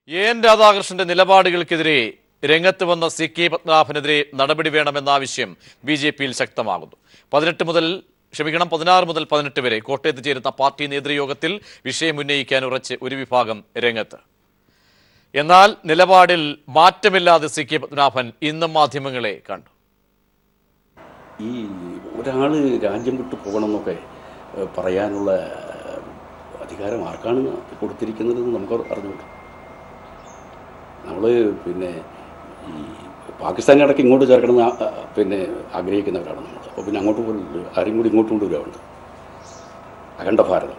N രാധാകൃഷ്ണന്റെ നിലപാടുകൾക്കെതിരെ രംഗത്ത് വന്ന CK പത്മനാഭനെതിരെ നടപടി വേണമെന്ന ആവശ്യം BJP-യിൽ ശക്തമാകുന്നു. 16 മുതൽ 18 വരെ കോട്ടയത്ത് ചേരുന്ന പാർട്ടി നേതൃയോഗത്തിൽ വിഷയം ഉന്നയിക്കാൻ ഉറച്ച് ഒരു വിഭാഗം രംഗത്ത്. എന്നാൽ നിലപാടിൽ മാറ്റമില്ലാതെ CK പത്മനാഭൻ ഇന്നും മാധ്യമങ്ങളെ കണ്ടു. ഈ ഒരാൾ രാജ്യം വിട്ടു പോകണമെന്നൊക്കെ പറയാനുള്ള അധികാരം ആർക്കാണ് കൊടുത്തിരിക്കുന്നതെന്ന് നമുക്ക് അറിഞ്ഞുകൂടാ. നമ്മൾ ഈ പാകിസ്ഥാനെ അടക്കം ഇങ്ങോട്ട് ചേർക്കണമെന്ന് ആഗ്രഹിക്കുന്നവരാണ് നമ്മൾ. അപ്പോൾ അങ്ങോട്ട് പോലും ആരും കൂടി ഇങ്ങോട്ട് കൊണ്ടുവരാറുണ്ട്. അഖണ്ഡ ഭാരതം.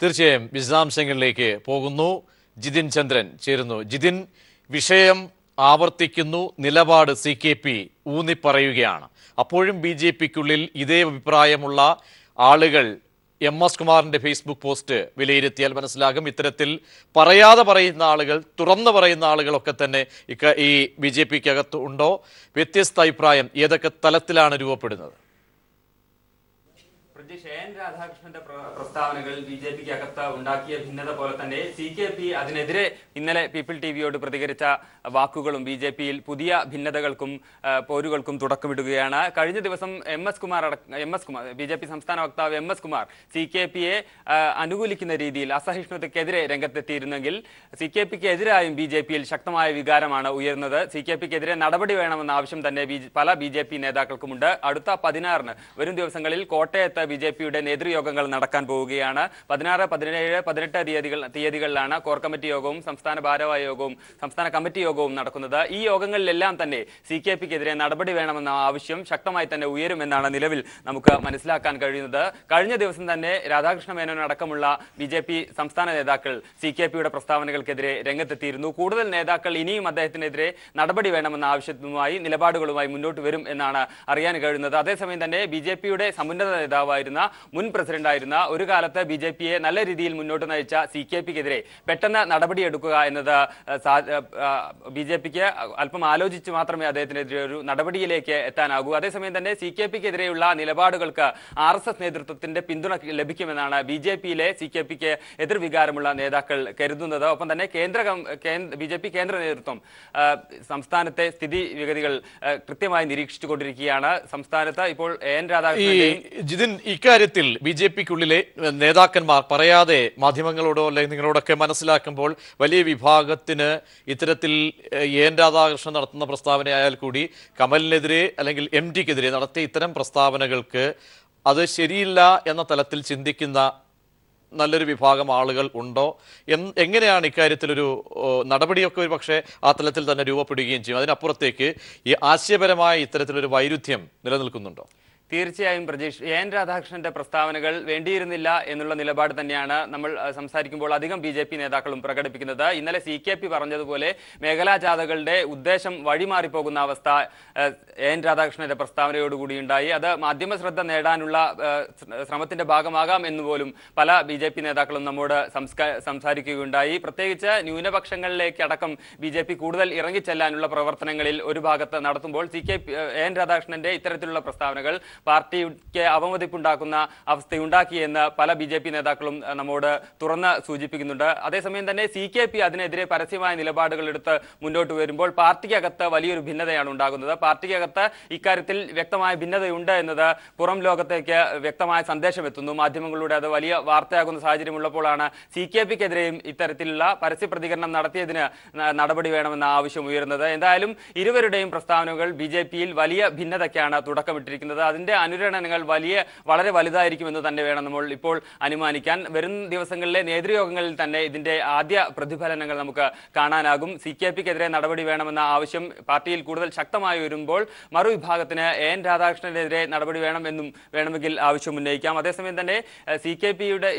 തീർച്ചയായും വിശദാംശങ്ങളിലേക്ക് പോകുന്നു. ജിതിൻ ചന്ദ്രൻ ചേരുന്നു. ജിതിൻ, വിഷയം ആവർത്തിക്കുന്നു, നിലപാട് CKP ഊന്നിപ്പറയുകയാണ്. അപ്പോഴും BJP-ക്കുള്ളിൽ ഇതേ അഭിപ്രായമുള്ള ആളുകൾ MS കുമാറിന്റെ ഫേസ്ബുക്ക് പോസ്റ്റ് വിലയിരുത്തിയാൽ മനസ്സിലാകും. ഇത്തരത്തിൽ പറയാതെ പറയുന്ന ആളുകൾ, തുറന്നു പറയുന്ന ആളുകളൊക്കെ തന്നെ ഈ BJP-ക്കകത്ത് ഉണ്ടോ? വ്യത്യസ്ത അഭിപ്രായം ഏതൊക്കെ തലത്തിലാണ് രൂപപ്പെടുന്നത്? എൻ രാധാകൃഷ്ണന്റെ പ്രസ്താവനകൾ BJP-ക്ക് അകത്ത് ഉണ്ടാക്കിയ ഭിന്നത പോലെ തന്നെ CKP അതിനെതിരെ ഇന്നലെ പീപ്പിൾ TVയോട് പ്രതികരിച്ച വാക്കുകളും BJP-യിൽ പുതിയ ഭിന്നതകൾക്കും പോരുകൾക്കും തുടക്കമിടുകയാണ്. കഴിഞ്ഞ ദിവസം MS കുമാർ BJP സംസ്ഥാന വക്താവ് MS കുമാർ CKP-യെ അനുകൂലിക്കുന്ന രീതിയിൽ അസഹിഷ്ണുതയ്ക്കെതിരെ രംഗത്തെത്തിയിരുന്നെങ്കിൽ CKP-ക്ക് എതിരായും BJP-യിൽ ശക്തമായ വികാരമാണ് ഉയർന്നത്. CKP-ക്കെതിരെ നടപടി വേണമെന്ന ആവശ്യം തന്നെ പല BJP നേതാക്കൾക്കുമുണ്ട്. അടുത്ത 16-ന് വരും ദിവസങ്ങളിൽ കോട്ടയത്ത് BJP-യുടെ നേതൃയോഗങ്ങൾ നടക്കാൻ പോവുകയാണ്. 16, 17, 18 തീയതികളിലാണ് കോർ കമ്മിറ്റി യോഗവും സംസ്ഥാന ഭാരവാഹി യോഗവും സംസ്ഥാന കമ്മിറ്റി യോഗവും നടക്കുന്നത്. ഈ യോഗങ്ങളിലെല്ലാം തന്നെ CKP-ക്കെതിരെ നടപടി വേണമെന്ന ആവശ്യം ശക്തമായി തന്നെ ഉയരുമെന്നാണ് നിലവിൽ നമുക്ക് മനസ്സിലാക്കാൻ കഴിയുന്നത്. കഴിഞ്ഞ ദിവസം തന്നെ രാധാകൃഷ്ണ മേനോൻ അടക്കമുള്ള BJP സംസ്ഥാന നേതാക്കൾ CKP-യുടെ പ്രസ്താവനകൾക്കെതിരെ രംഗത്തെത്തിയിരുന്നു. കൂടുതൽ നേതാക്കൾ ഇനിയും അദ്ദേഹത്തിനെതിരെ നടപടി വേണമെന്ന ആവശ്യവുമായി നിലപാടുകളുമായി മുന്നോട്ട് വരും എന്നാണ് അറിയാൻ കഴിയുന്നത്. അതേസമയം തന്നെ BJP-യുടെ സമുന്നത നേതാവായിരുന്ന മുൻ പ്രസിഡന്റായിരുന്ന, ഒരു കാലത്ത് BJP-യെ നല്ല രീതിയിൽ മുന്നോട്ട് നയിച്ച CKP-ക്കെതിരെ പെട്ടെന്ന് നടപടിയെടുക്കുക എന്നത് BJP-ക്ക് അല്പം ആലോചിച്ച് മാത്രമേ അദ്ദേഹത്തിനെതിരെ ഒരു നടപടിയിലേക്ക് എത്താനാകൂ. അതേസമയം തന്നെ CKP-ക്കെതിരെയുള്ള നിലപാടുകൾക്ക് RSS നേതൃത്വത്തിന്റെ പിന്തുണ ലഭിക്കുമെന്നാണ് BJP-യിലെ CKP-ക്ക് എതിർവികാരമുള്ള നേതാക്കൾ കരുതുന്നത്. ഒപ്പം തന്നെ BJP കേന്ദ്ര നേതൃത്വം സംസ്ഥാനത്തെ സ്ഥിതിഗതികൾ കൃത്യമായി നിരീക്ഷിച്ചുകൊണ്ടിരിക്കുകയാണ്. സംസ്ഥാനത്ത് ഇപ്പോൾ എൻ രാധാകൃഷ്ണൻ ഇക്കാര്യത്തിൽ BJP-ക്കുള്ളിലെ നേതാക്കന്മാർ പറയാതെ മാധ്യമങ്ങളോടോ അല്ലെങ്കിൽ നിങ്ങളോടൊക്കെ മനസ്സിലാക്കുമ്പോൾ വലിയ വിഭാഗത്തിന് ഇത്തരത്തിൽ എൻ രാധാകൃഷ്ണൻ നടത്തുന്ന പ്രസ്താവനയായാൽ കൂടി കമലിനെതിരെ അല്ലെങ്കിൽ MD-ക്കെതിരെ നടത്തിയ ഇത്തരം പ്രസ്താവനകൾക്ക് അത് ശരിയില്ല എന്ന തലത്തിൽ ചിന്തിക്കുന്ന നല്ലൊരു വിഭാഗം ആളുകൾ ഉണ്ടോ? എങ്ങനെയാണ് ഇക്കാര്യത്തിലൊരു നടപടിയൊക്കെ ഒരു പക്ഷേ ആ തലത്തിൽ തന്നെ രൂപപ്പെടുകയും ചെയ്യും? അതിനപ്പുറത്തേക്ക് ഈ ആശയപരമായ ഇത്തരത്തിലൊരു വൈരുദ്ധ്യം നിലനിൽക്കുന്നുണ്ടോ? തീർച്ചയായും പ്രജീഷ്, എൻ രാധാകൃഷ്ണന്റെ പ്രസ്താവനകൾ വേണ്ടിയിരുന്നില്ല എന്നുള്ള നിലപാട് തന്നെയാണ് നമ്മൾ സംസാരിക്കുമ്പോൾ അധികം BJP നേതാക്കളും പ്രകടിപ്പിക്കുന്നത്. ഇന്നലെ CKP പറഞ്ഞതുപോലെ മേഖലാ ജാഥകളുടെ ഉദ്ദേശം വഴിമാറിപ്പോകുന്ന അവസ്ഥ എൻ രാധാകൃഷ്ണന്റെ പ്രസ്താവനയോടുകൂടി ഉണ്ടായി. അത് മാധ്യമ ശ്രദ്ധ നേടാനുള്ള ശ്രമത്തിന്റെ ഭാഗമാകാം എന്നുപോലും പല BJP നേതാക്കളും നമ്മോട് സംസാരിക്കുകയുണ്ടായി. പ്രത്യേകിച്ച് ന്യൂനപക്ഷങ്ങളിലേക്ക് അടക്കം BJP കൂടുതൽ ഇറങ്ങിച്ചെല്ലാനുള്ള പ്രവർത്തനങ്ങളിൽ ഒരു ഭാഗത്ത് നടത്തുമ്പോൾ എൻ രാധാകൃഷ്ണന്റെ ഇത്തരത്തിലുള്ള പ്രസ്താവനകൾ പാർട്ടിക്ക് അവമതിപ്പുണ്ടാക്കുന്ന അവസ്ഥയുണ്ടാക്കിയെന്ന് പല BJP നേതാക്കളും നമ്മോട് തുറന്ന് സൂചിപ്പിക്കുന്നുണ്ട്. അതേസമയം തന്നെ CKP അതിനെതിരെ പരസ്യമായ നിലപാടുകൾ എടുത്ത് മുന്നോട്ട് വരുമ്പോൾ പാർട്ടിക്കകത്ത് വലിയൊരു ഭിന്നതയാണ് ഉണ്ടാകുന്നത്. പാർട്ടിക്കകത്ത് ഇക്കാര്യത്തിൽ വ്യക്തമായ ഭിന്നതയുണ്ട് എന്നത് പുറം ലോകത്തേക്ക് വ്യക്തമായ സന്ദേശം എത്തുന്നു. മാധ്യമങ്ങളിലൂടെ അത് വലിയ വാർത്തയാകുന്ന സാഹചര്യമുള്ളപ്പോഴാണ് CKP-ക്കെതിരെയും ഇത്തരത്തിലുള്ള പരസ്യ പ്രതികരണം നടത്തിയതിന് നടപടി വേണമെന്ന ആവശ്യം ഉയർന്നത്. എന്തായാലും ഇരുവരുടെയും പ്രസ്താവനകൾ BJP-യിൽ വലിയ ഭിന്നതയ്ക്കാണ് തുടക്കമിട്ടിരിക്കുന്നത്. അതിന്റെ അനുരണനങ്ങൾ വളരെ വലുതായിരിക്കുമെന്ന് തന്നെ വേണം നമ്മൾ ഇപ്പോൾ അനുമാനിക്കാൻ. വരും ദിവസങ്ങളിലെ നേതൃയോഗങ്ങളിൽ തന്നെ ഇതിന്റെ ആദ്യ പ്രതിഫലനങ്ങൾ നമുക്ക് കാണാനാകും. CKP-ക്കെതിരെ നടപടി വേണമെന്ന ആവശ്യം പാർട്ടിയിൽ കൂടുതൽ ശക്തമായി വരുമ്പോൾ മറുവിഭാഗത്തിന് എൻ രാധാകൃഷ്ണനെതിരെ നടപടി വേണമെങ്കിൽ ആവശ്യം ഉന്നയിക്കാം. അതേസമയം തന്നെ CKP-യുടെ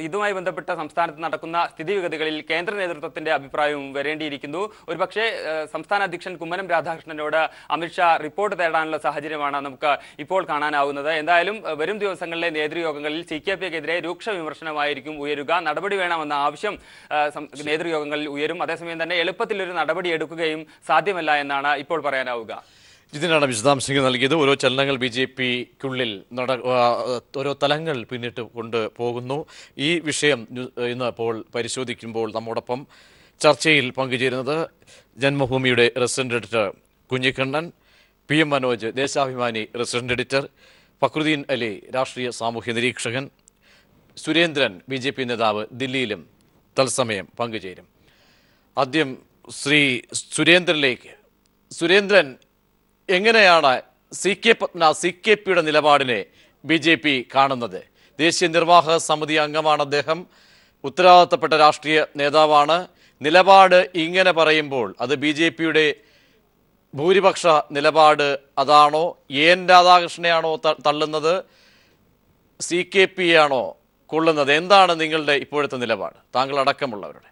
ഇതുമായി ബന്ധപ്പെട്ട സംസ്ഥാനത്ത് നടക്കുന്ന സ്ഥിതിഗതികളിൽ കേന്ദ്ര നേതൃത്വത്തിന്റെ അഭിപ്രായവും വരേണ്ടിയിരിക്കുന്നു. ഒരുപക്ഷെ സംസ്ഥാന അധ്യക്ഷൻ കുമ്മനം രാധാകൃഷ്ണനോട് അമിത്ഷാ റിപ്പോർട്ട് തേടാനുള്ള സാഹചര്യമാണ് നമുക്ക് ഇപ്പോൾ കാണാനാവുന്നത്. എന്തായാലും വരും ദിവസങ്ങളിലെ നേതൃയോഗങ്ങളിൽ CKP-ക്കെതിരെ രൂക്ഷ വിമർശനമായിരിക്കും ഉയരുക. നടപടി വേണമെന്ന ആവശ്യം നേതൃയോഗങ്ങളിൽ ഉയരും. അതേസമയം തന്നെ എളുപ്പത്തിൽ ഒരു നടപടി എടുക്കുകയും സാധ്യമല്ല എന്നാണ് ഇപ്പോൾ പറയാനാവുക. ഇതിനാണ് വിശദാംശങ്ങൾ നൽകിയത്. ഓരോ ചലനങ്ങൾ BJP-ക്കുള്ളിൽ ഓരോ തലങ്ങൾ പിന്നിട്ട് കൊണ്ട് പോകുന്നു. ഈ വിഷയം ഇന്ന് ഇപ്പോൾ പരിശോധിക്കുമ്പോൾ നമ്മോടൊപ്പം ചർച്ചയിൽ പങ്കുചേരുന്നത് ജന്മഭൂമിയുടെ resident editor Kunhikannan, PM Manoj Deshabhimani resident editor, Fakhruddin Ali രാഷ്ട്രീയ സാമൂഹ്യ നിരീക്ഷകൻ, സുരേന്ദ്രൻ BJP നേതാവ് ദില്ലിയിലും തത്സമയം പങ്കുചേരും. ആദ്യം ശ്രീ സുരേന്ദ്രനിലേക്ക്. സുരേന്ദ്രൻ, എങ്ങനെയാണ് CKP-യുടെ നിലപാടിനെ BJP കാണുന്നത്? ദേശീയ നിർവാഹക സമിതി അംഗമാണ് അദ്ദേഹം, ഉത്തരവാദിത്തപ്പെട്ട രാഷ്ട്രീയ നേതാവാണ്. നിലപാട് ഇങ്ങനെ പറയുമ്പോൾ അത് BJP-യുടെ ഭൂരിപക്ഷ നിലപാട് അതാണോ? രാധാകൃഷ്ണനെയാണോ തള്ളുന്നത്? CKP-യാണോ കൊള്ളുന്നത്? എന്താണ് നിങ്ങളുടെ ഇപ്പോഴത്തെ നിലപാട്, താങ്കൾ അടക്കമുള്ളവരുടെ?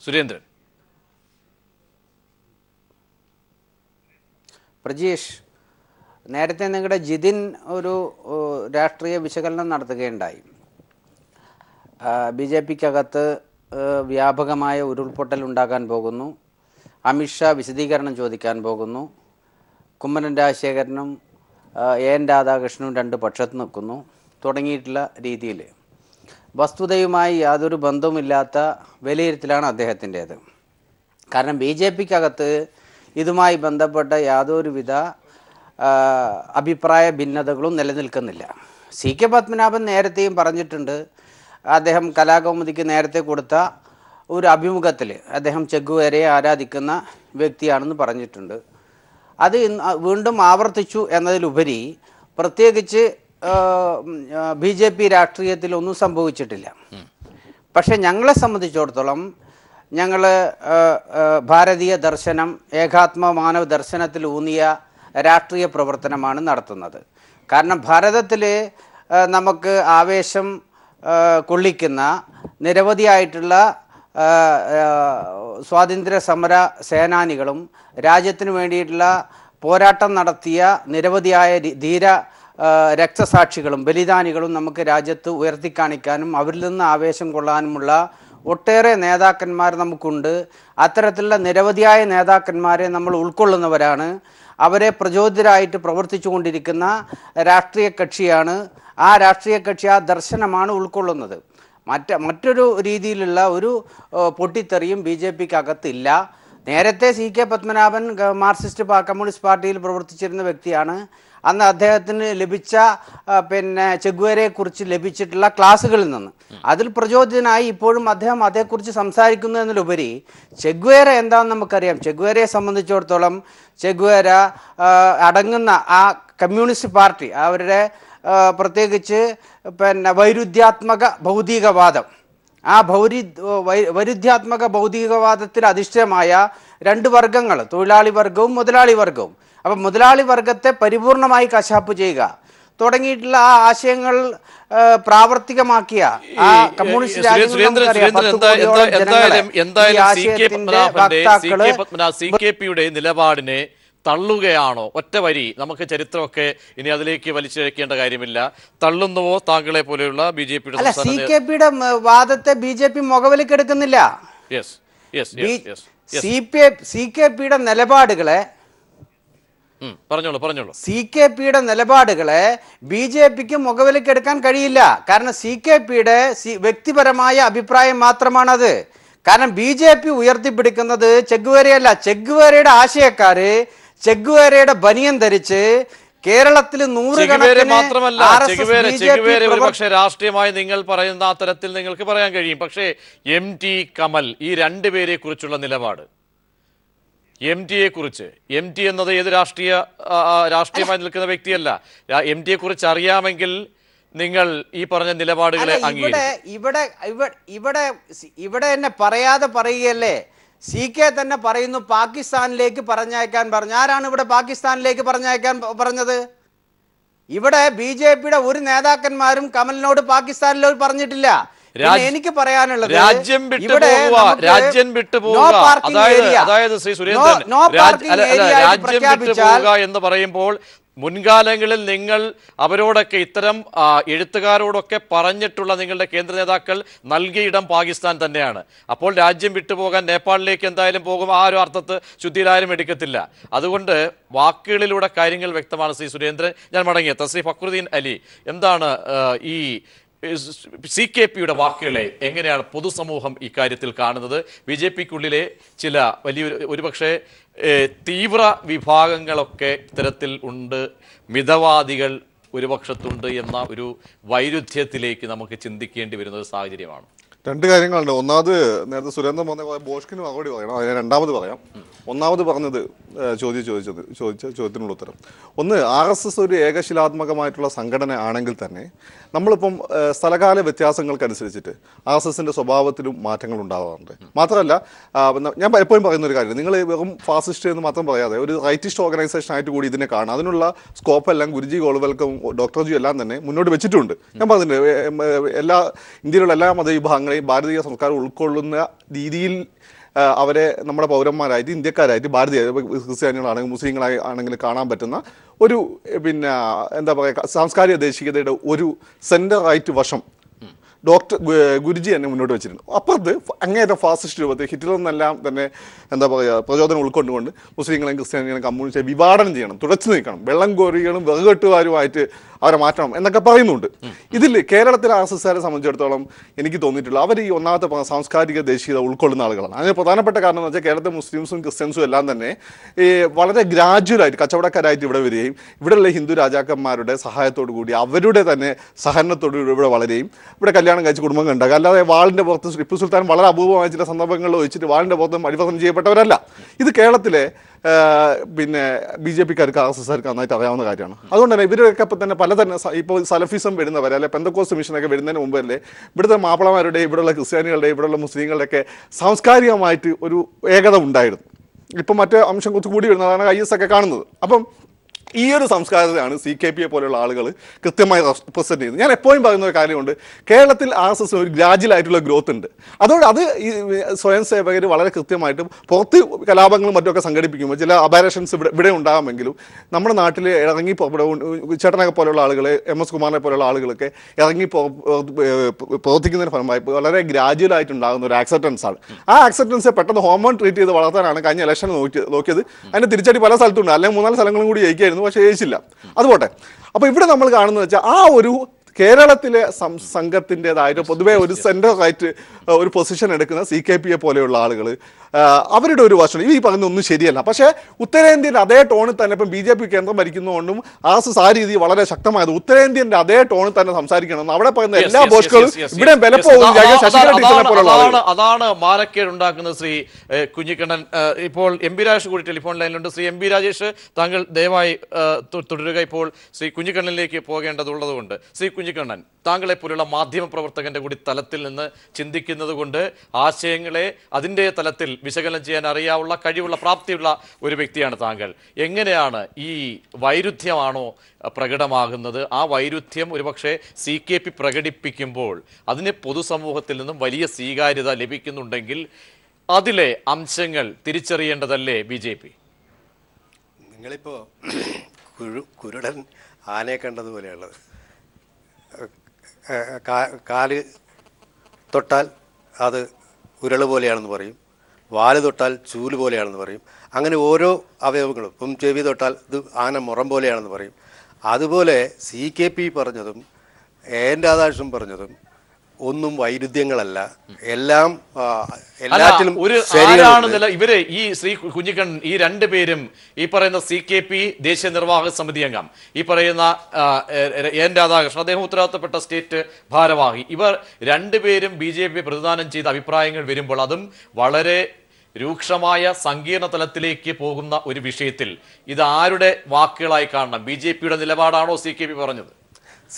സുരേന്ദ്രൻ. പ്രജീഷ്, നേരത്തെ നിങ്ങളുടെ ജിതിൻ ഒരു രാഷ്ട്രീയ വിശകലനം നടത്തുകയുണ്ടായി. BJP-ക്കകത്ത് വ്യാപകമായ ഉരുൾപൊട്ടൽ ഉണ്ടാകാൻ പോകുന്നു, അമിത്ഷാ വിശദീകരണം ചോദിക്കാൻ പോകുന്നു, കുമ്മനം രാജശേഖരനും രാധാകൃഷ്ണനും രണ്ട് പക്ഷത്ത് നിൽക്കുന്നു തുടങ്ങിയിട്ടുള്ള രീതിയിൽ വസ്തുതയുമായി യാതൊരു ബന്ധവുമില്ലാത്ത വിലയിരുത്തലാണ് അദ്ദേഹത്തിൻ്റേത്. കാരണം BJP-ക്കകത്ത് ഇതുമായി ബന്ധപ്പെട്ട യാതൊരുവിധ അഭിപ്രായ ഭിന്നതകളും നിലനിൽക്കുന്നില്ല. CK പത്മനാഭൻ നേരത്തെയും പറഞ്ഞിട്ടുണ്ട്, അദ്ദേഹം കലാകൗമുദിക്ക് നേരത്തെ കൊടുത്ത ഒരു അഭിമുഖത്തിൽ അദ്ദേഹം ചെഗുവേരയെ ആരാധിക്കുന്ന വ്യക്തിയാണെന്ന് പറഞ്ഞിട്ടുണ്ട്. അത് വീണ്ടും ആവർത്തിച്ചു എന്നതിലുപരി പ്രത്യേകിച്ച് BJP രാഷ്ട്രീയത്തിലൊന്നും സംഭവിച്ചിട്ടില്ല. പക്ഷെ ഞങ്ങളെ സംബന്ധിച്ചിടത്തോളം ഞങ്ങൾ ഭാരതീയ ദർശനം, ഏകാത്മ മാനവ ദർശനത്തിൽ ഊന്നിയ രാഷ്ട്രീയ പ്രവർത്തനമാണ് നടത്തുന്നത്. കാരണം ഭാരതത്തിൽ നമുക്ക് ആവേശം കൊള്ളിക്കുന്ന നിരവധിയായിട്ടുള്ള സ്വാതന്ത്ര്യ സമര സേനാനികളും രാജ്യത്തിന് വേണ്ടിയിട്ടുള്ള പോരാട്ടം നടത്തിയ നിരവധിയായ ധീര രക്തസാക്ഷികളും ബലിദാനികളും നമുക്ക് രാജ്യത്ത് ഉയർത്തിക്കാണിക്കാനും അവരിൽ നിന്ന് ആവേശം കൊള്ളാനുമുള്ള ഒട്ടേറെ നേതാക്കന്മാർ നമുക്കുണ്ട്. അത്തരത്തിലുള്ള നിരവധിയായ നേതാക്കന്മാരെ നമ്മൾ ഉൾക്കൊള്ളുന്നവരാണ്. അവരെ പ്രചോദിതരായിട്ട് പ്രവർത്തിച്ചു കൊണ്ടിരിക്കുന്ന രാഷ്ട്രീയ കക്ഷിയാണ്. ആ രാഷ്ട്രീയ കക്ഷി ആ ദർശനമാണ് ഉൾക്കൊള്ളുന്നത്. മറ്റൊരു രീതിയിലുള്ള ഒരു പൊട്ടിത്തെറിയും BJP-ക്കകത്തില്ല. നേരത്തെ CK പത്മനാഭൻ മാർക്സിസ്റ്റ് കമ്മ്യൂണിസ്റ്റ് പാർട്ടിയിൽ പ്രവർത്തിച്ചിരുന്ന വ്യക്തിയാണ്. അന്ന് അദ്ദേഹത്തിന് ലഭിച്ച ചെഗുവേരയെക്കുറിച്ച് ലഭിച്ചിട്ടുള്ള ക്ലാസ്സുകളിൽ നിന്ന് അതിൽ പ്രചോദിതനായി ഇപ്പോഴും അദ്ദേഹം അതേക്കുറിച്ച് സംസാരിക്കുന്നു എന്നതിലുപരി ചെഗുവേര എന്താണെന്ന് നമുക്കറിയാം. ചെഗുവേരയെ സംബന്ധിച്ചിടത്തോളം ചെഗുവേര അടങ്ങുന്ന ആ കമ്മ്യൂണിസ്റ്റ് പാർട്ടി അവരുടെ പ്രത്യേകിച്ച് വൈരുദ്ധ്യാത്മക ഭൗതികവാദം, ആ വൈരുദ്ധ്യാത്മക ഭൗതികവാദത്തിൽ അധിഷ്ഠിതമായ രണ്ട് വർഗങ്ങൾ, തൊഴിലാളി വർഗവും മുതലാളി വർഗവും. അപ്പം മുതലാളി വർഗത്തെ പരിപൂർണമായി കശാപ്പ് ചെയ്യുക തുടങ്ങിയിട്ടുള്ള ആ ആശയങ്ങൾ പ്രാവർത്തികമാക്കിയ ആ കമ്മ്യൂണിസ്റ്റ് CKP-യുടെ നിലപാടിനെ തള്ളുകയാണോ? ഒറ്റ വരി, നമുക്ക് ചരിത്രമൊക്കെ ഇനി അതിലേക്ക് വലിച്ചിഴക്കേണ്ട കാര്യമില്ല. തള്ളുന്നുവോ താങ്കളെ പോലെയുള്ള BJP-യുടെ? അല്ല, CKP-യുടെ വാദത്തെ BJP മുഖവിലക്കെടുക്കുന്നില്ല. CKP-യുടെ നിലപാടുകളെ പറഞ്ഞോളൂ. CKP-യുടെ നിലപാടുകളെ BJP-ക്ക് മുഖവിലക്കെടുക്കാൻ കഴിയില്ല. കാരണം CKP-യുടെ വ്യക്തിപരമായ അഭിപ്രായം മാത്രമാണത്. കാരണം BJP ഉയർത്തിപ്പിടിക്കുന്നത് ചെഗുവേരയല്ല. ചെഗുവേരയുടെ ആശയക്കാര് ചെഗുവേരയുടെ ബനിയൻ ധരിച്ച് കേരളത്തിൽ മാത്രമല്ല, പക്ഷേ രാഷ്ട്രീയമായി നിങ്ങൾ പറയുന്ന ആ തരത്തിൽ നിങ്ങൾക്ക് പറയാൻ കഴിയും. പക്ഷേ MT കമൽ, ഈ രണ്ടുപേരെ കുറിച്ചുള്ള നിലപാട്, MTയെ കുറിച്ച്, MT എന്നത് ഏത് രാഷ്ട്രീയമായി നിൽക്കുന്ന വ്യക്തിയല്ല. MTയെ കുറിച്ച് അറിയാമെങ്കിൽ നിങ്ങൾ ഈ പറഞ്ഞ നിലപാടുകളെ ഇവിടെ എന്നെ പറയാതെ പറയുകയല്ലേ. CK തന്നെ പറയുന്നു പാകിസ്ഥാനിലേക്ക് പറഞ്ഞയക്കാൻ പറഞ്ഞു. ആരാണ് ഇവിടെ പാകിസ്ഥാനിലേക്ക് പറഞ്ഞയക്കാൻ പറഞ്ഞത്? ഇവിടെ BJP-യുടെ ഒരു നേതാക്കന്മാരും കമലിനോട് പാകിസ്ഥാനിലോട്ട് പറഞ്ഞിട്ടില്ല. എനിക്ക് പറയാനുള്ളത് രാജ്യം വിട്ടു പോവുക എന്ന് പറയുമ്പോൾ മുൻകാലങ്ങളിൽ നിങ്ങൾ അവരോടൊക്കെ ഇത്തരം എഴുത്തുകാരോടൊക്കെ പറഞ്ഞിട്ടുള്ള നിങ്ങളുടെ കേന്ദ്ര നേതാക്കൾ നൽകിയ ഇടം പാകിസ്ഥാൻ തന്നെയാണ്. അപ്പോൾ രാജ്യം വിട്ടുപോകാൻ നേപ്പാളിലേക്ക് എന്തായാലും പോകും, ആ ഒരു അർത്ഥത്ത് ശുദ്ധിയിലാരും എടുക്കത്തില്ല. അതുകൊണ്ട് വാക്കുകളിലൂടെ കാര്യങ്ങൾ വ്യക്തമാണ്. ശ്രീ സുരേന്ദ്രൻ, ഞാൻ മടങ്ങിയെത്താം. ശ്രീ ഫക്രുദ്ദീൻ അലി, എന്താണ് ഈ CKPയുടെ വാക്കുകളെ എങ്ങനെയാണ് പൊതുസമൂഹം ഇക്കാര്യത്തിൽ കാണുന്നത്? BJPക്കുള്ളിലെ ചില വലിയ ഒരുപക്ഷെ തീവ്ര വിഭാഗങ്ങളൊക്കെ ഇത്തരത്തിൽ ഉണ്ട്, മിതവാദികൾ ഒരു പക്ഷത്തുണ്ട് എന്ന ഒരു വൈരുദ്ധ്യത്തിലേക്ക് നമുക്ക് ചിന്തിക്കേണ്ടി വരുന്ന ഒരു സാഹചര്യമാണ്. രണ്ട് കാര്യങ്ങളുണ്ട്. ഒന്നാമത് നേരത്തെ സുരേന്ദ്രൻ പറഞ്ഞ ബോഷ്കിന് മറുപടി പറയണം, അതിന് രണ്ടാമത് പറയാം. ഒന്നാമത് പറഞ്ഞത് ചോദിച്ച ചോദ്യത്തിനുള്ള ഉത്തരം. ഒന്ന്, RSS ഒരു ഏകശിലാത്മകമായിട്ടുള്ള സംഘടന ആണെങ്കിൽ തന്നെ നമ്മളിപ്പം സ്ഥലകാല വ്യത്യാസങ്ങൾക്കനുസരിച്ചിട്ട് RSSന്റെ സ്വഭാവത്തിലും മാറ്റങ്ങൾ ഉണ്ടാവാറുണ്ട്. മാത്രമല്ല, ഞാൻ എപ്പോഴും പറയുന്ന ഒരു കാര്യം, നിങ്ങൾ വെറും ഫാസിസ്റ്റ് എന്ന് മാത്രം പറയാതെ ഒരു റൈറ്റിസ്റ്റ് ഓർഗനൈസേഷൻ ആയിട്ട് കൂടി ഇതിനെ കാണാം. അതിനുള്ള സ്കോപ്പ് എല്ലാം ഗുരുജി ഗോൾവൽക്കും ഡോക്ടർ ജി എല്ലാം തന്നെ മുന്നോട്ട് വെച്ചിട്ടുണ്ട്. ഞാൻ പറഞ്ഞിട്ടുണ്ട്, ഇന്ത്യയിലുള്ള എല്ലാ മതവിഭാഗങ്ങളെയും ഭാരതീയ സംസ്കാരം ഉൾക്കൊള്ളുന്ന രീതിയിൽ അവരെ നമ്മുടെ പൗരന്മാരായിട്ട്, ഇന്ത്യക്കാരായിട്ട്, ഭാരതീയ ക്രിസ്ത്യാനികളാണെങ്കിൽ മുസ്ലിങ്ങളാണെങ്കിൽ കാണാൻ പറ്റുന്ന ഒരു എന്താ പറയുക, സാംസ്കാരിക ദേശീയതയുടെ ഒരു സെൻറ്ററായിട്ട് വശം ഗുരുജി തന്നെ മുന്നോട്ട് വെച്ചിട്ടുണ്ട്. അപ്പുറത്ത് അങ്ങേയറ്റം ഫാസിസ്റ്റ് രൂപത്തിൽ ഹിറ്റ്ലറിനെല്ലാം തന്നെ എന്താ പറയുക പ്രചോദനം ഉൾക്കൊണ്ടുകൊണ്ട് മുസ്ലിങ്ങളെയും ക്രിസ്ത്യാനികളെയും കമ്മ്യൂണിസ്റ്റ് വിഭാടനം ചെയ്യണം, തുടച്ചു നീക്കണം, വെള്ളം കോരികളും വിറകെട്ടുകാരുമായിട്ട് അവരെ മാറ്റണം എന്നൊക്കെ പറയുന്നുണ്ട്. ഇതിൽ കേരളത്തിലെ RSSകാരെ സംബന്ധിച്ചിടത്തോളം എനിക്ക് തോന്നിയിട്ടുള്ള അവർ ഈ ഒന്നാമത്തെ സാംസ്കാരിക ദേശീയത ഉൾക്കൊള്ളുന്ന ആളുകളാണ്. അതിന് പ്രധാനപ്പെട്ട കാരണം എന്ന് വെച്ചാൽ കേരളത്തിലെ മുസ്ലിംസും ക്രിസ്ത്യൻസും എല്ലാം തന്നെ ഈ വളരെ ഗ്രാജുവലായിട്ട് കച്ചവടക്കാരായിട്ട് ഇവിടെ വരികയും ഇവിടെയുള്ള ഹിന്ദു രാജാക്കന്മാരുടെ സഹായത്തോടു കൂടി അവരുടെ തന്നെ സഹകരണത്തോടു കൂടി ഇവിടെ വളരെയും ഇവിടെ കല്യാണം കഴിച്ച് കുടുംബങ്ങൾ ഉണ്ടാകുക. അല്ലാതെ വാളിൻ്റെ പുറത്ത് ടിപ്പു സുൽത്താൻ വളരെ അപൂർവമായ ചില സന്ദർഭങ്ങളിൽ വെച്ചിട്ട് വാളിൻ്റെ പുറത്ത് പരിവർത്തനം ചെയ്യപ്പെട്ടവരല്ല. ഇത് കേരളത്തിലെ BJPക്കാർക്ക് RSSകാർക്ക് നന്നായിട്ട് അറിയാവുന്ന കാര്യമാണ്. അതുകൊണ്ട് തന്നെ ഇവരൊക്കെ ഇപ്പം തന്നെ പലതരം ഇപ്പോൾ സലഫിസം വരുന്നവരെ അല്ലെ പെന്തക്കോസ്റ്റ് മിഷനൊക്കെ വരുന്നതിന് മുമ്പ് അല്ലേ ഇവിടുത്തെ മാപ്പിളമാരുടെ, ഇവിടെയുള്ള ക്രിസ്ത്യാനികളുടെ, ഇവിടെയുള്ള മുസ്ലിങ്ങളുടെയൊക്കെ സാംസ്കാരികമായിട്ട് ഒരു ഏകത ഉണ്ടായിരുന്നു. ഇപ്പം മറ്റേ അംശം കൂടി വരുന്നതാണ് IS ഒക്കെ കാണുന്നത്. അപ്പം ഈ ഒരു സംസ്കാരത്തെയാണ് CKPയെ പോലെയുള്ള ആളുകൾ കൃത്യമായി റെപ്രസെൻറ്റ് ചെയ്യുന്നത്. ഞാൻ എപ്പോഴും പറയുന്ന ഒരു കാര്യമുണ്ട്, കേരളത്തിൽ RSS ഒരു ഗ്രാജുവലായിട്ടുള്ള ഗ്രോത്ത് ഉണ്ട്. അതുകൊണ്ട് അത് ഈ സ്വയം സേവകർ വളരെ കൃത്യമായിട്ട് പുറത്ത് കലാപങ്ങളും മറ്റുമൊക്കെ സംഘടിപ്പിക്കുമ്പോൾ ചില അബാരഷൻസ് ഇവിടെ ഉണ്ടാകുമെങ്കിലും നമ്മുടെ നാട്ടിൽ ഇറങ്ങി ചേട്ടനൊക്കെ പോലെയുള്ള ആളുകൾ, MS കുമാറിനെ പോലെയുള്ള ആളുകളൊക്കെ ഇറങ്ങി പ്രവർത്തിക്കുന്നതിന് ഫലമായി വളരെ ഗ്രാജുവലായിട്ടുണ്ടാകുന്ന ഒരു ആക്സെപ്റ്റൻസ് ആണ്. ആ ആക്സെപ്റ്റൻസ് പെട്ടെന്ന് ഹോമോൺ ട്രീറ്റ് ചെയ്ത് വളർത്താനാണ് കഴിഞ്ഞ ഇലക്ഷൻ നോക്കിയത്. അതിൻ്റെ തിരിച്ചടി പല സ്ഥലത്തുണ്ട്, അല്ലെങ്കിൽ 3-4 സ്ഥലങ്ങളും കൂടി ജയിക്കായിരുന്നു, പക്ഷേ ജയിച്ചില്ല. അതുപോട്ടെ. അപ്പോൾ ഇവിടെ നമ്മൾ കാണുന്നത് വെച്ചാൽ ആ ഒരു കേരളത്തിലെ സംഘത്തിൻ്റെതായിട്ട് പൊതുവേ ഒരു സെൻറ്ററായിട്ട് ഒരു പൊസിഷൻ എടുക്കുന്ന CKPയെ പോലെയുള്ള ആളുകൾ അവരുടെ ഒരു വശം ഈ പറയുന്ന ഒന്നും ശരിയല്ല. പക്ഷേ ഉത്തരേന്ത്യയിൽ അതേ ടോണിൽ തന്നെ ഇപ്പം BJP കേന്ദ്രം ഭരിക്കുന്നതുകൊണ്ടും RSS ആ രീതി വളരെ ശക്തമായത് ഉത്തരേന്ത്യൻ്റെ അതേ ടോണിൽ തന്നെ സംസാരിക്കണം. അവിടെ പറയുന്ന എല്ലാ ബോസ്കളും ഇവിടെ വില പോകും. അതാണ് മാനക്കേട് ഉണ്ടാക്കുന്നത്. ശ്രീ കുഞ്ഞിക്കണ്ണൻ, ഇപ്പോൾ MB രാജേഷ് കൂടി ടെലിഫോൺ ലൈനിലുണ്ട്. ശ്രീ MB രാജേഷ്, താങ്കൾ ദയവായി തുടരുക. ഇപ്പോൾ ശ്രീ കുഞ്ഞിക്കണ്ണനിലേക്ക് പോകേണ്ടതുള്ളത് കൊണ്ട് ശ്രീ കുഞ്ഞിക്കണ്ണൻ, താങ്കളെ പോലുള്ള മാധ്യമ പ്രവർത്തകന്റെ കൂടി തലത്തിൽ നിന്ന് ചിന്തിക്കുന്നത് കൊണ്ട് ആശയങ്ങളെ അതിൻ്റെ തലത്തിൽ വിശകലനം ചെയ്യാൻ അറിയാവുന്ന കഴിവുള്ള പ്രാപ്തിയുള്ള ഒരു വ്യക്തിയാണ് താങ്കൾ. എങ്ങനെയാണ് ഈ വൈരുദ്ധ്യമാണോ പ്രകടമാകുന്നത്? ആ വൈരുദ്ധ്യം ഒരുപക്ഷെ CKP പ്രകടിപ്പിക്കുമ്പോൾ അതിന് പൊതുസമൂഹത്തിൽ നിന്നും വലിയ സ്വീകാര്യത ലഭിക്കുന്നുണ്ടെങ്കിൽ അതിലെ അംശങ്ങൾ തിരിച്ചറിയേണ്ടതല്ലേ BJP? നിങ്ങളിപ്പോൾ കുരുടൻ ആനയെ കണ്ടതുപോലെയുള്ളത്. കാല് തൊട്ടാൽ അത് ഉരുള് പോലെയാണെന്ന് പറയും, വാല് തൊട്ടാൽ ചൂല് പോലെയാണെന്ന് പറയും. അങ്ങനെ ഓരോ അവയവങ്ങളും, ഇപ്പം ചെവി തൊട്ടാൽ ഇത് ആന മുറം പോലെയാണെന്ന് പറയും. അതുപോലെ CKP പറഞ്ഞതും AN രാധാകൃഷ്ണൻ പറഞ്ഞതും ഒന്നും വൈരുദ്ധ്യങ്ങളല്ല, എല്ലാം എല്ലാറ്റിലും ഇവര് ഈ ശ്രീ കുഞ്ഞിക്കണ്ണൻ, ഈ രണ്ടുപേരും ഈ പറയുന്ന CKP ദേശീയ നിർവാഹക സമിതി അംഗം, ഈ പറയുന്ന AN രാധാകൃഷ്ണൻ അദ്ദേഹം ഉത്തരവാദിത്തപ്പെട്ട സ്റ്റേറ്റ് ഭാരവാഹി, ഇവർ രണ്ടുപേരും BJP പ്രതിദാനം ചെയ്ത അഭിപ്രായങ്ങൾ വരുമ്പോൾ അതും വളരെ രൂക്ഷമായ സങ്കീർണ തലത്തിലേക്ക് പോകുന്ന ഒരു വിഷയത്തിൽ ഇത് ആരുടെ വാക്കുകളായി കാണണം? BJPയുടെ നിലപാടാണോ CKP പറഞ്ഞത്?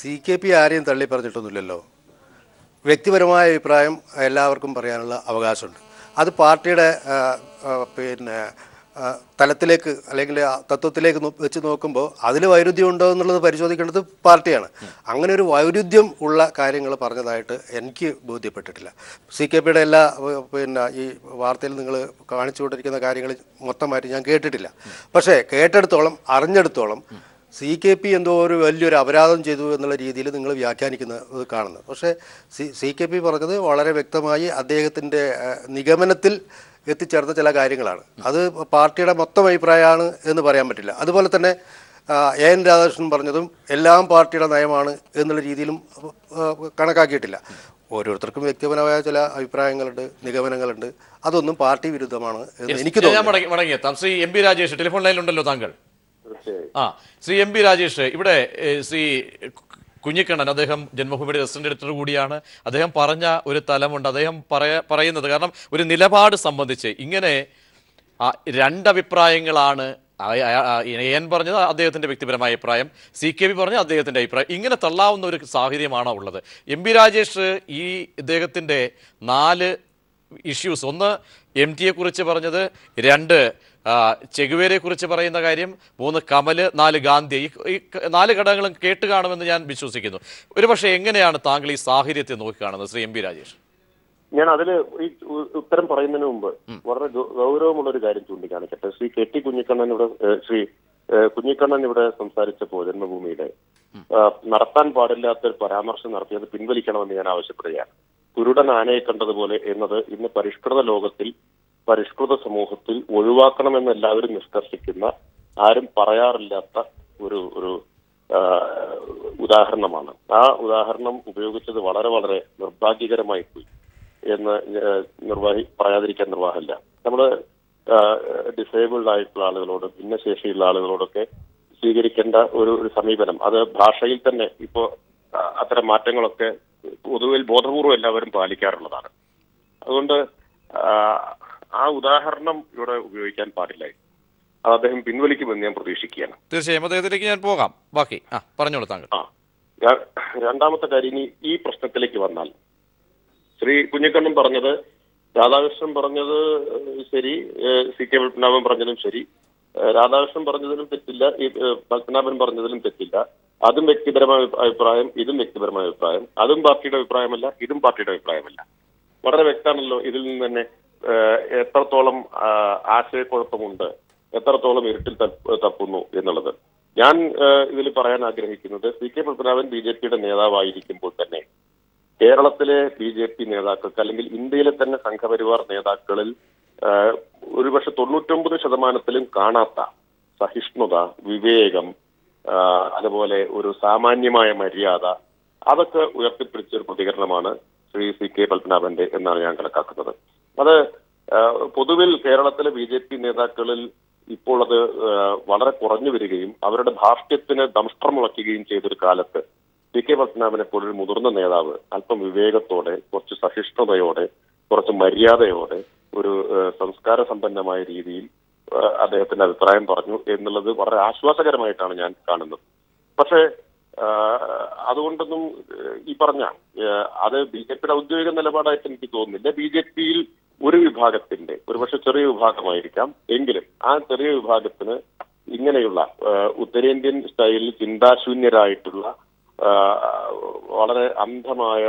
CKP ആരെയും തള്ളി പറഞ്ഞിട്ടൊന്നുമില്ലല്ലോ. വ്യക്തിപരമായ അഭിപ്രായം എല്ലാവർക്കും പറയാനുള്ള അവകാശമുണ്ട്. അത് പാർട്ടിയുടെ തലത്തിലേക്ക് അല്ലെങ്കിൽ തത്വത്തിലേക്ക് വെച്ച് നോക്കുമ്പോൾ അതിൽ വൈരുദ്ധ്യം ഉണ്ടോ എന്നുള്ളത് പരിശോധിക്കേണ്ടത് പാർട്ടിയാണ്. അങ്ങനെ ഒരു വൈരുദ്ധ്യം ഉള്ള കാര്യങ്ങൾ പറഞ്ഞതായിട്ട് എനിക്ക് ബോധ്യപ്പെട്ടിട്ടില്ല. CKPയുടെ എല്ലാ ഈ വാർത്തയിൽ നിങ്ങൾ കാണിച്ചുകൊണ്ടിരിക്കുന്ന കാര്യങ്ങൾ മൊത്തമായിട്ട് ഞാൻ കേട്ടിട്ടില്ല. പക്ഷേ കേട്ടെടുത്തോളം അറിഞ്ഞെടുത്തോളം CKP എന്തോ ഒരു വലിയൊരു അപരാധം ചെയ്തു എന്നുള്ള രീതിയിൽ നിങ്ങൾ വ്യാഖ്യാനിക്കുന്നത് കാണുന്നത്. പക്ഷേ CKP പറഞ്ഞത് വളരെ വ്യക്തമായി അദ്ദേഹത്തിൻ്റെ നിഗമനത്തിൽ എത്തിച്ചേർന്ന ചില കാര്യങ്ങളാണ്. അത് പാർട്ടിയുടെ മൊത്തം അഭിപ്രായമാണ് എന്ന് പറയാൻ പറ്റില്ല. അതുപോലെ തന്നെ AN രാധാകൃഷ്ണൻ പറഞ്ഞതും എല്ലാം പാർട്ടിയുടെ നയമാണ് എന്നുള്ള രീതിയിലും കണക്കാക്കിയിട്ടില്ല. ഓരോരുത്തർക്കും വ്യക്തിപരമായ ചില അഭിപ്രായങ്ങളുണ്ട്, നിഗമനങ്ങളുണ്ട്. അതൊന്നും പാർട്ടി വിരുദ്ധമാണ് എന്ന് എനിക്ക് ഞാൻ തോന്നുന്നു. മടങ്ങിയെത്താം. ശ്രീ MP രാജേഷ് ടെലിഫോൺ ലൈനിലുണ്ടല്ലോ താങ്കൾ. ശ്രീ MP രാജേഷ്, ഇവിടെ ശ്രീ കുഞ്ഞിക്കണ്ണൻ അദ്ദേഹം ജന്മഭൂമിയുടെ റെസിഡന്റ് എഡിറ്റർ കൂടിയാണ്. അദ്ദേഹം പറഞ്ഞ ഒരു തലമുണ്ട്. അദ്ദേഹം പറയുന്നത് കാരണം ഒരു നിലപാട് സംബന്ധിച്ച് ഇങ്ങനെ രണ്ടഭിപ്രായങ്ങളാണ്. AN പറഞ്ഞത് അദ്ദേഹത്തിൻ്റെ വ്യക്തിപരമായ അഭിപ്രായം, CKP പറഞ്ഞത് അദ്ദേഹത്തിൻ്റെ അഭിപ്രായം. ഇങ്ങനെ തള്ളാവുന്ന ഒരു സാഹചര്യമാണോ ഉള്ളത്? MP രാജേഷ് ഈ ഇദ്ദേഹത്തിൻ്റെ 4 ഇഷ്യൂസ്, ഒന്ന് MT കുറിച്ച് പറഞ്ഞത്, 2 ചെഗുവേരയെ കുറിച്ച് പറയുന്ന കാര്യം, 3 കമല്, 4 ഗാന്ധി, ഈ 4 ഘടകങ്ങളും കേട്ട് കാണുമെന്ന് ഞാൻ വിശ്വസിക്കുന്നു. ഒരുപക്ഷെ എങ്ങനെയാണ് താങ്കൾ ഈ സാഹചര്യത്തെ നോക്കിക്കാണുന്നത് ശ്രീ MP രാജേഷ്? ഞാൻ അതില് ഈ ഉത്തരം പറയുന്നതിന് മുമ്പ് വളരെ ഗൗരവമുള്ള ഒരു കാര്യം ചൂണ്ടിക്കാണിക്കട്ടെ. ശ്രീ KT കുഞ്ഞിക്കണ്ണൻ ഇവിടെ സംസാരിച്ചപ്പോൾ ജന്മഭൂമിയുടെ നടത്താൻ പാടില്ലാത്തൊരു പരാമർശം നടത്തിയത് പിൻവലിക്കണമെന്ന് ഞാൻ ആവശ്യപ്പെടുകയാണ്. കുരുടൻ ആനയെ കണ്ടതുപോലെ എന്നത് ഇന്ന് പരിഷ്കൃത ലോകത്തിൽ, പരിഷ്കൃത സമൂഹത്തിൽ ഒഴിവാക്കണമെന്ന് എല്ലാവരും നിഷ്കർഷിക്കുന്ന, ആരും പറയാറില്ലാത്ത ഒരു ഉദാഹരണമാണ്. ആ ഉദാഹരണം ഉപയോഗിച്ചത് വളരെ വളരെ നിർഭാഗ്യകരമായി പോയി എന്ന് പറയാതിരിക്കാൻ നിർവാഹമില്ല. നമ്മള് ഡിസേബിൾഡ് ആയിട്ടുള്ള ആളുകളോട്, ഭിന്നശേഷിയുള്ള ആളുകളോടൊക്കെ സ്വീകരിക്കേണ്ട ഒരു സമീപനം, അത് ഭാഷയിൽ തന്നെ ഇപ്പോ അത്തരം മാറ്റങ്ങളൊക്കെ പൊതുവിൽ ബോധപൂർവ്വം എല്ലാവരും പാലിക്കാറുള്ളതാണ്. അതുകൊണ്ട് ആ ഉദാഹരണം ഇവിടെ ഉപയോഗിക്കാൻ പാടില്ലായി. അത് അദ്ദേഹം പിൻവലിക്കുമെന്ന് ഞാൻ പ്രതീക്ഷിക്കുകയാണ്. തീർച്ചയായും അദ്ദേഹത്തിലേക്ക് ഞാൻ പോകാം. ബാക്കി പറഞ്ഞോളൂ താങ്കൾ. രണ്ടാമത്തെ കാര്യം, ഈ പ്രശ്നത്തിലേക്ക് വന്നാൽ ശ്രീ കുഞ്ഞിക്കണ്ണൻ പറഞ്ഞത്, രാധാകൃഷ്ണൻ പറഞ്ഞത് ശരി, CK പത്മനാഭൻ പറഞ്ഞതും ശരി, രാധാകൃഷ്ണൻ പറഞ്ഞതിലും തെറ്റില്ല, പത്മനാഭൻ പറഞ്ഞതിലും തെറ്റില്ല. അതും വ്യക്തിപരമായ അഭിപ്രായം, ഇതും വ്യക്തിപരമായ അഭിപ്രായം. അതും പാർട്ടിയുടെ അഭിപ്രായമല്ല, ഇതും പാർട്ടിയുടെ അഭിപ്രായമല്ല. വളരെ വ്യക്തമാണല്ലോ ഇതിൽ നിന്ന് തന്നെ എത്രത്തോളം ആശയക്കുഴപ്പമുണ്ട്, എത്രത്തോളം ഇരുട്ടിൽ തപ്പുന്നു എന്നുള്ളത്. ഞാൻ ഇതിൽ പറയാൻ ആഗ്രഹിക്കുന്നത്, CK പത്മനാഭൻ BJPയുടെ നേതാവായിരിക്കുമ്പോൾ തന്നെ കേരളത്തിലെ BJP നേതാക്കൾക്ക്, അല്ലെങ്കിൽ ഇന്ത്യയിലെ തന്നെ സംഘപരിവാർ നേതാക്കളിൽ ഒരുപക്ഷെ 99% കാണാത്ത സഹിഷ്ണുത, വിവേകം, അതുപോലെ ഒരു സാമാന്യമായ മര്യാദ, അതൊക്കെ ഉയർത്തിപ്പിടിച്ചൊരു പ്രതികരണമാണ് ശ്രീ CK പത്മനാഭന്റെ എന്നാണ് ഞാൻ കണക്കാക്കുന്നത്. അത് പൊതുവിൽ കേരളത്തിലെ BJP നേതാക്കളിൽ ഇപ്പോൾ അത് വളരെ കുറഞ്ഞു വരികയും അവരുടെ ധാർഷ്ട്യത്തിന് ദംഷ്ട്രം മുളയ്ക്കുകയും ചെയ്തൊരു കാലത്ത് CK പത്മനാഭനെ പോലൊരു മുതിർന്ന നേതാവ് അല്പം വിവേകത്തോടെ, കുറച്ച് സഹിഷ്ണുതയോടെ, കുറച്ച് മര്യാദയോടെ, ഒരു സംസ്കാര സമ്പന്നമായ രീതിയിൽ അദ്ദേഹത്തിന്റെ അഭിപ്രായം പറഞ്ഞു എന്നുള്ളത് വളരെ ആശ്വാസകരമായിട്ടാണ് ഞാൻ കാണുന്നത്. പക്ഷേ അതുകൊണ്ടൊന്നും ഈ പറഞ്ഞ അത് BJPയുടെ ഔദ്യോഗിക നിലപാടായിട്ട് എനിക്ക് തോന്നുന്നില്ല. BJPയിൽ ഒരു വിഭാഗത്തിന്റെ, ഒരുപക്ഷെ ചെറിയ വിഭാഗമായിരിക്കാം, എങ്കിലും ആ ചെറിയ വിഭാഗത്തിന് ഇങ്ങനെയുള്ള ഉത്തരേന്ത്യൻ സ്റ്റൈലിൽ ചിന്താശൂന്യരായിട്ടുള്ള വളരെ അന്ധമായ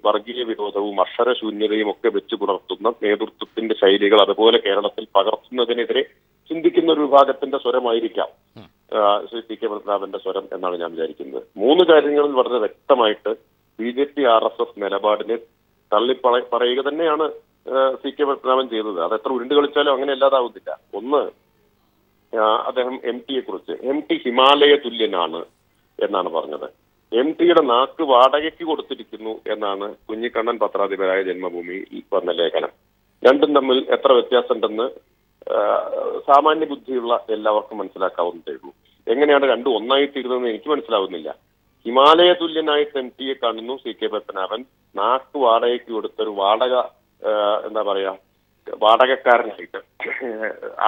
വർഗീയ വിരോധവും അക്ഷരശൂന്യതയും ഒക്കെ വെച്ച് പുലർത്തുന്ന നേതൃത്വത്തിന്റെ ശൈലികൾ അതുപോലെ കേരളത്തിൽ പകർത്തുന്നതിനെതിരെ ചിന്തിക്കുന്ന ഒരു വിഭാഗത്തിന്റെ സ്വരമായിരിക്കാം ശ്രീ CK പത്മനാഭന്റെ സ്വരം എന്നാണ് ഞാൻ വിചാരിക്കുന്നത്. 3 കാര്യങ്ങളിൽ വളരെ വ്യക്തമായിട്ട് BJP RSS നിലപാടിനെ പറയുക തന്നെയാണ് CK പത്മനാഭൻ ചെയ്തത്. അത് എത്ര ഉരുണ്ട് കളിച്ചാലും അങ്ങനെ അല്ലാതാവുന്നില്ല. ഒന്ന്, അദ്ദേഹം MTയെ കുറിച്ച്, MT ഹിമാലയ തുല്യനാണ് എന്നാണ് പറഞ്ഞത്. MTയുടെ നാക്ക് വാടകയ്ക്ക് കൊടുത്തിരിക്കുന്നു എന്നാണ് കുഞ്ഞിക്കണ്ണൻ പത്രാധിപരായ ജന്മഭൂമിയിൽ വന്ന ലേഖനം. രണ്ടും തമ്മിൽ എത്ര വ്യത്യാസമുണ്ടെന്ന് സാമാന്യ ബുദ്ധിയുള്ള എല്ലാവർക്കും മനസ്സിലാക്കാവുന്നതേ ഉള്ളൂ. എങ്ങനെയാണ് രണ്ടും ഒന്നായിത്തീരുന്നതെന്ന് എനിക്ക് മനസ്സിലാവുന്നില്ല. ഹിമാലയ തുല്യനായിട്ട് MTയെ കാണുന്നു CK പത്മനാഭൻ. നാക്ക് വാടകയ്ക്ക് കൊടുത്തൊരു എന്താ പറയാ, വാടകക്കാരനായിട്ട്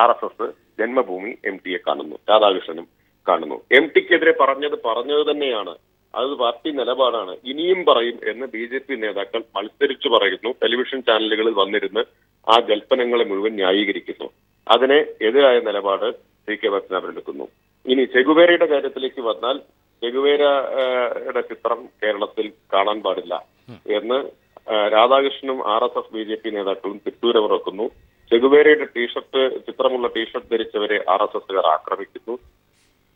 RSS ജന്മഭൂമി MTയെ കാണുന്നു, രാധാകൃഷ്ണനും കാണുന്നു. MTക്കെതിരെ പറഞ്ഞത് തന്നെയാണ്, അത് പാർട്ടി നിലപാടാണ്, ഇനിയും പറയും എന്ന് BJP നേതാക്കൾ മത്സരിച്ചു പറയുന്നു. ടെലിവിഷൻ ചാനലുകളിൽ വന്നിരുന്ന് ആ ജൽപ്പനങ്ങളെ മുഴുവൻ ന്യായീകരിക്കുന്നു. അതിനെ എതിരായ നിലപാട് CK പത്മനാഭൻ എടുക്കുന്നു. ഇനി ചെഗുവേരയുടെ കാര്യത്തിലേക്ക് വന്നാൽ, ചെഗുവേരയുടെ ചിത്രം കേരളത്തിൽ കാണാൻ പാടില്ല എന്ന് രാധാകൃഷ്ണനും RSS BJP നേതാക്കളും തിട്ടൂരമുറക്കുന്നു. ചെഗുവേരയുടെ ചിത്രമുള്ള ടീഷർട്ട് ധരിച്ചവരെ RSSകാർ ആക്രമിക്കുന്നു.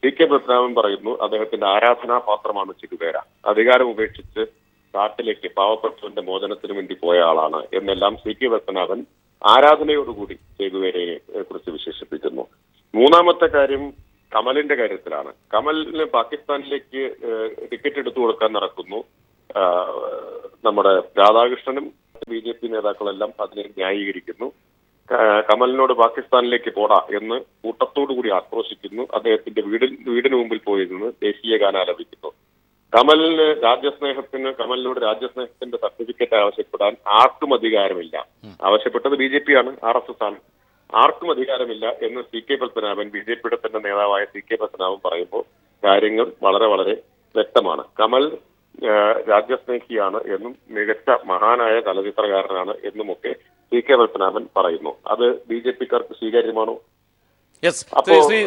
CK പത്മനാഭൻ പറയുന്നു അദ്ദേഹത്തിന്റെ ആരാധനാപാത്രമാണ് ചെഗുവേര, അധികാരം ഉപേക്ഷിച്ച് കാട്ടിലേക്ക് പാവപ്പെട്ടവന്റെ മോചനത്തിന് വേണ്ടി പോയ ആളാണ് എന്നെല്ലാം CK പത്മനാഭൻ ആരാധനയോടുകൂടി ചെഗുവേരയെ കുറിച്ച് വിശേഷിപ്പിക്കുന്നു. മൂന്നാമത്തെ കാര്യം കമലിന്റെ കാര്യത്തിലാണ്. കമലിന് പാകിസ്ഥാനിലേക്ക് ടിക്കറ്റ് എടുത്തു കൊടുക്കാൻ നടക്കുന്നു. നമ്മുടെ രാധാകൃഷ്ണനും BJP നേതാക്കളെല്ലാം അതിനെ ന്യായീകരിക്കുന്നു. കമലിനോട് പാകിസ്ഥാനിലേക്ക് പോടാ എന്ന് കൂട്ടത്തോടുകൂടി ആക്രോശിക്കുന്നു. അദ്ദേഹത്തിന്റെ വീടിന് മുമ്പിൽ പോയിരുന്ന് ദേശീയ ഗാനം ആലപിക്കുന്നു. കമലിനോട് രാജ്യസ്നേഹത്തിന്റെ സർട്ടിഫിക്കറ്റ് ആവശ്യപ്പെടാൻ ആർക്കും അധികാരമില്ല. ആവശ്യപ്പെട്ടത് BJP ആണ്, RSS ആണ്. ആർക്കും അധികാരമില്ല എന്ന് CK പത്മനാഭൻ, BJPയുടെ തന്നെ നേതാവായ CK പത്മനാഭൻ പറയുമ്പോൾ കാര്യങ്ങൾ വളരെ വളരെ വ്യക്തമാണ്. കമൽ രാജ്യസ്നേഹിയാണ് എന്നും മികച്ച മഹാനായ ചലച്ചിത്രകാരനാണ് എന്നുമൊക്കെ CK പത്മനാഭൻ പറയുന്നു. അത് BJPക്കാർക്ക് സ്വീകാര്യമാണോ? Yes, Shri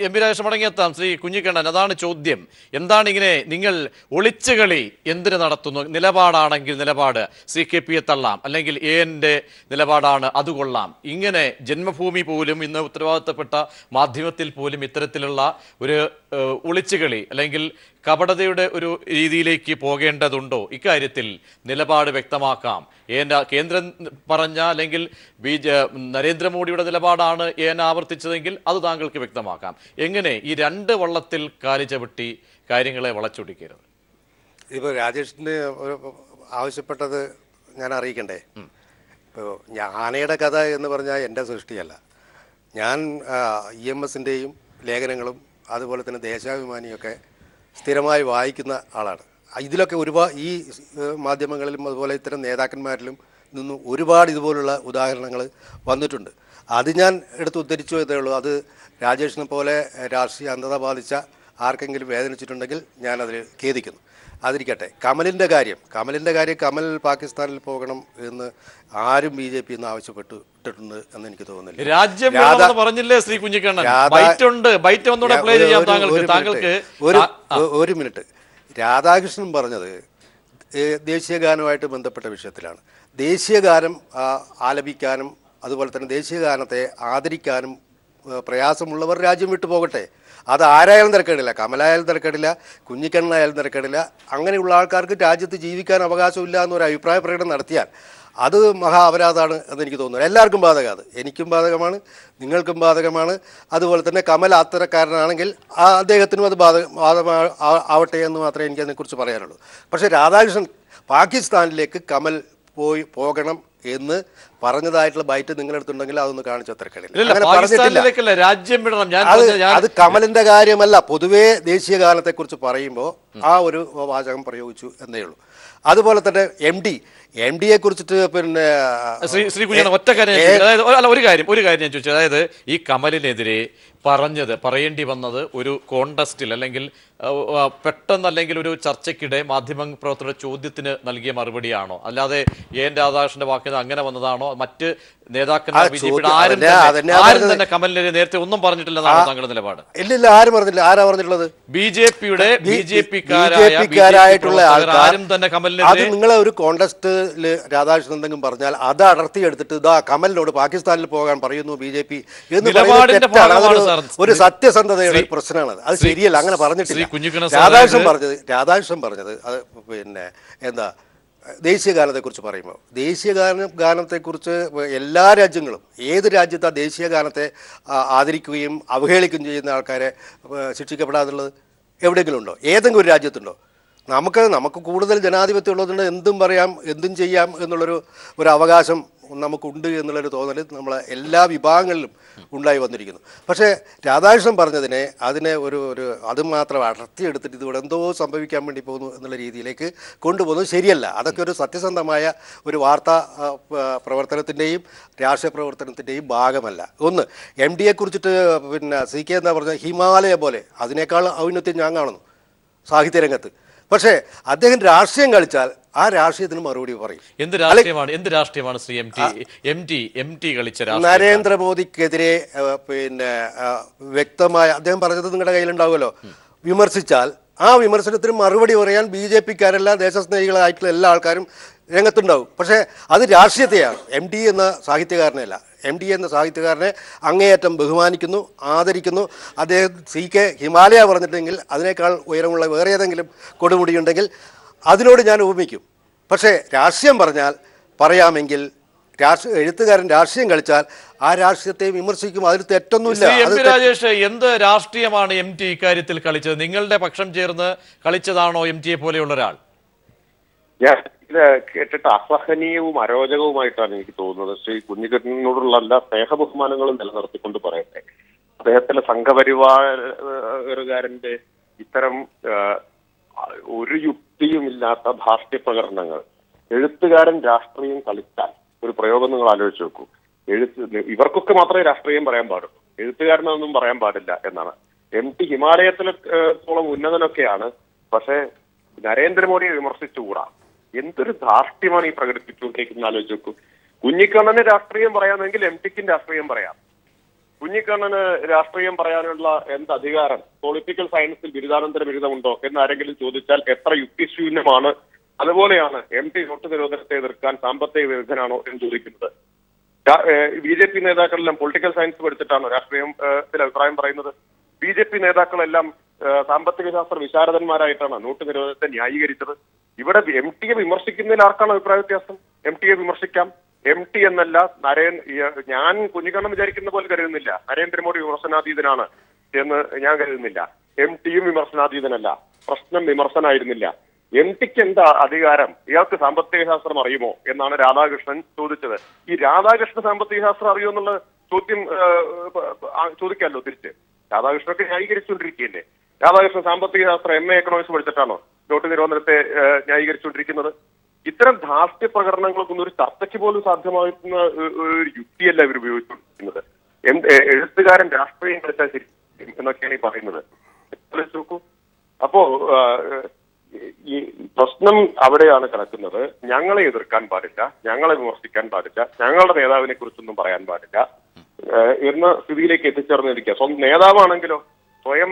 M P Rajesh മടങ്ങിയെത്താം. ശ്രീ കുഞ്ഞിക്കണ്ണൻ, അതാണ് ചോദ്യം. എന്താണ് ഇങ്ങനെ നിങ്ങൾ ഒളിച്ചുകളി എന്തിനു നടത്തുന്നു? നിലപാടാണെങ്കിൽ നിലപാട് CKPയെ തള്ളാം, അല്ലെങ്കിൽ ANന്റെ നിലപാടാണ് അത് കൊള്ളാം. ഇങ്ങനെ ജന്മഭൂമി പോലും ഇന്ന് ഉത്തരവാദിത്തപ്പെട്ട മാധ്യമത്തിൽ പോലും ഇത്തരത്തിലുള്ള ഒരു ഒളിച്ചുകളി അല്ലെങ്കിൽ കപടതയുടെ ഒരു രീതിയിലേക്ക് പോകേണ്ടതുണ്ടോ? ഇക്കാര്യത്തിൽ നിലപാട് വ്യക്തമാക്കാം. കേന്ദ്രം പറഞ്ഞ അല്ലെങ്കിൽ നരേന്ദ്രമോദിയുടെ നിലപാടാണ് ആവർത്തിച്ചതെങ്കിൽ അത് താങ്കൾക്ക് വ്യക്തമാക്കാം. എങ്ങനെ ഈ രണ്ട് വള്ളത്തിൽ കാലി ചവിട്ടി കാര്യങ്ങളെ വളച്ചൊടിക്കരുത്? ഇപ്പോൾ രാജേഷിന് ആവശ്യപ്പെട്ടത് ഞാൻ അറിയിക്കണ്ടേ? ഇപ്പോൾ ആനയുടെ കഥ എന്ന് പറഞ്ഞാൽ എൻ്റെ സൃഷ്ടിയല്ല. ഞാൻ EMSൻ്റെയും ലേഖനങ്ങളും അതുപോലെ തന്നെ ദേശാഭിമാനിയൊക്കെ സ്ഥിരമായി വായിക്കുന്ന ആളാണ്. ഇതിലൊക്കെ ഈ മാധ്യമങ്ങളിലും അതുപോലെ ഇത്തരം നേതാക്കന്മാരിലും നിന്നും ഒരുപാട് ഇതുപോലുള്ള ഉദാഹരണങ്ങൾ വന്നിട്ടുണ്ട്. അത് ഞാൻ എടുത്ത് ഉദ്ധരിച്ചു എന്നേ ഉള്ളൂ. അത് രാജേഷിനെ പോലെ രാഷ്ട്രീയ അന്ധത ബാധിച്ച ആർക്കെങ്കിലും വേദനിച്ചിട്ടുണ്ടെങ്കിൽ ഞാനതിൽ ഖേദിക്കുന്നു. അതിരിക്കട്ടെ. കമലിൻ്റെ കാര്യം കമൽ പാകിസ്ഥാനിൽ പോകണം എന്ന് ആരും BJP എന്ന് ആവശ്യപ്പെട്ടിട്ടുണ്ട് എന്ന് എനിക്ക് തോന്നുന്നില്ല. രാജ്യം പറഞ്ഞില്ലേ ശ്രീ കുഞ്ഞിക്കണ്ണൻ? ഒരു മിനിറ്റ്. രാധാകൃഷ്ണൻ പറഞ്ഞത് ദേശീയ ഗാനവുമായിട്ട് ബന്ധപ്പെട്ട വിഷയത്തിലാണ്. ദേശീയ ഗാനം ആലപിക്കാനും അതുപോലെ തന്നെ ദേശീയ ഗാനത്തെ ആദരിക്കാനും പ്രയാസമുള്ളവർ രാജ്യം വിട്ടു പോകട്ടെ. അത് ആരായാലും തിരക്കേടില്ല, കമലായാലും തിരക്കേടില്ല, കുഞ്ഞിക്കണ്ണനായാലും തിരക്കേടില്ല. അങ്ങനെയുള്ള ആൾക്കാർക്ക് രാജ്യത്ത് ജീവിക്കാൻ അവകാശമില്ല എന്നൊരു അഭിപ്രായ പ്രകടനം നടത്തിയാൽ അത് മഹാ അപരാധമാണ് എന്നെനിക്ക് തോന്നുന്നു. എല്ലാവർക്കും ബാധകം. അത് എനിക്കും ബാധകമാണ്, നിങ്ങൾക്കും ബാധകമാണ്. അതുപോലെ തന്നെ കമൽ അത്തരക്കാരനാണെങ്കിൽ അദ്ദേഹത്തിനും അത് ആവട്ടെ എന്ന് മാത്രമേ എനിക്കതിനെക്കുറിച്ച് പറയാനുള്ളൂ. പക്ഷേ രാധാകൃഷ്ണൻ പാകിസ്ഥാനിലേക്ക് കമൽ പോകണം എന്ന് പറഞ്ഞതായിട്ടുള്ള ബൈറ്റ് നിങ്ങളെടുത്തുണ്ടെങ്കിൽ അതൊന്ന് കാണിച്ചു തിരക്കടില്ല. അങ്ങനെ പറഞ്ഞിട്ടില്ല. അത് കമലിന്റെ കാര്യമല്ല. പൊതുവേ ദേശീയ ഗാനത്തെക്കുറിച്ച് പറയുമ്പോൾ ആ ഒരു വാചകം പ്രയോഗിച്ചു എന്നേ ഉള്ളൂ. അതുപോലെ തന്നെ MDയെ കുറിച്ചിട്ട് പിന്നെ ശ്രീ കുഞ്ഞാണ് ഒറ്റ കാര്യം ഒരു കാര്യം ഞാൻ ചോദിച്ചു. അതായത് ഈ കമലിനെതിരെ പറയേണ്ടി വന്നത് ഒരു കോണ്ടസ്റ്റിൽ അല്ലെങ്കിൽ പെട്ടെന്ന് അല്ലെങ്കിൽ ഒരു ചർച്ചയ്ക്കിടെ മാധ്യമപ്രവർത്തകരുടെ ചോദ്യത്തിന് നൽകിയ മറുപടിയാണോ? അല്ലാതെ രാധാകൃഷ്ണന്റെ വാക്കിൽ അങ്ങനെ വന്നതാണോ? മറ്റ് നേതാക്കന്മാർ BJPയുടെ ആരും തന്നെ കമലിനെതിരെ നേരത്തെ ഒന്നും പറഞ്ഞിട്ടില്ലെന്നാണോ താങ്കളുടെ നിലപാട്? ഇല്ലില്ല, ആരും പറഞ്ഞില്ല. ആരാ പറഞ്ഞിട്ടുള്ളത്? BJPക്കാരായിട്ടുള്ള ആരും തന്നെ കമലിനെതിരെ. നിങ്ങളെ ഒരു കോണ്ടസ്റ്റിൽ രാധാകൃഷ്ണൻ എന്തെങ്കിലും പറഞ്ഞാൽ അത് അടർത്തിയെടുത്തിട്ട് കമലിനോട് പാകിസ്ഥാനിൽ പോകാൻ പറയുന്നു BJP എന്ന് ഒരു സത്യസന്ധതയുടെ പ്രശ്നമാണ്. അത് ശരിയല്ല, അങ്ങനെ പറഞ്ഞിട്ടില്ല. രാധാകൃഷ്ണൻ പറഞ്ഞത് അത് പിന്നെ എന്താ ദേശീയ ഗാനത്തെക്കുറിച്ച് പറയുമ്പോൾ ദേശീയ ഗാനത്തെക്കുറിച്ച് എല്ലാ രാജ്യങ്ങളും ഏത് രാജ്യത്താണ് ദേശീയ ഗാനത്തെ ആദരിക്കുകയും അവഹേളിക്കുകയും ചെയ്യുന്ന ആൾക്കാരെ ശിക്ഷിക്കപ്പെടാതുള്ളത് എവിടെയെങ്കിലും ഉണ്ടോ? ഏതെങ്കിലും ഒരു രാജ്യത്തുണ്ടോ? നമുക്ക് കൂടുതൽ ജനാധിപത്യം ഉള്ളതുകൊണ്ട് എന്തും പറയാം, എന്തും ചെയ്യാം എന്നുള്ളൊരു അവകാശം നമുക്കുണ്ട് എന്നുള്ളൊരു തോന്നൽ നമ്മളെ എല്ലാ വിഭാഗങ്ങളിലും ഉണ്ടായി വന്നിരിക്കുന്നു. പക്ഷേ രാധാകൃഷ്ണൻ പറഞ്ഞതിനെ അത് മാത്രം അടർത്തിയെടുത്തിട്ട് ഇതിവിടെ എന്തോ സംഭവിക്കാൻ വേണ്ടി പോകുന്നു എന്നുള്ള രീതിയിലേക്ക് കൊണ്ടുപോകുന്നത് ശരിയല്ല. അതൊക്കെ ഒരു സത്യസന്ധമായ ഒരു വാർത്താ പ്രവർത്തനത്തിൻ്റെയും രാഷ്ട്രീയ പ്രവർത്തനത്തിൻ്റെയും ഭാഗമല്ല. ഒന്ന്, MDയെ കുറിച്ചിട്ട് പിന്നെ CK എന്താ പറഞ്ഞത്? ഹിമാലയ പോലെ അതിനേക്കാൾ ഔന്നത്യം ഞാൻ കാണുന്നു സാഹിത്യരംഗത്ത്. പക്ഷേ അദ്ദേഹം രാഷ്ട്രീയം കളിച്ചാൽ ആ രാഷ്ട്രീയത്തിന് മറുപടി പറയും. എന്ത് രാഷ്ട്രീയമാണ് ശ്രീ MT കളിച്ച രാഷ്ട്രീയം? നരേന്ദ്രമോദിക്കെതിരെ പിന്നെ വ്യക്തമായ അദ്ദേഹം പറഞ്ഞത് നിങ്ങളുടെ കയ്യിലുണ്ടാവുമല്ലോ. വിമർശിച്ചാൽ ആ വിമർശനത്തിന് മറുപടി പറയാൻ BJPക്കാരെല്ലാം ദേശസ്നേഹികളായിട്ടുള്ള എല്ലാ ആൾക്കാരും രംഗത്തുണ്ടാവും. പക്ഷേ അത് രാഷ്ട്രീയത്തെയാണ്, MD എന്ന സാഹിത്യകാരനല്ല. MD എന്ന സാഹിത്യകാരനെ അങ്ങേയറ്റം ബഹുമാനിക്കുന്നു, ആദരിക്കുന്നു. അദ്ദേഹം CK ഹിമാലയ പറഞ്ഞിട്ടെങ്കിൽ അതിനേക്കാൾ ഉയരമുള്ള വേറെ ഏതെങ്കിലും കൊടുമുടിയുണ്ടെങ്കിൽ അതിനോട് ഞാൻ ഉപമിക്കും. പക്ഷേ രാഷ്ട്രീയം പറഞ്ഞാൽ പറയാമെങ്കിൽ എഴുത്തുകാരൻ രാഷ്ട്രീയം കളിച്ചാൽ ആ രാഷ്ട്രീയത്തെ വിമർശിക്കും. അതിൽ തെറ്റൊന്നുമില്ല. ശ്രീ MP രാജേഷ്, എന്ത് രാഷ്ട്രീയമാണ് MT ഇക്കാര്യത്തിൽ കളിച്ചത്? നിങ്ങളുടെ പക്ഷം ചേർന്ന് കളിച്ചതാണോ MTയെ പോലെയുള്ള ഒരാൾ? ഞാൻ ഇത് കേട്ടിട്ട് അസഹനീയവും അരോചകവുമായിട്ടാണ് എനിക്ക് തോന്നുന്നത്. ശ്രീ കുഞ്ഞിക്കണ്ണനോടുള്ള എല്ലാ സ്നേഹബഹുമാനങ്ങളും നിലനിർത്തിക്കൊണ്ട് പറയട്ടെ, അദ്ദേഹത്തിന്റെ സംഘപരിവാരകാരന്റെ ഇത്തരം ഒരു യുക്തിയുമില്ലാത്ത ധാർഷ്ട്യ പ്രകടനങ്ങൾ, എഴുത്തുകാരൻ രാഷ്ട്രീയം കളിച്ചാൽ ഒരു പ്രയോഗം നിങ്ങൾ ആലോചിച്ച് നോക്കൂ. ഇവർക്കൊക്കെ മാത്രമേ രാഷ്ട്രീയം പറയാൻ പാടുള്ളൂ, എഴുത്തുകാരനൊന്നും പറയാൻ പാടില്ല എന്നാണ്. MT ഹിമാലയത്തിലോളം ഉന്നതനൊക്കെയാണ്, പക്ഷേ നരേന്ദ്രമോദിയെ വിമർശിച്ചുകൂടാ. എന്തൊരു ധാർഷ്ട്യമാണ് ഈ പ്രകടിപ്പിച്ചുകൊണ്ടിരിക്കുന്നത് ആലോചിച്ച് നോക്കൂ. കുഞ്ഞിക്കണ്ണന് രാഷ്ട്രീയം പറയാമെങ്കിൽ MTക്കും രാഷ്ട്രീയം പറയാം. കുഞ്ഞിക്കണ്ണന് രാഷ്ട്രീയം പറയാനുള്ള എന്ത് അധികാരം? പൊളിറ്റിക്കൽ സയൻസിൽ ബിരുദാനന്തര ബിരുദമുണ്ടോ എന്ന് ആരെങ്കിലും ചോദിച്ചാൽ എത്ര യുക്തിശൂന്യമാണ്. അതുപോലെയാണ് MT നോട്ട് നിരോധനത്തെ എതിർക്കാൻ സാമ്പത്തിക വിരുദ്ധനാണോ എന്ന് ചോദിക്കുന്നത്. BJP നേതാക്കളെല്ലാം പൊളിറ്റിക്കൽ സയൻസ് പഠിച്ചിട്ടാണ് രാഷ്ട്രീയത്തിൽ അഭിപ്രായം പറയുന്നത്. BJP നേതാക്കളെല്ലാം സാമ്പത്തിക ശാസ്ത്ര വിശാരദന്മാരായിട്ടാണ് നോട്ട് നിരോധനത്തെ ന്യായീകരിച്ചത്. ഇവിടെ MTയെ വിമർശിക്കുന്നതിൽ ആർക്കാണ് അഭിപ്രായ വ്യത്യാസം? MTയെ വിമർശിക്കാം. MT എന്നല്ല ഞാൻ കുഞ്ഞിക്കണ്ണൻ വിചാരിക്കുന്ന പോലെ കരുതുന്നില്ല. നരേന്ദ്രമോദി വിമർശനാതീതനാണ് എന്ന് ഞാൻ കരുതുന്നില്ല. MTയും വിമർശനാതീതനല്ല. പ്രശ്നം വിമർശനായിരുന്നില്ല. MTക്ക് എന്താ അധികാരം? ഇയാൾക്ക് സാമ്പത്തിക ശാസ്ത്രം അറിയുമോ എന്നാണ് രാധാകൃഷ്ണൻ ചോദിച്ചത്. ഈ രാധാകൃഷ്ണൻ സാമ്പത്തിക ശാസ്ത്രം അറിയുമോ എന്നുള്ള ചോദ്യം ചോദിക്കാമല്ലോ തിരിച്ച്. രാധാകൃഷ്ണനൊക്കെ ന്യായീകരിച്ചുകൊണ്ടിരിക്കുകയല്ലേ. രാധാകൃഷ്ണൻ സാമ്പത്തിക ശാസ്ത്രം MA എക്കണോമിക്സ് പഠിച്ചിട്ടാണോ നോട്ട് നിരോധനത്തെ ന്യായീകരിച്ചുകൊണ്ടിരിക്കുന്നത്? ഇത്തരം ധാർഷ്ട്യ പ്രകടനങ്ങൾക്കൊന്നും ഒരു ചർച്ചയ്ക്ക് പോലും സാധ്യമാകുന്ന ഒരു യുക്തിയല്ല ഇവർ ഉപയോഗിച്ചുകൊണ്ടിരിക്കുന്നത്. എഴുത്തുകാരൻ രാഷ്ട്രീയം കളിച്ചാൽ ശരി എന്നൊക്കെയാണ് ഈ പറയുന്നത്. നോക്കൂ, അപ്പോ ഈ പ്രശ്നം അവിടെയാണ് കിടക്കുന്നത്. ഞങ്ങളെ എതിർക്കാൻ പാടില്ല, ഞങ്ങളെ വിമർശിക്കാൻ പാടില്ല, ഞങ്ങളുടെ നേതാവിനെ കുറിച്ചൊന്നും പറയാൻ പാടില്ല എന്ന സ്ഥിതിയിലേക്ക് എത്തിച്ചേർന്നിരിക്കുക. സ്വന്തം നേതാവാണെങ്കിലോ സ്വയം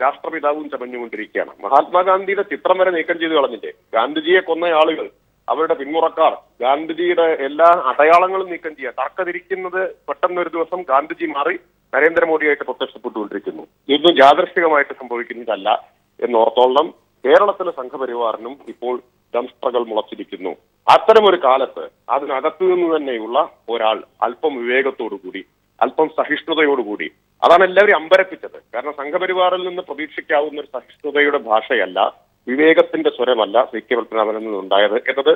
രാഷ്ട്രപിതാവും ചമഞ്ഞുകൊണ്ടിരിക്കുകയാണ്. മഹാത്മാഗാന്ധിയുടെ ചിത്രം വരെ നീക്കം ചെയ്ത് കളഞ്ഞില്ലേ? ഗാന്ധിജിയെ കൊന്ന ആളുകൾ, അവരുടെ പിന്മുറക്കാർ ഗാന്ധിജിയുടെ എല്ലാ അടയാളങ്ങളും നീക്കം ചെയ്യുക. തർക്കതിരിക്കുന്നത് പെട്ടെന്നൊരു ദിവസം ഗാന്ധിജി മാറി നരേന്ദ്രമോദിയായിട്ട് പ്രത്യക്ഷപ്പെട്ടുകൊണ്ടിരിക്കുന്നു. ഇതൊന്നും യാദൃശ്ചികമായിട്ട് സംഭവിക്കുന്നതല്ല എന്നോർത്തോളം കേരളത്തിലെ സംഘപരിവാറിനും ഇപ്പോൾ ദംഷ്ട്രകൾ മുളച്ചിരിക്കുന്നു. അത്തരമൊരു കാലത്ത് അതിനകത്തു നിന്ന് തന്നെയുള്ള ഒരാൾ അല്പം വിവേകത്തോടുകൂടി, അല്പം സഹിഷ്ണുതയോടുകൂടി, അതാണ് എല്ലാവരും അമ്പരപ്പിച്ചത്. കാരണം സംഘപരിവാറിൽ നിന്ന് പ്രതീക്ഷിക്കാവുന്ന ഒരു സഹിഷ്ണുതയുടെ ഭാഷയല്ല, വിവേകത്തിന്റെ സ്വരമല്ല CK പത്മനാഭനിൽ നിന്നുണ്ടായത് എന്നത്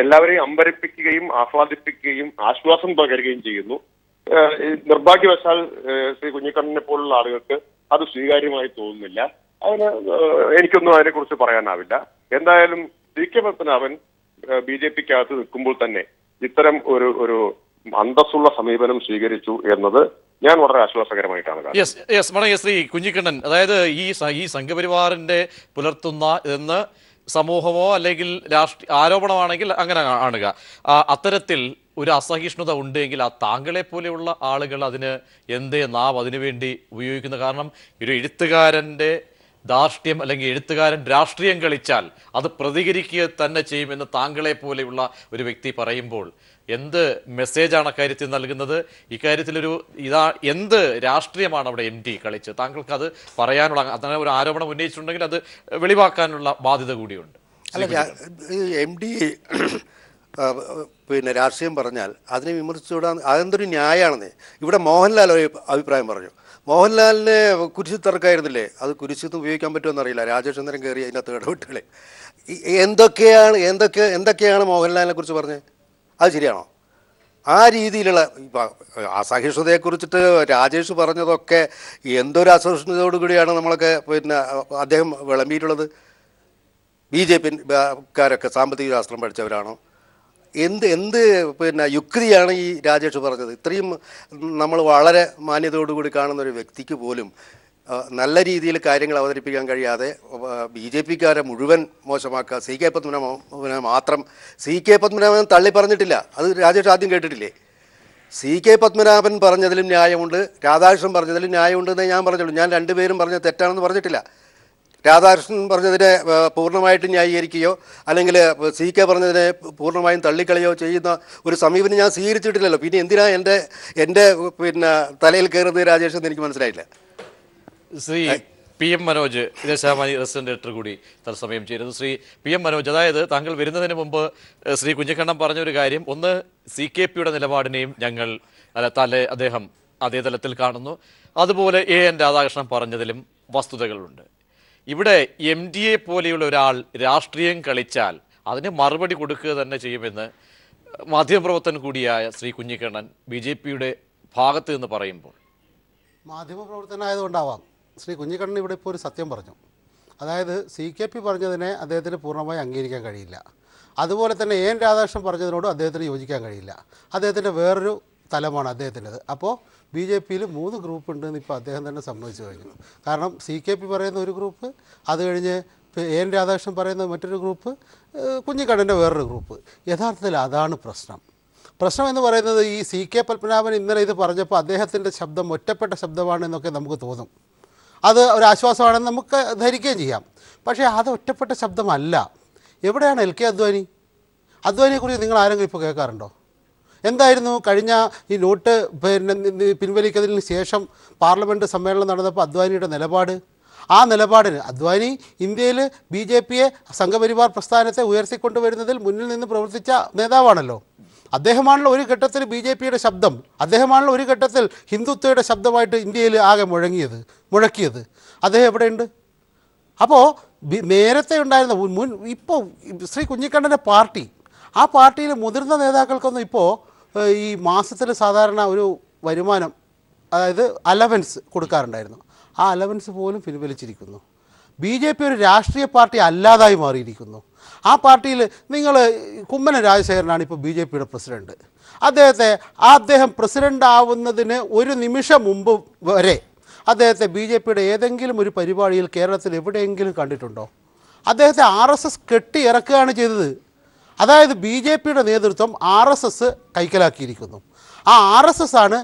എല്ലാവരെയും അമ്പരപ്പിക്കുകയും ആഹ്ലാദിപ്പിക്കുകയും ആശ്വാസം പകരുകയും ചെയ്യുന്നു. നിർഭാഗ്യവശാൽ ശ്രീ കുഞ്ഞിക്കണ്ണനെ പോലുള്ള ആളുകൾക്ക് അത് സ്വീകാര്യമായി തോന്നുന്നില്ല. അതിന് എനിക്കൊന്നും അതിനെക്കുറിച്ച് പറയാനാവില്ല. എന്തായാലും CK പത്മനാഭൻ BJPക്കകത്ത് നിൽക്കുമ്പോൾ തന്നെ ഇത്തരം ഒരു അന്തസ്സുള്ള സമീപനം സ്വീകരിച്ചു എന്നത് ഞാൻ വളരെ ആശ്വാസകരമായിട്ടാണ് കാണുന്നത്. ശ്രീ കുഞ്ഞിക്കണ്ണൻ, അതായത് ഈ സംഘപരിവാറിന്റെ പുലർത്തുന്ന എന്ന് സമൂഹമോ അല്ലെങ്കിൽ ആരോപണമാണെങ്കിൽ അങ്ങനെ കാണുക, അത്തരത്തിൽ ഒരു അസഹിഷ്ണുത ഉണ്ടെങ്കിൽ ആ താങ്കളെ പോലെയുള്ള ആളുകൾ അതിന് എന്തേ നാം അതിനുവേണ്ടി ഉപയോഗിക്കുന്ന? കാരണം ഒരു എഴുത്തുകാരൻ്റെ ധാർഷ്ട്യം അല്ലെങ്കിൽ എഴുത്തുകാരൻ രാഷ്ട്രീയം കളിച്ചാൽ അത് പ്രതികരിക്കുക തന്നെ ചെയ്യുമെന്ന് താങ്കളെ പോലെയുള്ള ഒരു വ്യക്തി പറയുമ്പോൾ എന്ത് മെസ്സേജാണ് അക്കാര്യത്തിൽ നൽകുന്നത്? ഇക്കാര്യത്തിലൊരു എന്ത് രാഷ്ട്രീയമാണ് അവിടെ MT കളിച്ച്? താങ്കൾക്ക് അത് പറയാനുള്ള, അങ്ങനെ ഒരു ആരോപണം ഉന്നയിച്ചിട്ടുണ്ടെങ്കിൽ അത് വെളിവാക്കാനുള്ള ബാധ്യത കൂടിയുണ്ട്. അല്ല, MD പിന്നെ രാഷ്ട്രീയം പറഞ്ഞാൽ അതിനെ വിമർശിച്ചുകൂടാൻ അതെന്തൊരു ന്യായമാണെന്നേ. ഇവിടെ മോഹൻലാൽ ഒരു അഭിപ്രായം പറഞ്ഞു. മോഹൻലാലിനെ കുരിശ് തർക്കമായിരുന്നില്ലേ? അത് കുരിശിന്ന് ഉപയോഗിക്കാൻ പറ്റുമെന്ന് അറിയില്ല. രാജേഷ് കയറി അതിനകത്ത് ഇടപെട്ടുകളെ എന്തൊക്കെയാണ് മോഹൻലാലിനെ കുറിച്ച് പറഞ്ഞത്? അത് ശരിയാണോ? ആ രീതിയിലുള്ള അസഹിഷ്ണുതയെക്കുറിച്ചിട്ട് രാജേഷ് പറഞ്ഞതൊക്കെ എന്തൊരു അസഹിഷ്ണുതയോടുകൂടിയാണ് നമ്മളൊക്കെ പിന്നെ അദ്ദേഹം വിളമ്പിയിട്ടുള്ളത്. BJPക്കാരൊക്കെ സാമ്പത്തിക ശാസ്ത്രം പഠിച്ചവരാണോ? എന്ത് പിന്നെ യുക്തിയാണ് ഈ രാജേഷ് പറഞ്ഞത്? ഇത്രയും നമ്മൾ വളരെ മാന്യതയോടുകൂടി കാണുന്ന ഒരു വ്യക്തിക്ക് പോലും നല്ല രീതിയിൽ കാര്യങ്ങൾ അവതരിപ്പിക്കാൻ കഴിയാതെ BJPക്കാരെ മുഴുവൻ മോശമാക്കുക. CK പത്മനാഭനെ മാത്രം CK പത്മനാഭൻ തള്ളി പറഞ്ഞിട്ടില്ല. അത് രാജേഷ് ആദ്യം കേട്ടിട്ടില്ലേ? CK പത്മനാഭൻ പറഞ്ഞതിലും ന്യായമുണ്ട്, രാധാകൃഷ്ണൻ പറഞ്ഞതിലും ന്യായമുണ്ടെന്നേ ഞാൻ പറഞ്ഞുള്ളൂ. ഞാൻ രണ്ടുപേരും പറഞ്ഞത് തെറ്റാണെന്ന് പറഞ്ഞിട്ടില്ല. രാധാകൃഷ്ണൻ പറഞ്ഞതിനെ പൂർണ്ണമായിട്ടും ന്യായീകരിക്കുകയോ അല്ലെങ്കിൽ CK പറഞ്ഞതിനെ പൂർണ്ണമായും തള്ളിക്കളയോ ചെയ്യുന്ന ഒരു സമീപനം ഞാൻ സ്വീകരിച്ചിട്ടില്ലല്ലോ. പിന്നെ എന്തിനാ എൻ്റെ പിന്നെ തലയിൽ കയറുന്നത് രാജേഷ് എന്ന് എനിക്ക് മനസ്സിലായില്ല. Shri PM Manoj Deshabhimani resident director കൂടി തത്സമയം ചേരുന്നു. ശ്രീ PM മനോജ്, അതായത് താങ്കൾ വരുന്നതിന് മുമ്പ് ശ്രീ കുഞ്ഞിക്കണ്ണൻ പറഞ്ഞൊരു കാര്യം, ഒന്ന് CKPയുടെ നിലപാടിനെയും ഞങ്ങൾ അദ്ദേഹം അതേ തലത്തിൽ കാണുന്നു, അതുപോലെ AN രാധാകൃഷ്ണൻ പറഞ്ഞതിലും വസ്തുതകളുണ്ട്. ഇവിടെ MDA പോലെയുള്ള ഒരാൾ രാഷ്ട്രീയം കളിച്ചാൽ അതിന് മറുപടി കൊടുക്കുക തന്നെ ചെയ്യുമെന്ന് മാധ്യമപ്രവർത്തകൻ കൂടിയായ ശ്രീ കുഞ്ഞിക്കണ്ണൻ BJPയുടെ ഭാഗത്ത് നിന്ന് പറയുമ്പോൾ, മാധ്യമപ്രവർത്തനായതുകൊണ്ടാവാം ശ്രീ കുഞ്ഞിക്കണ്ണൻ ഇവിടെ ഇപ്പോൾ ഒരു സത്യം പറഞ്ഞു. അതായത് CKP പറഞ്ഞതിനെ അദ്ദേഹത്തിന് പൂർണ്ണമായി അംഗീകരിക്കാൻ കഴിയില്ല. അതുപോലെ തന്നെ AN രാധാകൃഷ്ണൻ പറഞ്ഞതിനോടും അദ്ദേഹത്തിന് യോജിക്കാൻ കഴിയില്ല. അദ്ദേഹത്തിൻ്റെ വേറൊരു തലമാണ് അദ്ദേഹത്തിൻ്റെത്. അപ്പോൾ BJPയിൽ 3 ഗ്രൂപ്പ് ഉണ്ടെന്ന് ഇപ്പോൾ അദ്ദേഹം തന്നെ സമ്മതിച്ചു കഴിഞ്ഞു. കാരണം CKP പറയുന്ന ഒരു ഗ്രൂപ്പ്, അത് കഴിഞ്ഞ് AN രാധാകൃഷ്ണൻ പറയുന്ന മറ്റൊരു ഗ്രൂപ്പ്, കുഞ്ഞിക്കണ്ണൻ്റെ വേറൊരു ഗ്രൂപ്പ്. യഥാർത്ഥത്തിൽ അതാണ് പ്രശ്നം. പ്രശ്നം എന്ന് പറയുന്നത് ഈ CK പത്മനാഭൻ ഇന്നലെ ഇത് പറഞ്ഞപ്പോൾ അദ്ദേഹത്തിൻ്റെ ശബ്ദം ഒറ്റപ്പെട്ട ശബ്ദമാണെന്നൊക്കെ നമുക്ക് തോന്നും. അത് ഒരു ആശ്വാസമാണെന്ന് നമുക്ക് ധരിക്കുകയും ചെയ്യാം. പക്ഷേ അത് ഒറ്റപ്പെട്ട ശബ്ദമല്ല. എവിടെയാണ് LK അദ്വാനി? അദ്വാനിയെക്കുറിച്ച് നിങ്ങൾ ആരെങ്കിലും ഇപ്പോൾ കേൾക്കാറുണ്ടോ? എന്തായിരുന്നു കഴിഞ്ഞ ഈ നോട്ട് പിൻവലിക്കുന്നതിന് ശേഷം പാർലമെൻറ്റ് സമ്മേളനം നടന്നപ്പോൾ അദ്വാനിയുടെ നിലപാട്? ആ നിലപാടിന് അദ്വാനി ഇന്ത്യയിൽ BJPയെ സംഘപരിവാർ പ്രസ്ഥാനത്തെ ഉയർത്തിക്കൊണ്ടുവരുന്നതിൽ മുന്നിൽ നിന്ന് പ്രവർത്തിച്ച നേതാവാണല്ലോ. അദ്ദേഹമാണല്ലോ ഒരു ഘട്ടത്തിൽ BJPയുടെ ശബ്ദം, അദ്ദേഹമാണല്ലോ ഒരു ഘട്ടത്തിൽ ഹിന്ദുത്വയുടെ ശബ്ദമായിട്ട് ഇന്ത്യയിൽ ആകെ മുഴക്കിയത്. അദ്ദേഹം എവിടെയുണ്ട്? അപ്പോൾ നേരത്തെ ഉണ്ടായിരുന്ന ഇപ്പോൾ ശ്രീ കുഞ്ഞിക്കണ്ണൻ്റെ പാർട്ടി, ആ പാർട്ടിയിൽ മുതിർന്ന നേതാക്കൾക്കൊന്നും ഇപ്പോൾ ഈ മാസത്തിൽ സാധാരണ ഒരു വരുമാനം, അതായത് അലവൻസ് കൊടുക്കാറുണ്ടായിരുന്നു. ആ അലവൻസ് പോലും പിൻവലിച്ചിരിക്കുന്നു. BJP ഒരു രാഷ്ട്രീയ പാർട്ടി അല്ലാതായി മാറിയിരിക്കുന്നു. ആ പാർട്ടിയിൽ നിങ്ങൾ കുമ്മനം രാജശേഖരനാണ് ഇപ്പോൾ BJPയുടെ പ്രസിഡന്റ്. അദ്ദേഹം പ്രസിഡന്റ് ആവുന്നതിന് ഒരു നിമിഷം മുമ്പ് വരെ അദ്ദേഹത്തെ BJPയുടെ ഏതെങ്കിലും ഒരു പരിപാടിയിൽ കേരളത്തിൽ എവിടെയെങ്കിലും കണ്ടിട്ടുണ്ടോ? അദ്ദേഹത്തെ RSS കെട്ടി ഇറക്കുകയാണ് ചെയ്തത്. അതായത് BJPയുടെ നേതൃത്വം RSS കൈക്കലാക്കിയിരിക്കുന്നു. ആ RSS ആണ്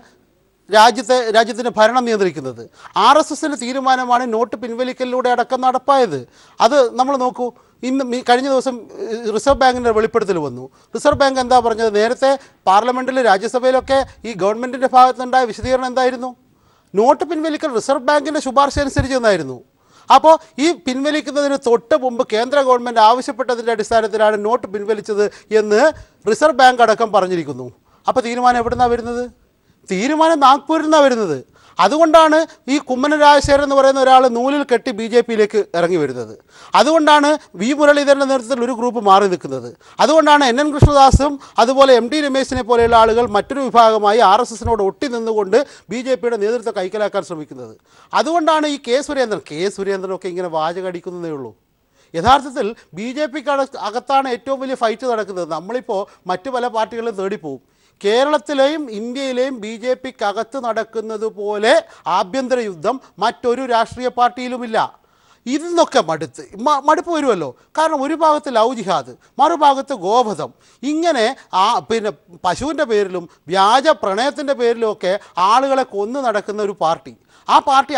രാജ്യത്തിൻ്റെ ഭരണം നിയന്ത്രിക്കുന്നത്. RSSൻ്റെ തീരുമാനമാണ് നോട്ട് പിൻവലിക്കലിലൂടെ അടക്കം നടപ്പായത്. അത് നമ്മൾ നോക്കൂ, കഴിഞ്ഞ ദിവസം റിസർവ് ബാങ്കിൻ്റെ വെളിപ്പെടുത്തൽ വന്നു. റിസർവ് ബാങ്ക് എന്താ പറഞ്ഞത്? നേരത്തെ പാർലമെൻറ്റിൽ രാജ്യസഭയിലൊക്കെ ഈ ഗവൺമെൻറ്റിൻ്റെ ഭാഗത്തുനിന്നുണ്ടായ വിശദീകരണം എന്തായിരുന്നു? നോട്ട് പിൻവലിക്കൽ റിസർവ് ബാങ്കിൻ്റെ ശുപാർശ അനുസരിച്ച് എന്നായിരുന്നു. അപ്പോൾ ഈ പിൻവലിക്കുന്നതിന് തൊട്ട് മുമ്പ് കേന്ദ്ര ഗവൺമെൻറ് ആവശ്യപ്പെട്ടതിൻ്റെ അടിസ്ഥാനത്തിലാണ് നോട്ട് പിൻവലിച്ചത് എന്ന് റിസർവ് ബാങ്ക് അടക്കം പറഞ്ഞിരിക്കുന്നു. അപ്പോൾ തീരുമാനം എവിടെ നിന്നാണ് വരുന്നത്? തീരുമാനം നാഗ്പൂരിൽ നിന്നാണ് വരുന്നത്. അതുകൊണ്ടാണ് ഈ കുമ്മനം രാജശേഖരൻ എന്ന് പറയുന്ന ഒരാൾ നൂലിൽ കെട്ടി BJPയിലേക്ക് ഇറങ്ങി വരുന്നത്. അതുകൊണ്ടാണ് V മുരളീധരൻ്റെ നേതൃത്വത്തിൽ ഒരു ഗ്രൂപ്പ് മാറി നിൽക്കുന്നത്. അതുകൊണ്ടാണ് NN കൃഷ്ണദാസും അതുപോലെ MD രമേശിനെ പോലെയുള്ള ആളുകൾ മറ്റൊരു വിഭാഗമായി RSSനോട് ഒട്ടി നിന്നുകൊണ്ട് BJPയുടെ നേതൃത്വം കൈക്കലാക്കാൻ ശ്രമിക്കുന്നത്. അതുകൊണ്ടാണ് ഈ കെ സുരേന്ദ്രനൊക്കെ ഇങ്ങനെ വാചകടിക്കുന്നതേ ഉള്ളൂ. യഥാർത്ഥത്തിൽ BJPക്ക് അകത്താണ് ഏറ്റവും വലിയ ഫൈറ്റ് നടക്കുന്നത്. നമ്മളിപ്പോൾ മറ്റു പല പാർട്ടികളും തേടിപ്പോവും. കേരളത്തിലെയും ഇന്ത്യയിലെയും BJPക്കകത്ത് നടക്കുന്നത് പോലെ ആഭ്യന്തര യുദ്ധം മറ്റൊരു രാഷ്ട്രീയ പാർട്ടിയിലുമില്ല. ഇതിന്നൊക്കെ മടുപ്പ് വരുമല്ലോ. കാരണം ഒരു ഭാഗത്ത് ലവ് ജിഹാദ്, മറുഭാഗത്ത് ഗോവധം, ഇങ്ങനെ പശുവിൻ്റെ പേരിലും വ്യാജ പ്രണയത്തിൻ്റെ പേരിലുമൊക്കെ ആളുകളെ കൊന്നു നടക്കുന്ന ഒരു പാർട്ടി. ആ പാർട്ടി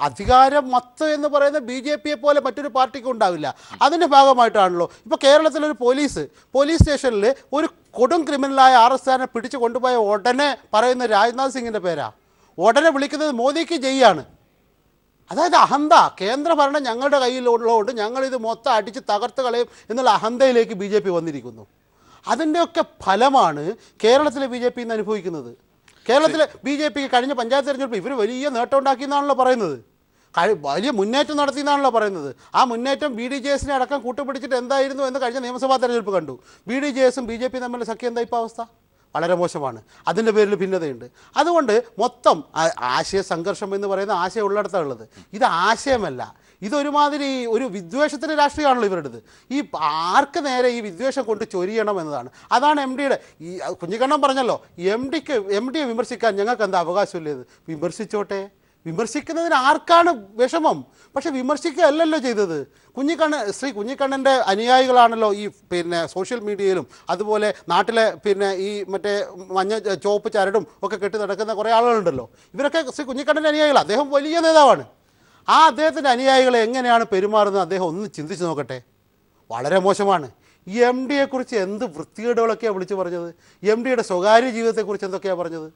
അധികാരം മത്ത് എന്ന് പറയുന്ന BJPയെ പോലെ മറ്റൊരു പാർട്ടിക്കും ഉണ്ടാവില്ല. അതിൻ്റെ ഭാഗമായിട്ടാണല്ലോ ഇപ്പോൾ കേരളത്തിലൊരു പോലീസ് സ്റ്റേഷനിൽ ഒരു കൊടും ക്രിമിനലായ RSSനെ പിടിച്ചു കൊണ്ടുപോയ ഉടനെ പറയുന്ന രാജ്നാഥ് സിംഗിൻ്റെ പേരാ, ഉടനെ വിളിക്കുന്നത് മോദിക്ക് ജയ്യാണ്. അതായത് അഹന്ത, കേന്ദ്ര ഭരണം ഞങ്ങളുടെ കയ്യിലുള്ളതുകൊണ്ട് ഞങ്ങളിത് മൊത്തം അടിച്ച് തകർത്ത് കളയും എന്നുള്ള അഹന്തയിലേക്ക് BJP വന്നിരിക്കുന്നു. അതിൻ്റെയൊക്കെ ഫലമാണ് കേരളത്തിലെ BJP ഇന്ന് അനുഭവിക്കുന്നത്. കേരളത്തിലെ BJPക്ക് കഴിഞ്ഞ പഞ്ചായത്ത് തെരഞ്ഞെടുപ്പ് ഇവർ വലിയ നേട്ടം ഉണ്ടാക്കിയെന്നാണല്ലോ പറയുന്നത്, വലിയ മുന്നേറ്റം നടത്തിയെന്നാണല്ലോ പറയുന്നത്. ആ മുന്നേറ്റം BDJSനെ അടക്കം കൂട്ടുപിടിച്ചിട്ട് എന്തായിരുന്നു എന്ന് കഴിഞ്ഞ നിയമസഭാ തെരഞ്ഞെടുപ്പ് കണ്ടു. BDJSും BJP തമ്മിലുള്ള സഖ്യം എന്താ ഇപ്പോൾ അവസ്ഥ? വളരെ മോശമാണ്. അതിൻ്റെ പേരിൽ ഭിന്നതയുണ്ട്. അതുകൊണ്ട് മൊത്തം ആശയ സംഘർഷം എന്ന് പറയുന്ന ആശയം ഉള്ളിടത്താണ് ഉള്ളത്. ഇത് ആശയമല്ല, ഇതൊരുമാതിരി ഒരു വിദ്വേഷത്തിൻ്റെ രാഷ്ട്രീയമാണല്ലോ ഇവരുടേത്. ഈ ആർക്ക് നേരെ ഈ വിദ്വേഷം കൊണ്ട് ചൊരിയണം എന്നതാണ്. അതാണ് MDയുടെ ഈ കുഞ്ഞിക്കണ്ണൻ പറഞ്ഞല്ലോ, MDയെ വിമർശിക്കാൻ ഞങ്ങൾക്ക് എന്താ അവകാശമില്ലേത്? വിമർശിച്ചോട്ടെ, വിമർശിക്കുന്നതിന് ആർക്കാണ് വിഷമം? പക്ഷെ വിമർശിക്കുകയല്ലല്ലോ ചെയ്തത്. ശ്രീ കുഞ്ഞിക്കണ്ണൻ്റെ അനുയായികളാണല്ലോ ഈ സോഷ്യൽ മീഡിയയിലും അതുപോലെ നാട്ടിലെ ഈ മറ്റേ മഞ്ഞ ചുവപ്പ് ചരടും ഒക്കെ കെട്ടി നടക്കുന്ന കുറേ ആളുകളുണ്ടല്ലോ. ഇവരൊക്കെ ശ്രീ കുഞ്ഞിക്കണ്ണൻ്റെ അനുയായികൾ. അദ്ദേഹം വലിയ നേതാവാണ്. ആ അദ്ദേഹത്തിൻ്റെ അനുയായികളെ എങ്ങനെയാണ് പെരുമാറുന്നത് അദ്ദേഹം ഒന്ന് ചിന്തിച്ച് നോക്കട്ടെ. വളരെ മോശമാണ്. എം ഡിയെക്കുറിച്ച് എന്ത് വൃത്തികേടുകളൊക്കെയാണ് വിളിച്ചു പറഞ്ഞത്, എം ഡിയുടെ സ്വകാര്യ ജീവിതത്തെക്കുറിച്ച് എന്തൊക്കെയാണ് പറഞ്ഞത്.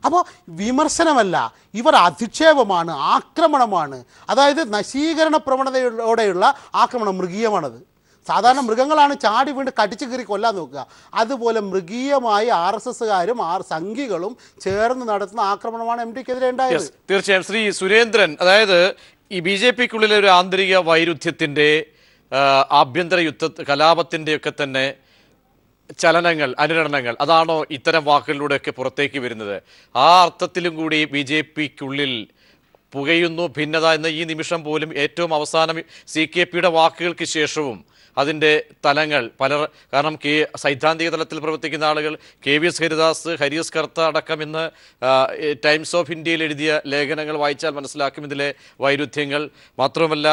അപ്പോൾ വിമർശനമല്ല, ഇവർ അധിക്ഷേപമാണ്, ആക്രമണമാണ്. അതായത് നശീകരണ പ്രവണതയോടെയുള്ള ആക്രമണം, മൃഗീയമാണത്. സാധാരണ മൃഗങ്ങളാണ് ചാടി വീണ്ട് കടിച്ചു കീറി കൊല്ലാൻ നോക്കുക. അതുപോലെ മൃഗീയമായി RSSകാരും സംഘികളും ചേർന്ന് നടത്തുന്ന ആക്രമണമാണ് എം ഡിക്കെതിരെ ഉണ്ടായത്. തീർച്ചയായും ശ്രീ സുരേന്ദ്രൻ, അതായത് ഈ BJPക്കുള്ളിലെ ഒരു ആന്തരിക വൈരുദ്ധ്യത്തിൻ്റെ ആഭ്യന്തര കലാപത്തിൻ്റെയൊക്കെ തന്നെ ചലനങ്ങൾ, അനുരണനങ്ങൾ, അതാണോ ഇത്തരം വാക്കുകളിലൂടെയൊക്കെ പുറത്തേക്ക് വരുന്നത്? ആ അർത്ഥത്തിലും കൂടി BJPക്കുള്ളിൽ പുകയുന്നു ഭിന്നത എന്ന ഈ നിമിഷം പോലും ഏറ്റവും അവസാനം CKPയുടെ വാക്കുകൾക്ക് ശേഷവും അതിൻ്റെ തലങ്ങൾ കാരണം സൈദ്ധാന്തിക തലത്തിൽ പ്രവർത്തിക്കുന്ന ആളുകൾ KVS ഹരിദാസ്, ഹരീസ് കർത്ത അടക്കം ഇന്ന് ടൈംസ് ഓഫ് ഇന്ത്യയിൽ എഴുതിയ ലേഖനങ്ങൾ വായിച്ചാൽ മനസ്സിലാക്കും ഇതിലെ വൈരുദ്ധ്യങ്ങൾ. മാത്രമല്ല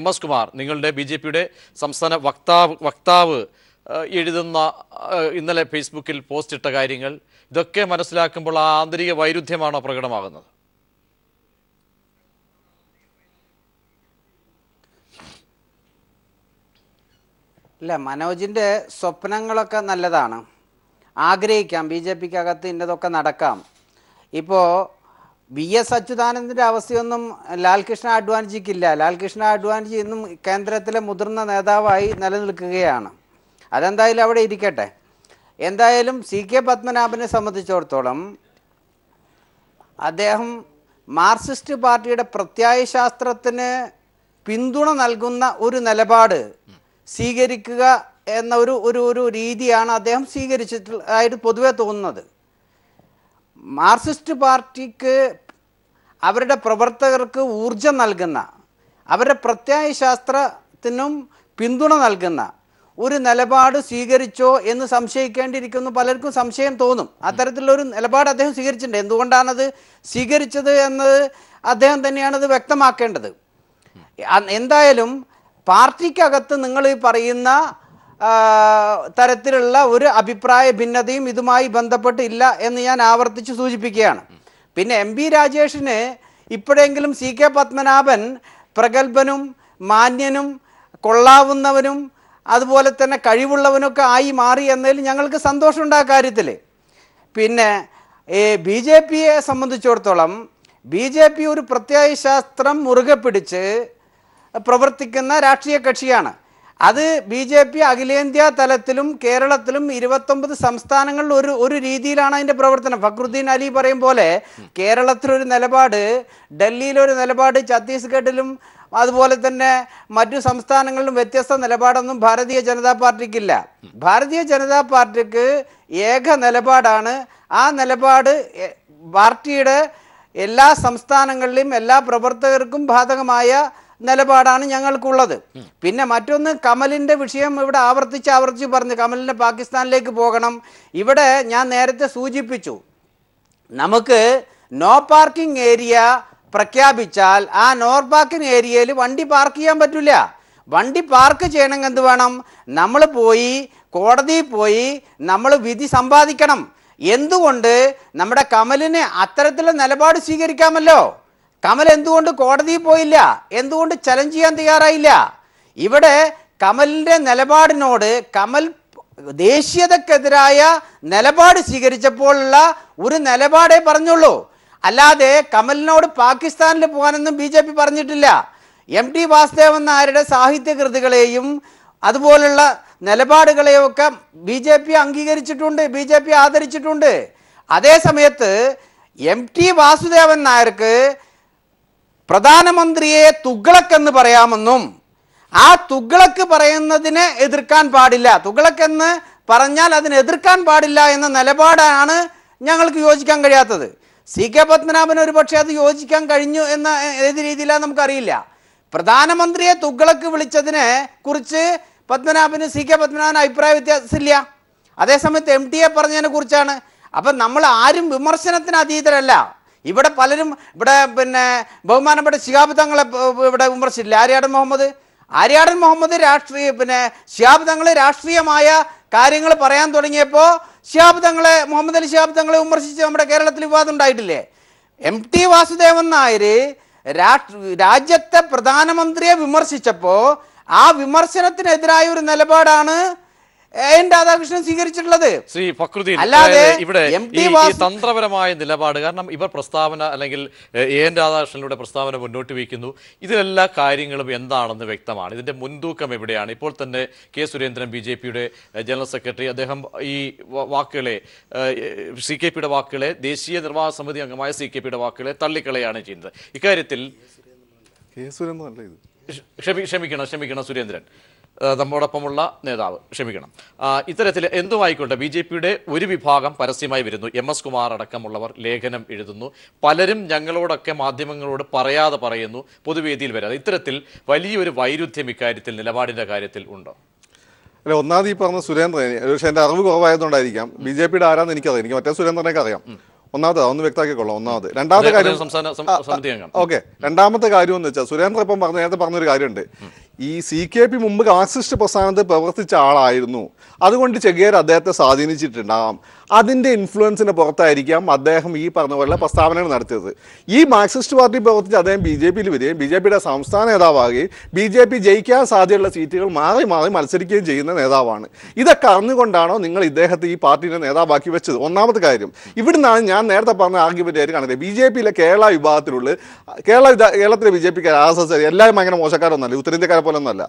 MS കുമാർ, നിങ്ങളുടെ BJPയുടെ സംസ്ഥാന വക്താവ് എഴുതുന്ന ഇന്നലെ ഫേസ്ബുക്കിൽ പോസ്റ്റ് ഇട്ട കാര്യങ്ങൾ, ഇതൊക്കെ മനസ്സിലാക്കുമ്പോൾ ആ ആന്തരിക വൈരുദ്ധ്യമാണോ പ്രകടമാകുന്നത്? ഇല്ല, മനോജിൻ്റെ സ്വപ്നങ്ങളൊക്കെ നല്ലതാണ്, ആഗ്രഹിക്കാം. BJPക്കകത്ത് ഇന്നതൊക്കെ നടക്കാം. ഇപ്പോൾ VS അച്യുതാനന്ദൻ്റെ അവസ്ഥയൊന്നും ലാൽകൃഷ്ണ അഡ്വാനിജിക്കില്ല. ലാൽകൃഷ്ണ അഡ്വാനിജി ഇന്നും കേന്ദ്രത്തിലെ മുതിർന്ന നേതാവായി നിലനിൽക്കുകയാണ്. അതെന്തായാലും അവിടെ ഇരിക്കട്ടെ. എന്തായാലും CK പത്മനാഭനെ സംബന്ധിച്ചിടത്തോളം അദ്ദേഹം മാർക്സിസ്റ്റ് പാർട്ടിയുടെ പ്രത്യയശാസ്ത്രത്തിന് പിന്തുണ നൽകുന്ന ഒരു നിലപാട് സ്വീകരിക്കുക എന്ന ഒരു രീതിയാണ് അദ്ദേഹം സ്വീകരിച്ചിട്ടായിട്ട് പൊതുവെ തോന്നുന്നത്. മാർക്സിസ്റ്റ് പാർട്ടിക്ക് അവരുടെ പ്രവർത്തകർക്ക് ഊർജം നൽകുന്ന, അവരുടെ പ്രത്യയശാസ്ത്രത്തിനും പിന്തുണ നൽകുന്ന ഒരു നിലപാട് സ്വീകരിച്ചോ എന്ന് സംശയിക്കേണ്ടിയിരിക്കുന്നു. പലർക്കും സംശയം തോന്നും. അത്തരത്തിലുള്ളൊരു നിലപാട് അദ്ദേഹം സ്വീകരിച്ചിട്ടുണ്ട്. എന്തുകൊണ്ടാണത് സ്വീകരിച്ചത് എന്നത് അദ്ദേഹം തന്നെയാണത് വ്യക്തമാക്കേണ്ടത്. എന്തായാലും പാർട്ടിക്കകത്ത് നിങ്ങൾ ഈ പറയുന്ന തരത്തിലുള്ള ഒരു അഭിപ്രായ ഭിന്നതയും ഇതുമായി ബന്ധപ്പെട്ടില്ല എന്ന് ഞാൻ ആവർത്തിച്ച് സൂചിപ്പിക്കുകയാണ്. പിന്നെ MB രാജേഷിന് ഇപ്പോഴെങ്കിലും CK പത്മനാഭൻ പ്രഗത്ഭനും മാന്യനും കൊള്ളാവുന്നവനും അതുപോലെ തന്നെ കഴിവുള്ളവനൊക്കെ ആയി മാറി എന്നതിൽ ഞങ്ങൾക്ക് സന്തോഷമുണ്ട് ആ കാര്യത്തിൽ. പിന്നെ BJPയെ സംബന്ധിച്ചിടത്തോളം BJP ഒരു പ്രത്യയശാസ്ത്രം മുറുകെ പിടിച്ച് പ്രവർത്തിക്കുന്ന രാഷ്ട്രീയ കക്ഷിയാണ്. അത് BJP അഖിലേന്ത്യാ തലത്തിലും കേരളത്തിലും 29 സംസ്ഥാനങ്ങളിൽ ഒരു രീതിയിലാണ് അതിൻ്റെ പ്രവർത്തനം. ഫക്രുദ്ദീൻ അലി പറയും പോലെ കേരളത്തിലൊരു നിലപാട്, ഡൽഹിയിലൊരു നിലപാട്, ഛത്തീസ്ഗഡിലും അതുപോലെ തന്നെ മറ്റു സംസ്ഥാനങ്ങളിലും വ്യത്യസ്ത നിലപാടൊന്നും ഭാരതീയ ജനതാ പാർട്ടിക്കില്ല. ഭാരതീയ ജനതാ പാർട്ടിക്ക് ഏക നിലപാടാണ്. ആ നിലപാട് പാർട്ടിയുടെ എല്ലാ സംസ്ഥാനങ്ങളിലും എല്ലാ പ്രവർത്തകർക്കും ബാധകമായ നിലപാടാണ് ഞങ്ങൾക്കുള്ളത്. പിന്നെ മറ്റൊന്ന്, കമലിൻ്റെ വിഷയം ഇവിടെ ആവർത്തിച്ച് പറഞ്ഞു. കമലിന് പാകിസ്ഥാനിലേക്ക് പോകണം. ഇവിടെ ഞാൻ നേരത്തെ സൂചിപ്പിച്ചു, നമുക്ക് നോ പാർക്കിംഗ് ഏരിയ പ്രഖ്യാപിച്ചാൽ ആ നോ പാർക്കിംഗ് ഏരിയയിൽ വണ്ടി പാർക്ക് ചെയ്യാൻ പറ്റില്ല. വണ്ടി പാർക്ക് ചെയ്യണമെങ്കിൽ എന്ത് വേണം? നമ്മൾ പോയി കോടതിയിൽ പോയി നമ്മൾ വിധി സമ്പാദിക്കണം. എന്തുകൊണ്ട് നമ്മുടെ കമലിന് അത്തരത്തിലുള്ള നിലപാട് സ്വീകരിക്കാമല്ലോ? കമൽ എന്തുകൊണ്ട് കോടതിയിൽ പോയില്ല? എന്തുകൊണ്ട് ചലഞ്ച് ചെയ്യാൻ തയ്യാറായില്ല? ഇവിടെ കമലിൻ്റെ നിലപാടിനോട്, കമൽ ദേശീയതക്കെതിരായ നിലപാട് സ്വീകരിച്ചപ്പോഴുള്ള ഒരു നിലപാടേ പറഞ്ഞുള്ളൂ. അല്ലാതെ കമലിനോട് പാകിസ്ഥാനിൽ പോകാനൊന്നും BJP പറഞ്ഞിട്ടില്ല. MT വാസുദേവൻ നായരുടെ സാഹിത്യകൃതികളെയും അതുപോലുള്ള നിലപാടുകളെയൊക്കെ BJP അംഗീകരിച്ചിട്ടുണ്ട്, BJP ആദരിച്ചിട്ടുണ്ട്. അതേ സമയത്ത് MT വാസുദേവൻ നായർക്ക് പ്രധാനമന്ത്രിയെ തുഗ്ലക്ക് പറയാമെന്നും ആ തുഗ്ലക്ക് പറയുന്നതിനെ എതിർക്കാൻ പാടില്ല, തുഗ്ലക്ക് പറഞ്ഞാൽ അതിനെ എതിർക്കാൻ പാടില്ല എന്ന നിലപാടാണ് ഞങ്ങൾക്ക് യോജിക്കാൻ കഴിയാത്തത്. CK പത്മനാഭൻ ഒരു പക്ഷേ അത് യോജിക്കാൻ കഴിഞ്ഞു എന്ന ഏത് രീതിയിലാണ് നമുക്കറിയില്ല. പ്രധാനമന്ത്രിയെ തുഗ്ലക്ക് വിളിച്ചതിനെ കുറിച്ച് CK പത്മനാഭന് അഭിപ്രായ വ്യത്യാസമില്ല. അതേസമയത്ത് MTയെ പറഞ്ഞതിനെ കുറിച്ചാണ്. അപ്പം നമ്മൾ ആരും വിമർശനത്തിന് അതീതരല്ല. ഇവിടെ പലരും പിന്നെ ബഹുമാനപ്പെട്ട ശിഹാബ് തങ്ങളെ ഇവിടെ വിമർശിച്ചില്ല. ആര്യാടൻ മുഹമ്മദ് ശിഹാബ് തങ്ങൾ രാഷ്ട്രീയമായ കാര്യങ്ങൾ പറയാൻ തുടങ്ങിയപ്പോൾ മുഹമ്മദ് അലി ശിഹാബ് തങ്ങളെ വിമർശിച്ച് നമ്മുടെ കേരളത്തിൽ വിവാദം ഉണ്ടായിട്ടില്ലേ? MT വാസുദേവൻ നായർ രാജ്യത്തെ പ്രധാനമന്ത്രിയെ വിമർശിച്ചപ്പോൾ ആ വിമർശനത്തിനെതിരായ ഒരു നിലപാടാണ് എൻ രാധാകൃഷ്ണൻ സ്വീകരിച്ചിട്ടുള്ളത്. ശ്രീ ഫക്രുദ്ദീൻ, അല്ലാതെ ഇവിടെ MT ഈ വാസു തന്ത്രപരമായ നിലപാട്, കാരണം ഇവർ പ്രസ്താവന അല്ലെങ്കിൽ എൻ രാധാകൃഷ്ണനിലൂടെ പ്രസ്താവന മുന്നോട്ട് വയ്ക്കുന്നു, ഇതിലെല്ലാ കാര്യങ്ങളും എന്താണെന്ന് വ്യക്തമാണ്. ഇതിന്റെ മുൻതൂക്കം എവിടെയാണ്? ഇപ്പോൾ തന്നെ കെ സുരേന്ദ്രൻ, BJPയുടെ ജനറൽ സെക്രട്ടറി, അദ്ദേഹം ഈ വാക്കുകളെ CKPയുടെ വാക്കുകളെ, ദേശീയ നിർവാഹക സമിതി അംഗമായ CKPയുടെ വാക്കുകളെ തള്ളിക്കളയാണ് ചെയ്യുന്നത്. ഇക്കാര്യത്തിൽ ക്ഷമിക്കണം സുരേന്ദ്രൻ, നമ്മോടൊപ്പമുള്ള നേതാവ്, ക്ഷമിക്കണം. ഇത്തരത്തിൽ എന്തുമായിക്കോട്ടെ, BJPയുടെ ഒരു വിഭാഗം പരസ്യമായി വരുന്നു. MS കുമാർ അടക്കമുള്ളവർ ലേഖനം എഴുതുന്നു. പലരും ഞങ്ങളോടൊക്കെ മാധ്യമങ്ങളോട് പറയാതെ പറയുന്നു, പൊതുവേദിയിൽ വരാതെ. ഇത്തരത്തിൽ വലിയൊരു വൈരുദ്ധ്യം ഇക്കാര്യത്തിൽ നിലപാടിന്റെ കാര്യത്തിൽ ഉണ്ടോ? അല്ല, ഒന്നാമത് ഈ പറഞ്ഞ സുരേന്ദ്രൻ, പക്ഷേ എൻ്റെ അറിവ് കുറവായതുകൊണ്ടായിരിക്കാം BJPയുടെ ആരാന്ന് എനിക്കറിയാം. എനിക്ക് മറ്റേ സുരേന്ദ്രനൊക്കെ അറിയാം. ഒന്നാമത് ഒന്ന് വ്യക്തമാക്കിക്കൊള്ളാം. ഒന്നാമത്. രണ്ടാമത്തെ കാര്യം, ഓക്കെ, രണ്ടാമത്തെ കാര്യം എന്ന് വെച്ചാൽ സുരേന്ദ്രൻ ഇപ്പം നേരത്തെ പറഞ്ഞൊരു കാര്യമുണ്ട്. ഈ CKP മുമ്പ് മാർക്സിസ്റ്റ് പ്രസ്ഥാനത്ത് പ്രവർത്തിച്ച ആളായിരുന്നു, അതുകൊണ്ട് ചെഗേര അദ്ദേഹത്തെ സ്വാധീനിച്ചിട്ടുണ്ടാകാം. അതിൻ്റെ ഇൻഫ്ലുവൻസിന് പുറത്തായിരിക്കാം അദ്ദേഹം ഈ പറഞ്ഞ പോലെ പ്രസ്താവനകൾ നടത്തിയത്. ഈ മാർക്സിസ്റ്റ് പാർട്ടി പ്രവർത്തിച്ച് അദ്ദേഹം BJPയിൽ വരികയും BJPയുടെ സംസ്ഥാന നേതാവാകുകയും BJP ജയിക്കാൻ സാധ്യതയുള്ള സീറ്റുകൾ മാറി മാറി മത്സരിക്കുകയും ചെയ്യുന്ന നേതാവാണ്. ഇതൊക്കെ അറിഞ്ഞുകൊണ്ടാണോ നിങ്ങൾ ഇദ്ദേഹത്തെ ഈ പാർട്ടിയുടെ നേതാവാക്കി വെച്ചത്? ഒന്നാമത്തെ കാര്യം. ഇവിടുന്നാണ് ഞാൻ നേരത്തെ പറഞ്ഞ ആർഗ്യുമെന്റ് ആയിട്ട് കാണുന്നത്. BJPയിലെ കേരള വിഭാഗത്തിലുള്ള കേരളത്തിലെ BJPക്കാർ RSS എല്ലാവരും ഭയങ്കര മോശക്കാരൊന്നുമല്ല, ഉത്തരേന്ത്യക്കാരെ പോലെ ഒന്നുമല്ല.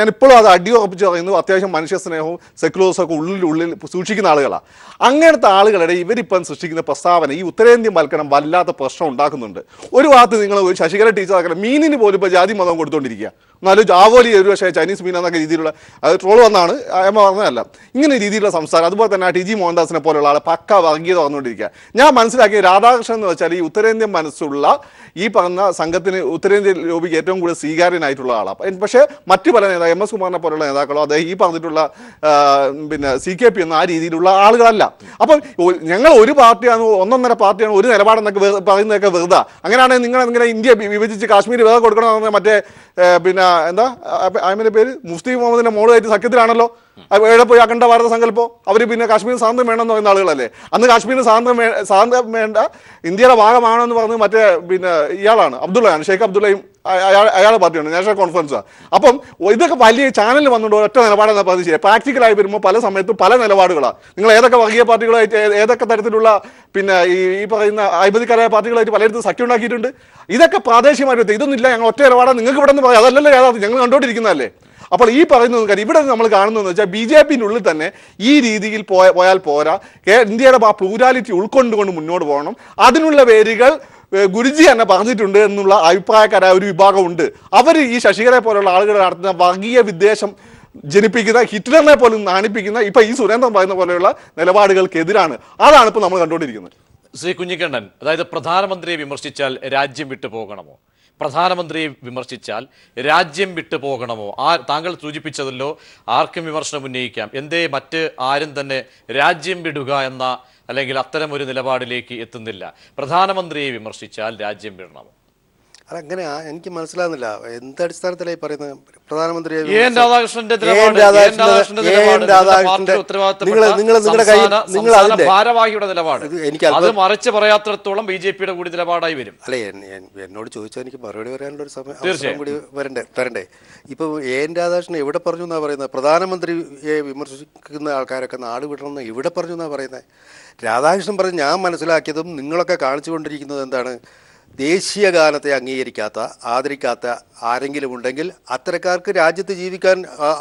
ഞാൻ ഇപ്പോഴും അത് അടിയുറപ്പിച്ച് പറയുന്നു, അത്യാവശ്യം മനുഷ്യ സ്നേഹവും സെക്യുലറിസം ഒക്കെ ഉള്ളിൽ സൂക്ഷിക്കുന്ന ആളുകളാണ്. അങ്ങനത്തെ ആളുകളുടെ ഇവരിപ്പം സൃഷ്ടിക്കുന്ന പ്രസ്താവന ഈ ഉത്തരേന്ത്യൻ വൽക്കരണം വല്ലാത്ത പ്രശ്നം ഉണ്ടാക്കുന്നുണ്ട്. ഒരു ഭാഗത്ത് നിങ്ങൾ ഒരു ശശികല ടീച്ചർ മീനിന് പോലും ഇപ്പോൾ ജാതി മതം കൊടുത്തുകൊണ്ടിരിക്കുക. എന്നാലും ജാവോലി ഒരു പക്ഷേ ചൈനീസ് മീൻ എന്നൊക്കെ രീതിയിലുള്ള അത് ട്രോൾ വന്നാണ് അമ്മ പറഞ്ഞതല്ല. ഇങ്ങനെ രീതിയിലുള്ള സംസാരം. അതുപോലെ തന്നെ TG മോഹൻദാസിനെ പോലുള്ള ആളെ പക്ക വർഗീയത പറഞ്ഞുകൊണ്ടിരിക്കുക. ഞാൻ മനസ്സിലാക്കിയ രാധാകൃഷ്ണൻ എന്ന് വെച്ചാൽ ഈ ഉത്തരേന്ത്യൻ മനസ്സുള്ള ഈ പറഞ്ഞ സംഘത്തിന് ഉത്തരേന്ത്യൻ ലോബിക്ക് ഏറ്റവും കൂടുതൽ സ്വീകാര്യനായിട്ടുള്ള ആളാണ്. പക്ഷേ മറ്റു പല നേതാക്കൾ MS കുമാറിനെ പോലുള്ള നേതാക്കളോ അദ്ദേഹം ഈ പറഞ്ഞിട്ടുള്ള പിന്നെ CKP എന്ന ആ രീതിയിലുള്ള ആളുകളല്ല. അപ്പം ഞങ്ങൾ ഒരു പാർട്ടിയാണ്, ഒന്നൊന്നര പാർട്ടിയാണ്, ഒരു നിലപാടെന്നൊക്കെ പറയുന്നതൊക്കെ വെറുതെ. അങ്ങനെയാണെങ്കിൽ നിങ്ങൾ ഇങ്ങനെ ഇന്ത്യ വിഭജിച്ച് കാശ്മീർ വേറെ കൊടുക്കണമെന്ന് മറ്റേ പിന്നെ എന്താ അതിൻ്റെ പേര് മുഫ്തി മുഹമ്മദിന്റെ മോളുമായിട്ട് സഖ്യത്തിലാണല്ലോ. എവിടെ പോയി അഖണ്ഡ ഭാരത സങ്കല്പം? അവർ പിന്നെ കാശ്മീർ സ്വാതന്ത്ര്യം വേണമെന്ന് പറയുന്ന ആളുകളല്ലേ. അന്ന് കാശ്മീരിന് സ്വാതന്ത്ര്യം വേണ്ട, ഇന്ത്യയുടെ ഭാഗമാണെന്ന് പറഞ്ഞ് മറ്റേ പിന്നെ ഇയാളാണ് അബ്ദുള്ളയാണ്, ഷെയ്ഖ് അബ്ദുള്ളയും അയാളുടെ പാർട്ടിയാണ്, നാഷണൽ കോൺഫറൻസാണ്. അപ്പം ഇതൊക്കെ വലിയ ചാനലിൽ വന്നുകൊണ്ട് ഒറ്റ നിലപാടെന്ന് പറഞ്ഞത് ശരി. പ്രാക്ടിക്കലായി വരുമ്പോൾ പല സമയത്തും പല നിലപാടുകളാണ്. നിങ്ങൾ ഏതൊക്കെ വർഗീയ പാർട്ടികളായിട്ട് ഏതൊക്കെ തരത്തിലുള്ള പിന്നെ ഈ പറയുന്ന അഴിമതിക്കാരായ പാർട്ടികളായിട്ട് പലയിടത്തും സഖ്യം ഉണ്ടാക്കിയിട്ടുണ്ട്. ഇതൊക്കെ പ്രാദേശികമായിട്ട് ഇതൊന്നും ഇല്ല, ഞങ്ങൾ ഒറ്റ നിലപാടാണ് നിങ്ങൾക്ക് ഇവിടെ നിന്ന് പറയാം. അതല്ലല്ലോ യാഥാർത്ഥ്യം, ഞങ്ങൾ കണ്ടുകൊണ്ടിരിക്കുന്നതല്ലേ. അപ്പോൾ ഈ പറയുന്നത് കാര്യം ഇവിടെ നമ്മൾ കാണുന്നതെന്ന് വെച്ചാൽ BJPയുടെ ഉള്ളിൽ തന്നെ ഈ രീതിയിൽ പോയാൽ പോരാ. ഇന്ത്യയുടെ ആ പ്ലൂരാലിറ്റി ഉൾക്കൊണ്ടുകൊണ്ട് മുന്നോട്ട് പോകണം. അതിനുള്ള വേരുകൾ ഗുരുജി തന്നെ പറഞ്ഞിട്ടുണ്ട് എന്നുള്ള അഭിപ്രായക്കാരായ ഒരു വിഭാഗമുണ്ട്. അവർ ഈ ശശികലയെ പോലുള്ള ആളുകൾ നടത്തുന്ന വർഗീയ വിദ്വേഷം ജനിപ്പിക്കുന്ന, ഹിറ്റ്ലറിനെ പോലും നാണിപ്പിക്കുന്ന ഇപ്പൊ ഈ സുരേന്ദ്രൻ പറയുന്ന പോലെയുള്ള നിലപാടുകൾക്കെതിരാണ്. അതാണ് ഇപ്പോൾ നമ്മൾ കണ്ടുകൊണ്ടിരിക്കുന്നത്. ശ്രീ കുഞ്ഞിക്കണ്ണൻ, അതായത് പ്രധാനമന്ത്രിയെ വിമർശിച്ചാൽ രാജ്യം വിട്ടു പോകണമോ? പ്രധാനമന്ത്രിയെ വിമർശിച്ചാൽ രാജ്യം വിട്ടു പോകണമോ? താങ്കൾ സൂചിപ്പിച്ചതല്ലോ, ആർക്കും വിമർശനം ഉന്നയിക്കാം, എന്തേ മറ്റ് ആരും തന്നെ രാജ്യം വിടുക എന്ന അല്ലെങ്കിൽ അത്തരം ഒരു നിലപാടിലേക്ക് എത്തുന്നില്ല? പ്രധാനമന്ത്രിയെ വിമർശിച്ചാൽ രാജ്യം വിടണമോ? അതങ്ങനെ എനിക്ക് മനസ്സിലാകുന്നില്ല. എന്തടിസ്ഥാനത്തിലായി പറയുന്നത്? പ്രധാനമന്ത്രിയെ ഭാരവാഹിയുടെ നിലപാട് അത് മറിച്ച് പറയാത്തിടത്തോളം BJPയുടെ കൂടി നിലപാടായി വരും. അല്ലെ, എന്നോട് ചോദിച്ചാൽ എനിക്ക് മറുപടി പറയാനുള്ള ഒരു സമയം കൂടി തരണ്ടേ. ഇപ്പൊ രാധാകൃഷ്ണൻ എവിടെ പറഞ്ഞു എന്നാ പറയുന്നത്? പ്രധാനമന്ത്രിയെ വിമർശിക്കുന്ന ആൾക്കാരൊക്കെ നാട് വിടണമെന്ന് എവിടെ പറഞ്ഞു എന്നാ പറയുന്നത്? രാധാകൃഷ്ണൻ പറഞ്ഞ് ഞാൻ മനസ്സിലാക്കിയതും നിങ്ങളൊക്കെ കാണിച്ചു കൊണ്ടിരിക്കുന്നത് എന്താണ്? ദേശീയ ഗാനത്തെ അംഗീകരിക്കാത്ത, ആദരിക്കാത്ത ആരെങ്കിലും ഉണ്ടെങ്കിൽ അത്തരക്കാർക്ക് രാജ്യത്ത് ജീവിക്കാൻ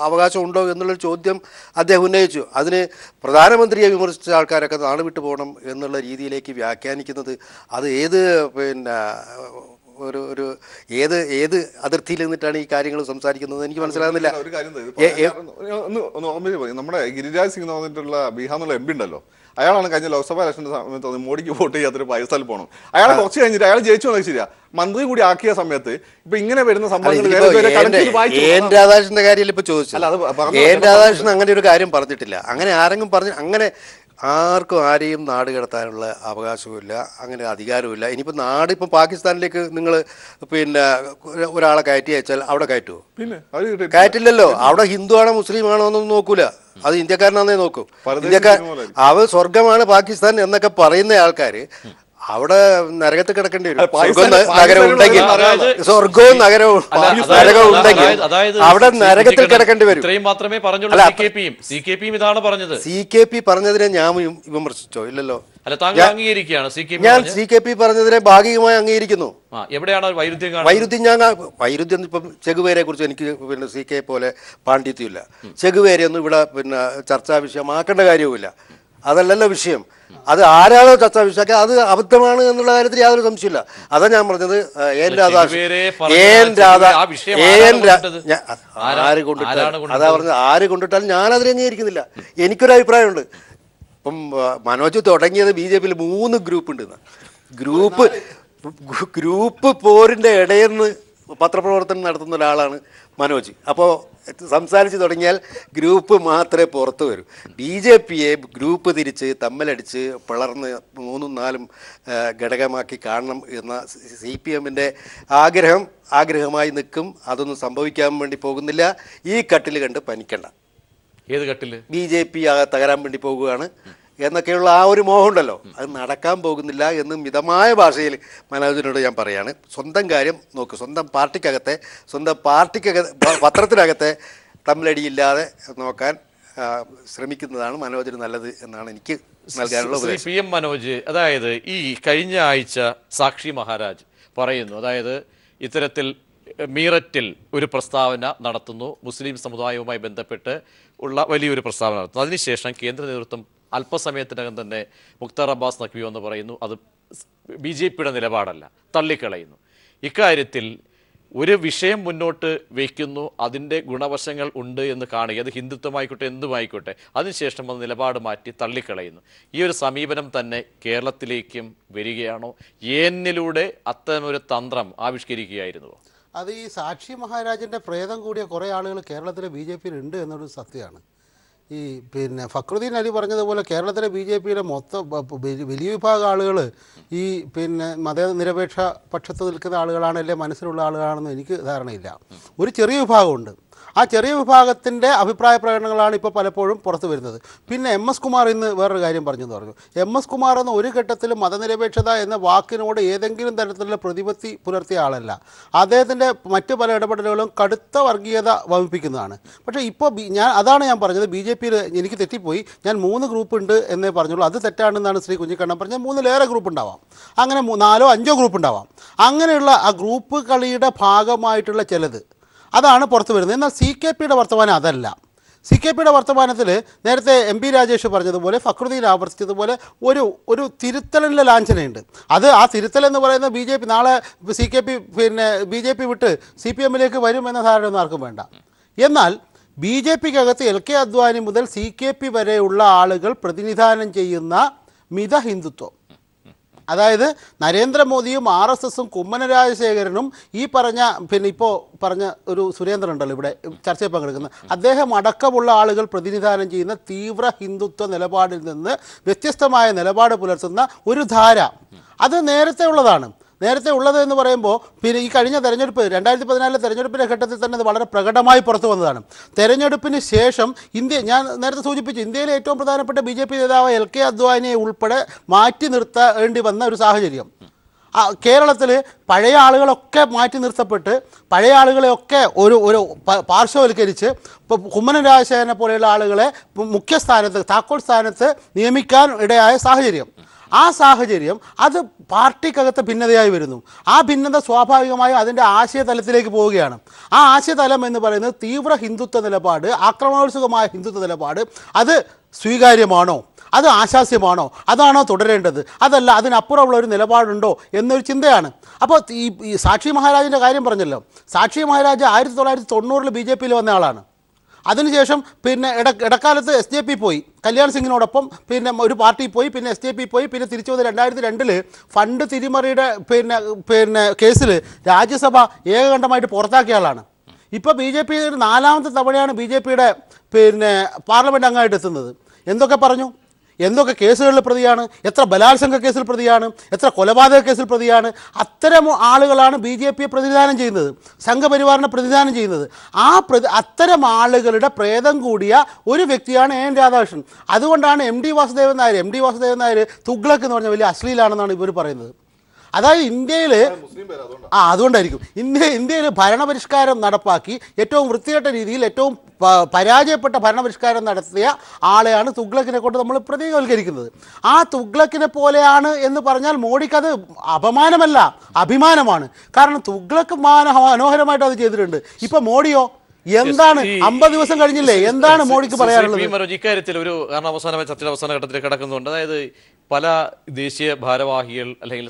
അവകാശമുണ്ടോ എന്നുള്ളൊരു ചോദ്യം അദ്ദേഹം ഉന്നയിച്ചു. അതിന് പ്രധാനമന്ത്രിയെ വിമർശിച്ച ആൾക്കാരൊക്കെ നാട് വിട്ടു പോകണം എന്നുള്ള രീതിയിലേക്ക് വ്യാഖ്യാനിക്കുന്നത് അത് ഏത് പിന്നെ ഒരു ഏത് അതിർത്തിയിൽ നിന്നിട്ടാണ് ഈ കാര്യങ്ങൾ സംസാരിക്കുന്നത് എനിക്ക് മനസ്സിലാകുന്നില്ല. ഒരു കാര്യം നമ്മുടെ ഗിരിരാജ് സിംഗ് എന്ന് പറഞ്ഞിട്ടുള്ള ബീഹാറിനുള്ള MP ഉണ്ടല്ലോ, അയാളാണ് കഴിഞ്ഞ ലോക്സഭാ ഇലക്ഷന്റെ സമയത്ത് മോഡിക്ക് വോട്ട് ചെയ്യാത്തൊരു പാകിസ്ഥാനിൽ പോകണം. അയാളെ കുറച്ച് കഴിഞ്ഞിട്ട് അയാൾ ജയിച്ചു വന്നത് ശരിയാ, മന്ത്രി കൂടി ആക്കിയ സമയത്ത് ഇപ്പൊ ഇങ്ങനെ വരുന്ന സംഭവങ്ങൾ രാധാകൃഷ്ണന്റെ കാര്യം ഇപ്പൊ ചോദിച്ചു. രാധാകൃഷ്ണൻ അങ്ങനെ ഒരു കാര്യം പറഞ്ഞിട്ടില്ല. അങ്ങനെ ആരെങ്കിലും പറഞ്ഞു? അങ്ങനെ ആർക്കും ആരെയും നാട് കടത്താനുള്ള അവകാശവുമില്ല, അങ്ങനെ അധികാരവുമില്ല. ഇനിയിപ്പോൾ നാടിപ്പോൾ പാകിസ്ഥാനിലേക്ക് നിങ്ങൾ പിന്നെ ഒരാളെ കയറ്റി അയച്ചാൽ അവിടെ കയറ്റുമോ? പിന്നെ കയറ്റില്ലല്ലോ. അവിടെ ഹിന്ദു ആണോ മുസ്ലിം ആണോ എന്നൊന്നും നോക്കൂല, അത് ഇന്ത്യക്കാരനാന്നേ നോക്കൂ. ഇന്ത്യക്കാർ അവർ സ്വർഗമാണ് പാകിസ്ഥാൻ എന്നൊക്കെ പറയുന്ന ആൾക്കാർ അവിടെ നരകത്ത് കിടക്കേണ്ടി വരും. പാകിസ്ഥാൻ- സ്വർഗവും നഗരവും ഉണ്ടെങ്കിൽ, അതായത് സ്വർഗവും നഗരവും നരകവും ഉണ്ടെങ്കിൽ അവിടെ നരകത്തിൽ കിടക്കേണ്ടി വരും. ഇത്രയും മാത്രമേ പറഞ്ഞുള്ളൂ. അല്ല, സി കെ പിയും ഇതാണ് പറഞ്ഞത്. CKP പറഞ്ഞതിനെ ഞാൻ വിമർശിച്ചോ? ഇല്ലല്ലോ. അല്ല, താങ്കൾ അംഗീകരിക്കുകയാണ് ഞാൻ CKP പറഞ്ഞതിനെ ഭാഗികമായി അംഗീകരിക്കുന്നു. എവിടെയാണ് വൈരുദ്ധ്യം കാണുന്നത്? വൈരുദ്ധ്യം ഇപ്പം ചെഗുവേരയെ കുറിച്ച് എനിക്ക് പിന്നെ CK പോലെ പാണ്ഡിത്യമില്ല. ചെഗുവേരയൊന്നും ഇവിടെ പിന്നെ ചർച്ചാ വിഷയമാക്കേണ്ട കാര്യവുമില്ല. അതല്ലല്ലോ വിഷയം. അത് ആരാണോ ചർച്ചാ വിഷയമാക്കുക അത് അബദ്ധമാണ് എന്നുള്ള കാര്യത്തിൽ യാതൊരു സംശയമില്ല. അതാ ഞാൻ പറഞ്ഞത്. അതാ പറഞ്ഞത്, ആര് കൊണ്ടിട്ടാലും ഞാൻ അതിനെ അംഗീകരിക്കുന്നില്ല. എനിക്കൊരു അഭിപ്രായമുണ്ട്. ഇപ്പം മനോജ് തുടങ്ങിയത് BJP-യിൽ 3 ഗ്രൂപ്പ് ഉണ്ട്. ഗ്രൂപ്പ് പോരിൻ്റെ ഇടയിൽ നിന്ന് പത്രപ്രവർത്തനം നടത്തുന്ന ഒരാളാണ് മനോജ്. അപ്പോൾ സംസാരിച്ച് തുടങ്ങിയാൽ ഗ്രൂപ്പ് മാത്രമേ പുറത്തു വരൂ. BJP-യെ ഗ്രൂപ്പ് തിരിച്ച് തമ്മിലടിച്ച് പിളർന്ന് 3ഉം 4ഉം ഘടകമാക്കി കാണണം എന്ന CPM-ൻ്റെ ആഗ്രഹമായി നിൽക്കും. അതൊന്നും സംഭവിക്കാൻ വേണ്ടി പോകുന്നില്ല. ഈ കട്ടിൽ കണ്ട് പനിക്കണ്ട. ഏത് കട്ടില്? BJP തകരാൻ വേണ്ടി പോകുകയാണ് എന്നൊക്കെയുള്ള ആ ഒരു മോഹമുണ്ടല്ലോ, അത് നടക്കാൻ പോകുന്നില്ല എന്ന് മിതമായ ഭാഷയിൽ മനോജിനോട് ഞാൻ പറയാണ്. സ്വന്തം കാര്യം നോക്ക്. സ്വന്തം പാർട്ടിക്കകത്തെ പത്രത്തിനകത്തെ തമ്മിലടിയില്ലാതെ നോക്കാൻ ശ്രമിക്കുന്നതാണ് മനോജിന് നല്ലത് എന്നാണ് എനിക്ക് നൽകാനുള്ള ഉപദേശം. PM മനോജ്, അതായത് ഈ കഴിഞ്ഞ ആഴ്ച സാക്ഷി മഹാരാജ് പറയുന്നു, അതായത് ഇത്തരത്തിൽ മീററ്റിൽ ഒരു പ്രസ്താവന നടത്തുന്നു, മുസ്ലിം സമുദായവുമായി ബന്ധപ്പെട്ട് ഉള്ള വലിയൊരു പ്രസ്താവന നടത്തുന്നു. അതിനുശേഷം കേന്ദ്ര നേതൃത്വം അല്പസമയത്തിനകം തന്നെ മുക്താർ അബ്ബാസ് നഖ്വി എന്ന് പറയുന്നു അത് BJP-യുടെ നിലപാടല്ല, തള്ളിക്കളയുന്നു. ഇക്കാര്യത്തിൽ ഒരു വിഷയം മുന്നോട്ട് വയ്ക്കുന്നു, അതിൻ്റെ ഗുണവശങ്ങൾ ഉണ്ട് എന്ന് കാണുക, അത് ഹിന്ദുത്വമായിക്കോട്ടെ എന്തുമായിക്കോട്ടെ, അതിനുശേഷം അത് നിലപാട് മാറ്റി തള്ളിക്കളയുന്നു. ഈ ഒരു സമീപനം തന്നെ കേരളത്തിലേക്കും വരികയാണോ? എന്നിലൂടെ അത്തരമൊരു തന്ത്രം ആവിഷ്കരിക്കുകയായിരുന്നുവോ? അത് ഈ സാക്ഷി മഹാരാജിൻ്റെ പ്രേതം കൂടിയ കുറേ ആളുകൾ കേരളത്തിലെ BJP-യിൽ ഉണ്ട് എന്നൊരു സത്യമാണ്. ഈ പിന്നെ ഫക്രുദ്ദീൻ അലി പറഞ്ഞതുപോലെ കേരളത്തിലെ BJP-യിലെ മൊത്തം വലിയ വിഭാഗം ആളുകൾ ഈ പിന്നെ മതനിരപേക്ഷ പക്ഷത്ത് നിൽക്കുന്ന ആളുകളാണ്, അല്ലെ മനസ്സിലുള്ള ആളുകളാണെന്ന് എനിക്ക് ധാരണയില്ല. ഒരു ചെറിയ വിഭാഗമുണ്ട്. ആ ചെറിയ വിഭാഗത്തിൻ്റെ അഭിപ്രായ പ്രകടനങ്ങളാണ് ഇപ്പോൾ പലപ്പോഴും പുറത്തു വരുന്നത്. പിന്നെ MS കുമാർ ഇന്ന് വേറൊരു കാര്യം പറഞ്ഞു. MS കുമാർ എന്ന ഒരു ഘട്ടത്തിലും മതനിരപേക്ഷത എന്ന വാക്കിനോട് ഏതെങ്കിലും തരത്തിലുള്ള പ്രതിപത്തി പുലർത്തിയ ആളല്ല. അദ്ദേഹത്തിൻ്റെ മറ്റു പല ഇടപെടലുകളും കടുത്ത വർഗീയത വമിപ്പിക്കുന്നതാണ്. പക്ഷേ ഇപ്പോൾ അതാണ് ഞാൻ പറഞ്ഞത്, BJP-യിൽ എനിക്ക് തെറ്റിപ്പോയി, ഞാൻ 3 ഗ്രൂപ്പ് ഉണ്ട് എന്നേ പറഞ്ഞുള്ളൂ. അത് തെറ്റാണെന്നാണ് ശ്രീ കുഞ്ഞിക്കണ്ണൻ പറഞ്ഞത്. 3-ലേറെ ഗ്രൂപ്പ് ഉണ്ടാവാം, അങ്ങനെ 4-5 ഗ്രൂപ്പ് ഉണ്ടാവാം. അങ്ങനെയുള്ള ആ ഗ്രൂപ്പ് കളിയുടെ ഭാഗമായിട്ടുള്ള ചിലത് അതാണ് പുറത്തു വരുന്നത്. എന്നാൽ CKP-യുടെ വർത്തമാനം അതല്ല. CKP-യുടെ വർത്തമാനത്തിൽ നേരത്തെ MP രാജേഷ് പറഞ്ഞതുപോലെ, ഫക്രുദ്ദീൻ ആവർത്തിച്ചതുപോലെ ഒരു തിരുത്തലിൻ്റെ ലാഞ്ചനയുണ്ട്. ആ തിരുത്തലെന്ന് പറയുന്ന BJP നാളെ CKP പിന്നെ BJP വിട്ട് CPM-ലേക്ക് വരുമെന്ന ധാരണയൊന്നും ആർക്കും വേണ്ട. എന്നാൽ BJP-ക്കകത്ത് LK അദ്വാനി മുതൽ CKP വരെയുള്ള ആളുകൾ പ്രതിനിധാനം ചെയ്യുന്ന മിത ഹിന്ദുത്വം, അതായത് നരേന്ദ്രമോദിയും RSSും കുമ്മനം രാജശേഖരനും ഈ പറഞ്ഞ പിന്നെ ഇപ്പോൾ പറഞ്ഞ ഒരു സുരേന്ദ്രൻ ഉണ്ടല്ലോ ഇവിടെ ചർച്ചയിൽ പങ്കെടുക്കുന്ന, അദ്ദേഹം അടക്കമുള്ള ആളുകൾ പ്രതിനിധാനം ചെയ്യുന്ന തീവ്ര ഹിന്ദുത്വ നിലപാടിൽ നിന്ന് വ്യത്യസ്തമായ നിലപാട് പുലർത്തുന്ന ഒരു ധാര, അത് നേരത്തെ ഉള്ളതാണ്. നേരത്തെ ഉള്ളത് എന്ന് പറയുമ്പോൾ പിന്നെ ഈ കഴിഞ്ഞ തെരഞ്ഞെടുപ്പ് 2014 തെരഞ്ഞെടുപ്പിൻ്റെ ഘട്ടത്തിൽ തന്നെ അത് വളരെ പ്രകടമായി പുറത്തു വന്നതാണ്. തെരഞ്ഞെടുപ്പിന് ശേഷം ഞാൻ നേരത്തെ സൂചിപ്പിച്ചു, ഇന്ത്യയിലെ ഏറ്റവും പ്രധാനപ്പെട്ട BJP നേതാവ് LK അദ്വാനിയെ ഉൾപ്പെടെ മാറ്റി നിർത്തേണ്ടി വന്ന ഒരു സാഹചര്യം കേരളത്തിൽ. പഴയ ആളുകളൊക്കെ മാറ്റി നിർത്തപ്പെട്ട് പഴയ ആളുകളെയൊക്കെ ഒരു പാർശ്വവൽക്കരിച്ച് ഇപ്പോൾ കുമ്മനം രാജശേഖരനെ പോലെയുള്ള ആളുകളെ മുഖ്യസ്ഥാനത്ത് താക്കോൽ സ്ഥാനത്ത് നിയമിക്കാൻ ഇടയായ സാഹചര്യം. ആ സാഹചര്യം അത് പാർട്ടിക്കകത്ത് ഭിന്നതയായി വരുന്നു. ആ ഭിന്നത സ്വാഭാവികമായും അതിൻ്റെ ആശയതലത്തിലേക്ക് പോവുകയാണ്. ആ ആശയതലം എന്ന് പറയുന്നത് തീവ്ര ഹിന്ദുത്വ നിലപാട്, ആക്രമണോത്സുകമായ ഹിന്ദുത്വ നിലപാട്, അത് സ്വീകാര്യമാണോ, അത് ആശാസ്യമാണോ, അതാണോ തുടരേണ്ടത്, അതല്ല അതിനപ്പുറമുള്ള ഒരു നിലപാടുണ്ടോ എന്നൊരു ചിന്തയാണ്. അപ്പോൾ ഈ സാക്ഷി മഹാരാജിൻ്റെ കാര്യം പറഞ്ഞല്ലോ, സാക്ഷി മഹാരാജ് 1990 BJP-യിൽ വന്ന ആളാണ്. അതിനുശേഷം പിന്നെ ഇടക്കാലത്ത് SJP പോയി, കല്യാൺ സിംഗിനോടൊപ്പം പിന്നെ ഒരു പാർട്ടി പോയി, പിന്നെ SJP പോയി, പിന്നെ തിരിച്ചു വന്ന് 2002 ഫണ്ട് തിരിമറിയുടെ പിന്നെ കേസിൽ രാജ്യസഭ ഏകകണ്ഠമായിട്ട് പുറത്താക്കിയ ആളാണ്. ഇപ്പോൾ BJP 4ാമത്തെ തവണയാണ് BJP-യുടെ പിന്നെ പാർലമെൻറ്റ് അംഗമായിട്ട് എത്തുന്നത്. എന്തൊക്കെ പറഞ്ഞു? എന്തൊക്കെ കേസുകളിൽ പ്രതിയാണ്, എത്ര ബലാത്സംഗ കേസിൽ പ്രതിയാണ്, എത്ര കൊലപാതക കേസിൽ പ്രതിയാണ്. അത്തരം ആളുകളാണ് ബി ജെ പിയെ പ്രതിനിധാനം ചെയ്യുന്നത്, സംഘപരിവാറിനെ പ്രതിനിധാനം ചെയ്യുന്നത്. അത്തരം ആളുകളുടെ പ്രേതം കൂടിയ ഒരു വ്യക്തിയാണ് എൻ രാധാകൃഷ്ണൻ. അതുകൊണ്ടാണ് എം ഡി വാസുദേവൻ നായർ തുഗ്ലക്ക് എന്ന് പറഞ്ഞ വലിയ അശ്ലീലാണെന്നാണ് ഇവർ പറയുന്നത്. അതായത് ഇന്ത്യയിൽ അതുകൊണ്ടായിരിക്കും ഇന്ത്യയിൽ ഭരണപരിഷ്കാരം നടപ്പാക്കി ഏറ്റവും വൃത്തികെട്ട രീതിയിൽ ഏറ്റവും പരാജയപ്പെട്ട ഭരണപരിഷ്കാരം നടത്തിയ ആളെയാണ് തുഗ്ലക്കിനെ കൊണ്ട് നമ്മൾ പ്രതീകവൽക്കരിക്കുന്നത്. ആ തുഗ്ലക്കിനെ പോലെയാണ് എന്ന് പറഞ്ഞാൽ മോഡിക്ക് അത് അപമാനമല്ല, അഭിമാനമാണ്. കാരണം തുഗ്ലക്ക് മനോഹരമായിട്ട് അത് ചെയ്തിട്ടുണ്ട്. ഇപ്പൊ മോഡിയോ എന്താണ് 50 ദിവസം കഴിഞ്ഞില്ലേ, എന്താണ് മോഡിക്ക് പറയാനുള്ളത്? ഇക്കാര്യത്തിൽ ഒരു കാരണം അവസാനമായി ചർച്ചയുടെ അവസാന ഘട്ടത്തിലേക്ക് കടക്കുന്നുണ്ട്. അതായത് പല ദേശീയ ഭാരവാഹികൾ അല്ലെങ്കിൽ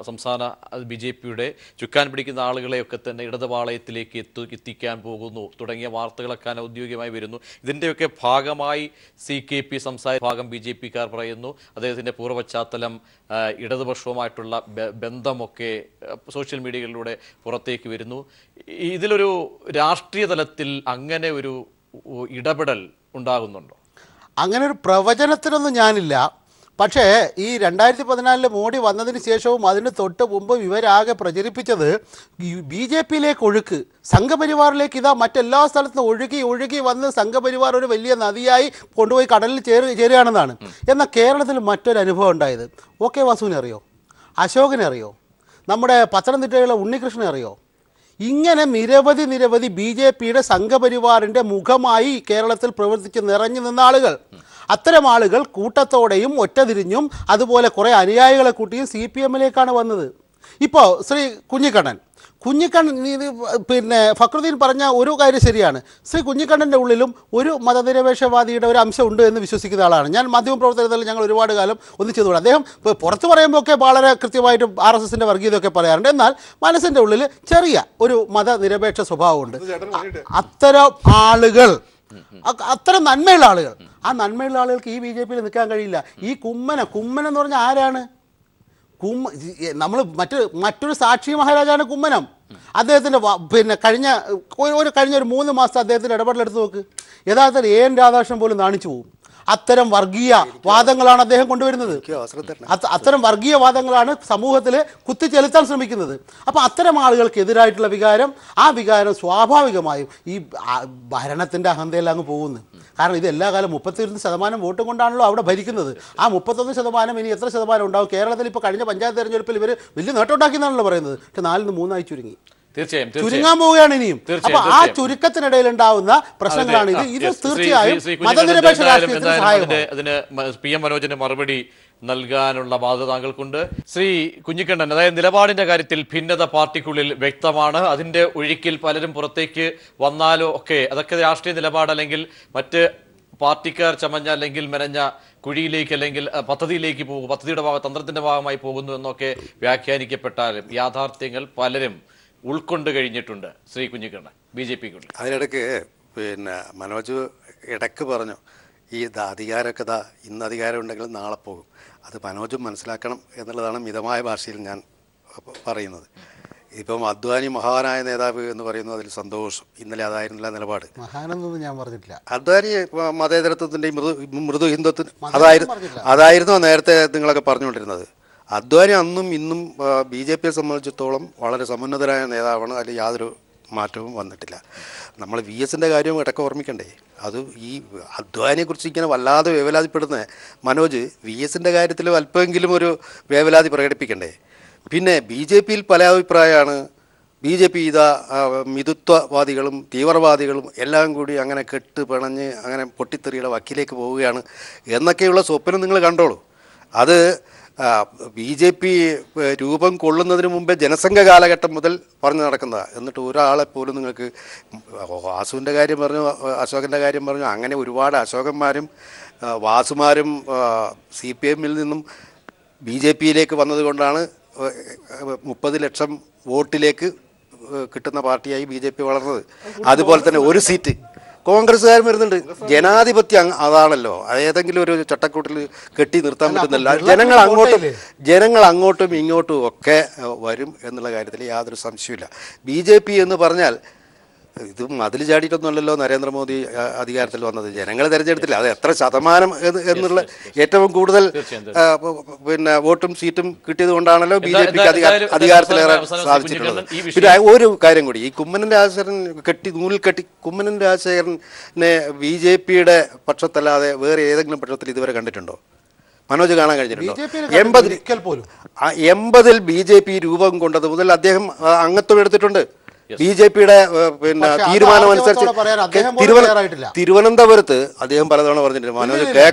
സംസ്ഥാന BJPയുടെ ചുക്കാൻ പിടിക്കുന്ന ആളുകളെയൊക്കെ തന്നെ ഇടതുപാളയത്തിലേക്ക് എത്തിക്കാൻ പോകുന്നു തുടങ്ങിയ വാർത്തകളൊക്കെ അനൗദ്യോഗികമായി വരുന്നു. ഇതിൻ്റെയൊക്കെ ഭാഗമായി CKP ഭാഗം BJPക്കാർ പറയുന്നു അദ്ദേഹത്തിൻ്റെ പൂർവ്വപശ്ചാത്തലം ഇടതുപക്ഷവുമായിട്ടുള്ള ബന്ധമൊക്കെ സോഷ്യൽ മീഡിയകളിലൂടെ പുറത്തേക്ക് വരുന്നു. ഇതിലൊരു രാഷ്ട്രീയ തലത്തിൽ അങ്ങനെ ഒരു ഇടപെടൽ ഉണ്ടാകുന്നുണ്ടോ? അങ്ങനെ ഒരു പ്രവചനത്തിനൊന്നും ഞാനില്ല. പക്ഷേ ഈ 2014 മോഡി വന്നതിന് ശേഷവും അതിന് തൊട്ട് മുമ്പ് ഇവരാകെ പ്രചരിപ്പിച്ചത് BJPയിലേക്ക് ഒഴുക്ക്, സംഘപരിവാറിലേക്ക് ഇതാ മറ്റെല്ലാ സ്ഥലത്തും ഒഴുകി വന്ന് സംഘപരിവാർ ഒരു വലിയ നദിയായി കൊണ്ടുപോയി കടലിൽ ചേരുകയാണെന്നാണ്. എന്നാൽ കേരളത്തിൽ മറ്റൊരു അനുഭവം ഉണ്ടായത്. OK വാസുവിനെ അറിയോ, അശോകനെ അറിയോ, നമ്മുടെ പത്തനംതിട്ടയിലെ ഉണ്ണികൃഷ്ണനെ അറിയോ? ഇങ്ങനെ നിരവധി BJPയുടെ സംഘപരിവാറിൻ്റെ മുഖമായി കേരളത്തിൽ പ്രവർത്തിച്ച് നിറഞ്ഞു നിന്ന ആളുകൾ, അത്തരം ആളുകൾ കൂട്ടത്തോടെയും ഒറ്റതിരിഞ്ഞും അതുപോലെ കുറേ അനുയായികളെ കൂട്ടിയും CPMലേക്കാണ് വന്നത്. ഇപ്പോൾ ശ്രീ കുഞ്ഞിക്കണ്ണൻ ഇത് പിന്നെ ഫക്രുദ്ദീൻ പറഞ്ഞ ഒരു കാര്യം ശരിയാണ്. ശ്രീ കുഞ്ഞിക്കണ്ണൻ്റെ ഉള്ളിലും ഒരു മതനിരപേക്ഷവാദിയുടെ ഒരു അംശമുണ്ട് എന്ന് വിശ്വസിക്കുന്ന ആളാണ് ഞാൻ. മാധ്യമപ്രവർത്തനത്തിൽ ഞങ്ങൾ ഒരുപാട് കാലം ഒന്നിച്ചതുകൊണ്ട് അദ്ദേഹം പുറത്ത് പറയുമ്പോഴൊക്കെ വളരെ കൃത്യമായിട്ട് RSSൻ്റെ വർഗീയതയൊക്കെ പറയാറുണ്ട്. എന്നാൽ മനസ്സിൻ്റെ ഉള്ളിൽ ചെറിയ ഒരു മതനിരപേക്ഷ സ്വഭാവമുണ്ട്. അത്തരം ആളുകൾ, അത്തരം നന്മയുള്ള ആളുകൾ, ആ നന്മയുള്ള ആളുകൾക്ക് ഈ BJPയിൽ നിൽക്കാൻ കഴിയില്ല. ഈ കുമ്മൻ എന്ന് പറഞ്ഞാൽ ആരാണ്? നമ്മൾ മറ്റൊരു സാക്ഷി മഹാരാജാണ് കുമ്മനം. അദ്ദേഹത്തിൻ്റെ പിന്നെ കഴിഞ്ഞ ഒരു 3 മാസത്തെ അദ്ദേഹത്തിൻ്റെ ഇടപെടലെടുത്ത് നോക്ക്. യഥാർത്ഥത്തിൽ എൻ രാധാകൃഷ്ണൻ പോലും നാണിച്ചു പോകും. അത്തരം വർഗീയ വാദങ്ങളാണ് അദ്ദേഹം കൊണ്ടുവരുന്നത്. അത്തരം വർഗീയ വാദങ്ങളാണ് സമൂഹത്തിൽ കുത്തിച്ചെലുത്താൻ ശ്രമിക്കുന്നത്. അപ്പോൾ അത്തരം ആളുകൾക്ക് എതിരായിട്ടുള്ള വികാരം, ആ വികാരം സ്വാഭാവികമായും ഈ ഭരണത്തിൻ്റെ അഹന്തയിൽ അങ്ങ് പോകുന്നു. കാരണം ഇത് എല്ലാ കാലം 31% വോട്ടും കൊണ്ടാണല്ലോ അവിടെ ഭരിക്കുന്നത്. ആ 31% ഇനി എത്ര ശതമാനം ഉണ്ടാവും? കേരളത്തിൽ ഇപ്പോൾ കഴിഞ്ഞ പഞ്ചായത്ത് തെരഞ്ഞെടുപ്പിൽ ഇവർ വലിയ നേട്ടം ഉണ്ടാക്കിയെന്നാണല്ലോ പറയുന്നത്. പക്ഷേ 4-ൽ 3 ചുരുങ്ങി, ചുരുങ്ങാൻ പോവുകയാണ് ഇനിയും. അപ്പൊ ആ ചുരുക്കത്തിനിടയിൽ ഉണ്ടാവുന്ന പ്രശ്നങ്ങളാണ് ഇത് തീർച്ചയായും മതനിരപേക്ഷ രാഷ്ട്രീയത്തിന് സഹായകമാണ്. അതിന് PM മനോജിന് മറുപടി നൽകാനുള്ള ബാധ്യത താങ്കൾക്കുണ്ട്. ശ്രീ കുഞ്ഞിക്കണ്ണൻ, അതായത് നിലപാടിന്റെ കാര്യത്തിൽ ഭിന്നത പാർട്ടിക്കുള്ളിൽ വ്യക്തമാണ്. അതിന്റെ ഒഴുക്കിൽ പലരും പുറത്തേക്ക് വന്നാലോ ഒക്കെ അതൊക്കെ രാഷ്ട്രീയ നിലപാട് അല്ലെങ്കിൽ മറ്റ് പാർട്ടിക്കാർ ചമഞ്ഞ അല്ലെങ്കിൽ മെനഞ്ഞ കുഴിയിലേക്ക് അല്ലെങ്കിൽ പദ്ധതിയിലേക്ക് പോകും, പദ്ധതിയുടെ തന്ത്രത്തിന്റെ ഭാഗമായി പോകുന്നു എന്നൊക്കെ വ്യാഖ്യാനിക്കപ്പെട്ടാലും യാഥാർത്ഥ്യങ്ങൾ പലരും ഉൾക്കൊണ്ട് കഴിഞ്ഞിട്ടുണ്ട്. ശ്രീ കുഞ്ഞിക്കണ്ണൻ, BJPക്കുണ്ട്. അതിനിടയ്ക്ക് പിന്നെ മനോജ് ഇടയ്ക്ക് പറഞ്ഞു ഈ അധികാരമൊക്കെ ഇന്ന് അധികാരം ഉണ്ടെങ്കിൽ നാളെ പോകും. അത് മനോജും മനസ്സിലാക്കണം എന്നുള്ളതാണ് മിതമായ ഭാഷയിൽ ഞാൻ പറയുന്നത്. ഇപ്പം അദ്വാനി മഹാനായ നേതാവ് എന്ന് പറയുന്നത് അതിൽ സന്തോഷം. ഇന്നലെ അതായിരുന്നില്ല നിലപാട്. മഹാനെന്നൊന്നും ഞാൻ പറഞ്ഞിട്ടില്ല. അദ്വാനി മതേതരത്വത്തിൻ്റെയും മൃദു ഹിന്ദുത്വത്തിന് അതായിരുന്നു നേരത്തെ നിങ്ങളൊക്കെ പറഞ്ഞുകൊണ്ടിരുന്നത്. അദ്വാനി അന്നും ഇന്നും BJPയെ സംബന്ധിച്ചിടത്തോളം വളരെ സമുന്നതരായ നേതാവാണ്. അതിൽ യാതൊരു മാറ്റവും വന്നിട്ടില്ല. നമ്മൾ VSൻ്റെ കാര്യം ഇടയ്ക്ക് ഓർമ്മിക്കണ്ടേ? അത് ഈ അദ്വാനിയെക്കുറിച്ച് ഇങ്ങനെ വല്ലാതെ വേവലാതിപ്പെടുന്ന മനോജ് VSൻ്റെ കാര്യത്തിൽ അല്പമെങ്കിലും ഒരു വേവലാതി പ്രകടിപ്പിക്കണ്ടേ? പിന്നെ BJPയിൽ പല അഭിപ്രായമാണ്. BJP ഇതാ മിതത്വവാദികളും തീവ്രവാദികളും എല്ലാം കൂടി അങ്ങനെ കെട്ട് പിണഞ്ഞ് അങ്ങനെ പൊട്ടിത്തെറിയുടെ വക്കിലേക്ക് പോവുകയാണ് എന്നൊക്കെയുള്ള സ്വപ്നം നിങ്ങൾ കണ്ടോളൂ. അത് BJP രൂപം കൊള്ളുന്നതിന് മുമ്പേ ജനസംഘ കാലഘട്ടം മുതൽ പറഞ്ഞു നടക്കുന്നതാണ്. എന്നിട്ട് ഒരാളെ പോലും നിങ്ങൾക്ക് വാസുവിൻ്റെ കാര്യം പറഞ്ഞു, അശോകൻ്റെ കാര്യം പറഞ്ഞു, അങ്ങനെ ഒരുപാട് അശോകന്മാരും വാസുമാരും CPMൽ നിന്നും BJPയിലേക്ക് വന്നതുകൊണ്ടാണ് 30 ലക്ഷം വോട്ടിലേക്ക് കിട്ടുന്ന പാർട്ടിയായി BJP വളർന്നത്. അതുപോലെ തന്നെ ഒരു സീറ്റ് കോൺഗ്രസ്സുകാരും വരുന്നുണ്ട്. ജനാധിപത്യം അതാണല്ലോ. ഏതെങ്കിലും ഒരു ചട്ടക്കൂട്ടിൽ കെട്ടി നിർത്താൻ പറ്റുന്നില്ല. ജനങ്ങൾ അങ്ങോട്ടും ഇങ്ങോട്ടും ഒക്കെ വരും എന്നുള്ള കാര്യത്തിൽ യാതൊരു സംശയമില്ല. BJP എന്ന് പറഞ്ഞാൽ ഇത് മതിൽ ചാടിയിട്ടൊന്നുമല്ലല്ലോ നരേന്ദ്രമോദി അധികാരത്തിൽ വന്നത്. ജനങ്ങൾ തിരഞ്ഞെടുത്തില്ല. അത് എത്ര ശതമാനം എന്നുള്ള ഏറ്റവും കൂടുതൽ പിന്നെ വോട്ടും സീറ്റും കിട്ടിയത് കൊണ്ടാണല്ലോ BJP അധികാരത്തിലേറെ സാധിച്ചിട്ടുള്ളത്. പിന്നെ ഒരു കാര്യം കൂടി, ഈ കുമ്മനം രാജശേഖരൻ നൂലിൽ കെട്ടി കുമ്മനം രാജശേഖരനെ BJP-യുടെ പക്ഷത്തല്ലാതെ വേറെ ഏതെങ്കിലും പക്ഷത്തിൽ ഇതുവരെ കണ്ടിട്ടുണ്ടോ? മനോജ് കാണാൻ കഴിഞ്ഞിട്ടുണ്ടോ? 80-ൽ BJP രൂപം കൊണ്ടത് മുതൽ അദ്ദേഹം അംഗത്വം എടുത്തിട്ടുണ്ട്. BJP-യുടെ പിന്നെ തീരുമാനം അനുസരിച്ച് തിരുവനന്തപുരത്ത് അദ്ദേഹം പലതവണ പറഞ്ഞിട്ടുണ്ട്. മനോജ്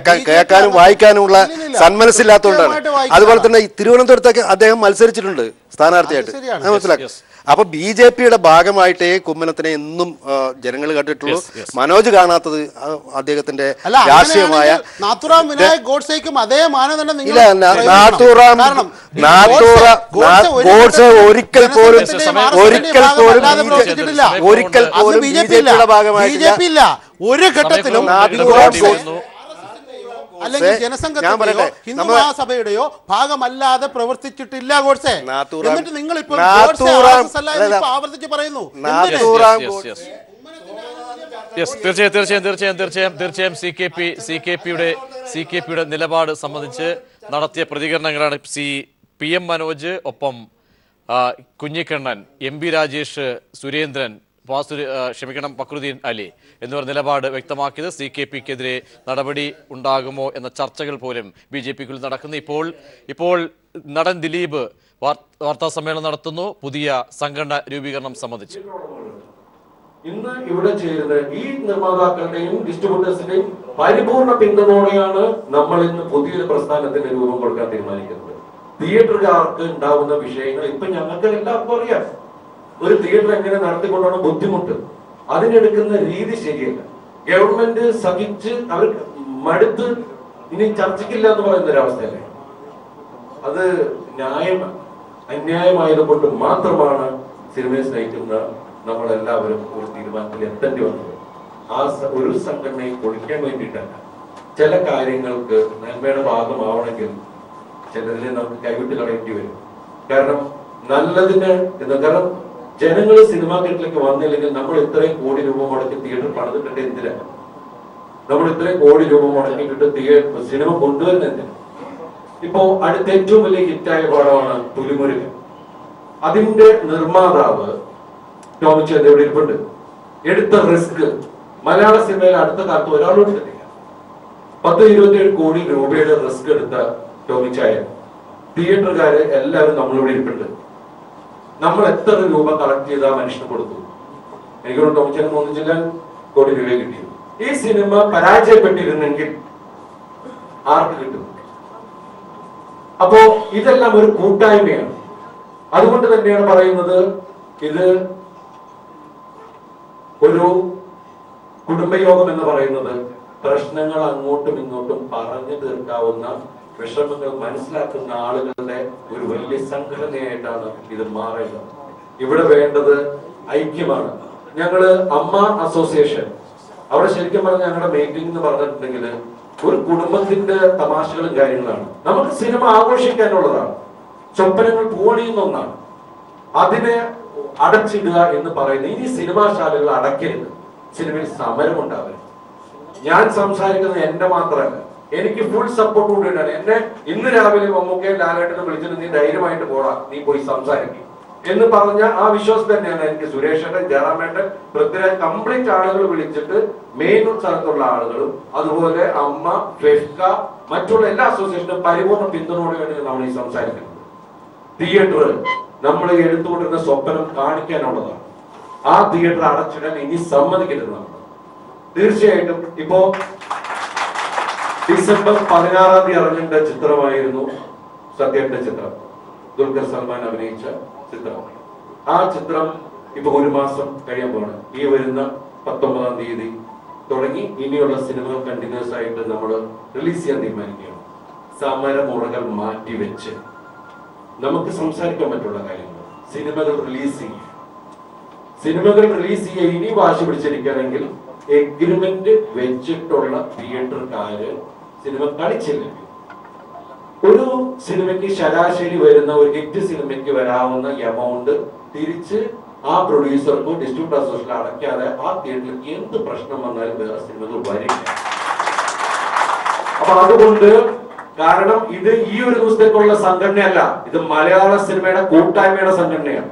കേൾക്കാനും വായിക്കാനുമുള്ള സന്മനസ്സില്ലാത്തതുകൊണ്ടാണ്. അതുപോലെ തന്നെ തിരുവനന്തപുരത്തൊക്കെ അദ്ദേഹം മത്സരിച്ചിട്ടുണ്ട് സ്ഥാനാർത്ഥിയായിട്ട്, മനസ്സിലാക്കും. അപ്പൊ BJP-യുടെ ഭാഗമായിട്ടേ കുമ്മനത്തിനെ എന്നും ജനങ്ങൾ കണ്ടിട്ടുള്ളൂ. മനോജ് കാണാത്തത് അദ്ദേഹത്തിന്റെ രാഷ്ട്രീയമായ ഒരിക്കൽ പോലും BJP-യുടെ ഭാഗമായിട്ടില്ല. ഒരു ഘട്ടത്തിലും അല്ലെങ്കിൽ ജനസംഘത്തിന്റെയോ ഹിന്ദു മഹാസഭയുടെയോ ഭാഗമല്ലാതെ പ്രവർത്തിച്ചിട്ടില്ല ഗോഡ്സെ. എന്നിട്ട് നിങ്ങൾ ഇപ്പോൾ ആവർത്തിച്ച് പറയുന്നു. തീർച്ചയായും CKP-യുടെ നിലപാട് സംബന്ധിച്ച് നടത്തിയ പ്രതികരണങ്ങളാണ് PM മനോജ്, ഒപ്പം കുഞ്ഞിക്കണ്ണൻ, MB രാജേഷ്, സുരേന്ദ്രൻ, ഫക്രുദ്ദീൻ അലി എന്നിവർ നിലപാട് വ്യക്തമാക്കിയത്. CKP-ക്കെതിരെ നടപടി ഉണ്ടാകുമോ എന്ന ചർച്ചകൾ പോലും BJP-ക്കുള്ളിൽ നടക്കുന്നു. ഇപ്പോൾ നടൻ ദിലീപ് വാർത്താ സമ്മേളനം നടത്തുന്നു പുതിയ സംഘടന രൂപീകരണം സംബന്ധിച്ച്. ഇന്ന് ഇവിടെ ചേരുന്ന ഈ നിർമ്മാതാക്കളുടെയും ഡിസ്ട്രിബ്യൂട്ടേഴ്സിന്റെയും പരിപൂർണ പിന്തുണയോടെയാണ് നമ്മൾ ഇന്ന് പുതിയൊരു പ്രസ്ഥാനത്തിന് രൂപം കൊടുക്കാൻ തീരുമാനിക്കുന്നത്. തിയേറ്ററുകാർക്ക് ഉണ്ടാവുന്ന വിഷയങ്ങൾ ഇപ്പൊ ഞങ്ങൾക്ക് എല്ലാവർക്കും അറിയാം. ഒരു തിയേറ്റർ എങ്ങനെ നടത്തിക്കൊണ്ടാണ് ബുദ്ധിമുട്ട്, അതിനെടുക്കുന്ന രീതി ശരിയല്ല. ഗവൺമെന്റ് സഹിച്ച് അവർ മടുത്ത് ഇനി ചർച്ചയ്ക്കില്ല എന്ന് പറയുന്ന ഒരവസ്ഥയല്ലേ. അത് അന്യായമായത് കൊണ്ട് മാത്രമാണ് സിനിമയെ സ്നേഹിക്കുന്ന നമ്മളെല്ലാവരും ഒരു തീരുമാനത്തിൽ എത്തേണ്ടി വന്നത്. ആ ഒരു സംഘടനയെ പൊളിക്കാൻ വേണ്ടിയിട്ടല്ല, ചില കാര്യങ്ങൾക്ക് നന്മയുടെ ഭാഗമാവണമെങ്കിൽ ചിലതിനെ നമുക്ക് കൈവിട്ട് കളയേണ്ടി വരും. കാരണം നല്ലതിന് കാരണം ജനങ്ങൾ സിനിമാ തിയേറ്ററിലേക്ക് വന്നില്ലെങ്കിൽ നമ്മൾ ഇത്രയും കോടി രൂപ മുടക്കി തിയേറ്റർ പണിതിട്ടുണ്ട് എന്തിനാണ്? നമ്മൾ ഇത്രയും കോടി രൂപ മുടക്കിയിട്ട് സിനിമ കൊണ്ടുവരുന്ന എന്തിനാണ്? ഇപ്പോ അടുത്ത ഏറ്റവും വലിയ ഹിറ്റായ പടമാണ് പുലിമുരുകൻ. അതിന്റെ നിർമ്മാതാവ് ടോമിച്ചൻ ഇവിടെ ഇരിപ്പുണ്ട്. എടുത്ത റിസ്ക് മലയാള സിനിമയിൽ അടുത്ത കാലത്ത് ഒരാളോട് കിട്ടില്ല. 10-27 കോടി രൂപയുടെ റിസ്ക് എടുത്ത ടോമിച്ചായ തിയേറ്ററുകാര് എല്ലാവരും നമ്മളിവിടെ ഇരിപ്പുണ്ട്. നമ്മൾ എത്ര രൂപ കളക്ട് ചെയ്ത മനുഷ്യന് കൊടുത്തു? എനിക്കൊരു ടോമിച്ചാൻ 3 കോടി രൂപ കിട്ടി. ഈ സിനിമ പരാജയപ്പെട്ടിരുന്നെങ്കിൽ ആർക്ക് കിട്ടും? അപ്പോ ഇതെല്ലാം ഒരു കൂട്ടായ്മയാണ്. അതുകൊണ്ട് തന്നെയാണ് പറയുന്നത് ഇത് ഒരു കുടുംബയോഗം എന്ന് പറയുന്നത് പ്രശ്നങ്ങൾ അങ്ങോട്ടും ഇങ്ങോട്ടും പറഞ്ഞു തീർക്കാവുന്ന, വിഷമങ്ങൾ മനസ്സിലാക്കുന്ന ആളുകളുടെ ഒരു വലിയ സംഘടനയായിട്ടാണ് ഇത് മാറേണ്ടത്. ഇവിടെ വേണ്ടത് ഐക്യമാണ്. ഞങ്ങള് അമ്മ അസോസിയേഷൻ അവിടെ ശരിക്കും പറഞ്ഞ ഞങ്ങളുടെ മീറ്റിംഗ് എന്ന് പറഞ്ഞിട്ടുണ്ടെങ്കിൽ ഒരു കുടുംബത്തിന്റെ തമാശകളും കാര്യങ്ങളാണ്. നമുക്ക് സിനിമ ആഘോഷിക്കാനുള്ളതാണ്. സ്വപ്നങ്ങൾ പൂവണിയുന്ന ഒന്നാണ്. അതിനെ അടച്ചിടുക എന്ന് പറയുന്നത് ഇനി സിനിമാശാലകൾ അടയ്ക്കരുത്. സിനിമയിൽ സമരം ഉണ്ടാവരുത്. ഞാൻ സംസാരിക്കുന്നത് എന്റെ മാത്രമല്ല, എനിക്ക് ഫുൾ സപ്പോർട്ട് കൂടിയിട്ടാണ്. എന്നെ ഇന്ന് രാവിലെ മമ്മൂക്കയും ലാലേട്ടനും വിളിച്ചിട്ട് നീ ധൈര്യമായിട്ട് പോടാ, നീ പോയി സംസാരിക്കും എന്ന് പറഞ്ഞ ആ വിശ്വാസം തന്നെയാണ് എനിക്ക് സുരേഷേട്ടൻ, ജയറാമേട്ടൻ, പൃഥ്വിരാജ് കംപ്ലീറ്റ് ആളുകൾ വിളിച്ചിട്ട് മെയിൻ സ്ഥലത്തുള്ള ആളുകളും അതുപോലെ അമ്മ, ഫെഫ്ക, മറ്റുള്ള എല്ലാ അസോസിയേഷനും പരിപൂർണ്ണ പിന്തുണയോടെയാണ് നമ്മൾ ഈ സംസാരിക്കുന്നത്. തിയേറ്റർ നമ്മൾ എടുത്തുകൊണ്ടിരുന്ന സ്വപ്നം കാണിക്കാനുള്ളതാണ്. ആ തിയേറ്റർ അടച്ചിടാൻ ഇനി സമ്മതിക്കരുത് നമ്മൾ. തീർച്ചയായിട്ടും ഇപ്പോ ഡിസംബർ 16 ഇറങ്ങേണ്ട ചിത്രമായിരുന്നു സത്യന്റെ ചിത്രം, ദുൽഖർ സൽമാൻ അഭിനയിച്ച ചിത്രം. ആ ചിത്രം ഇപ്പൊ 1 മാസം കഴിയാൻ പോവാണ്. ഈ വരുന്ന 19-ാം തീയതി തുടങ്ങി ഇനിയുള്ള സിനിമകൾ കണ്ടിന്യൂസ് ആയിട്ട് നമ്മൾ റിലീസ് ചെയ്യാൻ തീരുമാനിക്കുകയാണ്. സമരമുറകൾ മാറ്റിവെച്ച് നമുക്ക് സംസാരിക്കാൻ പറ്റുള്ള കാര്യങ്ങൾ സിനിമകൾ റിലീസ് ചെയ്യുക. ഇനി വാശി പിടിച്ചിരിക്കുകയാണെങ്കിൽ എഗ്രിമെന്റ് വെച്ചിട്ടുള്ള തിയേറ്റർക്കാര് സിനിമ കളിച്ചില്ലെങ്കിൽ ഒരു സിനിമയ്ക്ക് ശരാശരി വരുന്ന ഒരു ഹിറ്റ് സിനിമയ്ക്ക് വരാവുന്ന എമൗണ്ട് തിരിച്ച് ആ പ്രൊഡ്യൂസർക്കോ ഡിസ്ട്രിബ്യൂട്ടർ അസോസിയേഷൻ അടയ്ക്കാതെ ആ തിയേറ്ററിൽ എന്ത് പ്രശ്നം വന്നാലും വേറെ സിനിമകൾ വരില്ല. അപ്പൊ അതുകൊണ്ട് കാരണം ഇത് ഈ ഒരു ദിവസത്തേക്കുള്ള സംഘടനയല്ല, ഇത് മലയാള സിനിമയുടെ കൂട്ടായ്മയുടെ സംഘടനയാണ്.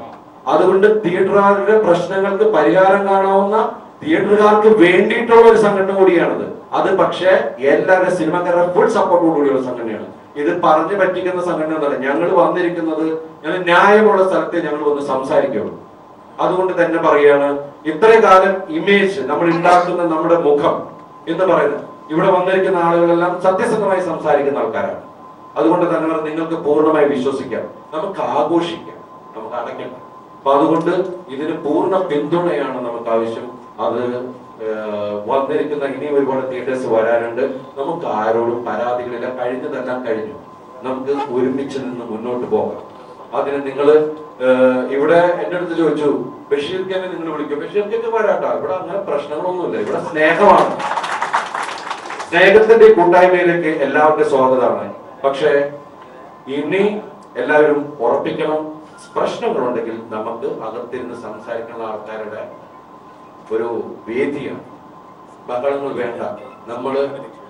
അതുകൊണ്ട് തിയേറ്ററുകാരുടെ പ്രശ്നങ്ങൾക്ക് പരിഹാരം കാണാവുന്ന തിയേറ്ററുകാർക്ക് വേണ്ടിയിട്ടുള്ള ഒരു സംഘടന കൂടിയാണിത്. അത് പക്ഷേ എല്ലാവരുടെ സിനിമക്കാരുടെ ഫുൾ സപ്പോർട്ടോടുകൂടിയുള്ള സംഘടനയാണ്. ഇത് പറഞ്ഞു പറ്റിക്കുന്ന സംഘടന എന്നല്ല. ഞങ്ങൾ വന്നിരിക്കുന്നത് ഞങ്ങൾ ന്യായമുള്ള സ്ഥലത്തെ ഞങ്ങൾ വന്ന് സംസാരിക്കുള്ളൂ. അതുകൊണ്ട് തന്നെ പറയാണ്, ഇത്രയും കാലം ഇമേജ് നമ്മൾ ഉണ്ടാക്കുന്ന നമ്മുടെ മുഖം എന്ന് പറയുന്നത് ഇവിടെ വന്നിരിക്കുന്ന ആളുകളെല്ലാം സത്യസന്ധമായി സംസാരിക്കുന്ന ആൾക്കാരാണ്. അതുകൊണ്ട് തന്നെ നിങ്ങൾക്ക് പൂർണ്ണമായി വിശ്വസിക്കാം, നമുക്ക് ആഘോഷിക്കാം, നമുക്ക് അടയ്ക്കാം. അപ്പൊ അതുകൊണ്ട് ഇതിന് പൂർണ്ണ പിന്തുണയാണ് നമുക്ക് ആവശ്യം. അത് വന്നിരിക്കുന്ന ഇനിയും ഒരുപാട് തിയേറ്റേഴ്സ് വരാനുണ്ട്. നമുക്ക് ആരോടും പരാതികളില്ല, കഴിഞ്ഞതെല്ലാം കഴിഞ്ഞു. നമുക്ക് ഒരുമിച്ച് നിന്ന് മുന്നോട്ട് പോകാം. അതിന് നിങ്ങൾ ഇവിടെ എന്റെ അടുത്ത് ചോദിച്ചു, ബഷീർക്കെ നിങ്ങൾ വിളിക്കും, ബഷീർക്കൊക്കെ വരാട്ടോ, ഇവിടെ അങ്ങനെ പ്രശ്നങ്ങളൊന്നുമില്ല, ഇവിടെ സ്നേഹമാണ്. സ്നേഹത്തിന്റെ കൂട്ടായ്മയിലേക്ക് എല്ലാവരുടെയും സ്വാഗതമാണ്. പക്ഷേ ഇനി എല്ലാവരും ഉറപ്പിക്കണം, പ്രശ്നങ്ങളുണ്ടെങ്കിൽ നമുക്ക് അകത്തിരുന്ന് സംസാരിക്കുന്ന ആൾക്കാരുടെ ഒരു വേദിയാണ്. ബഹളങ്ങൾ വേണ്ട. നമ്മള്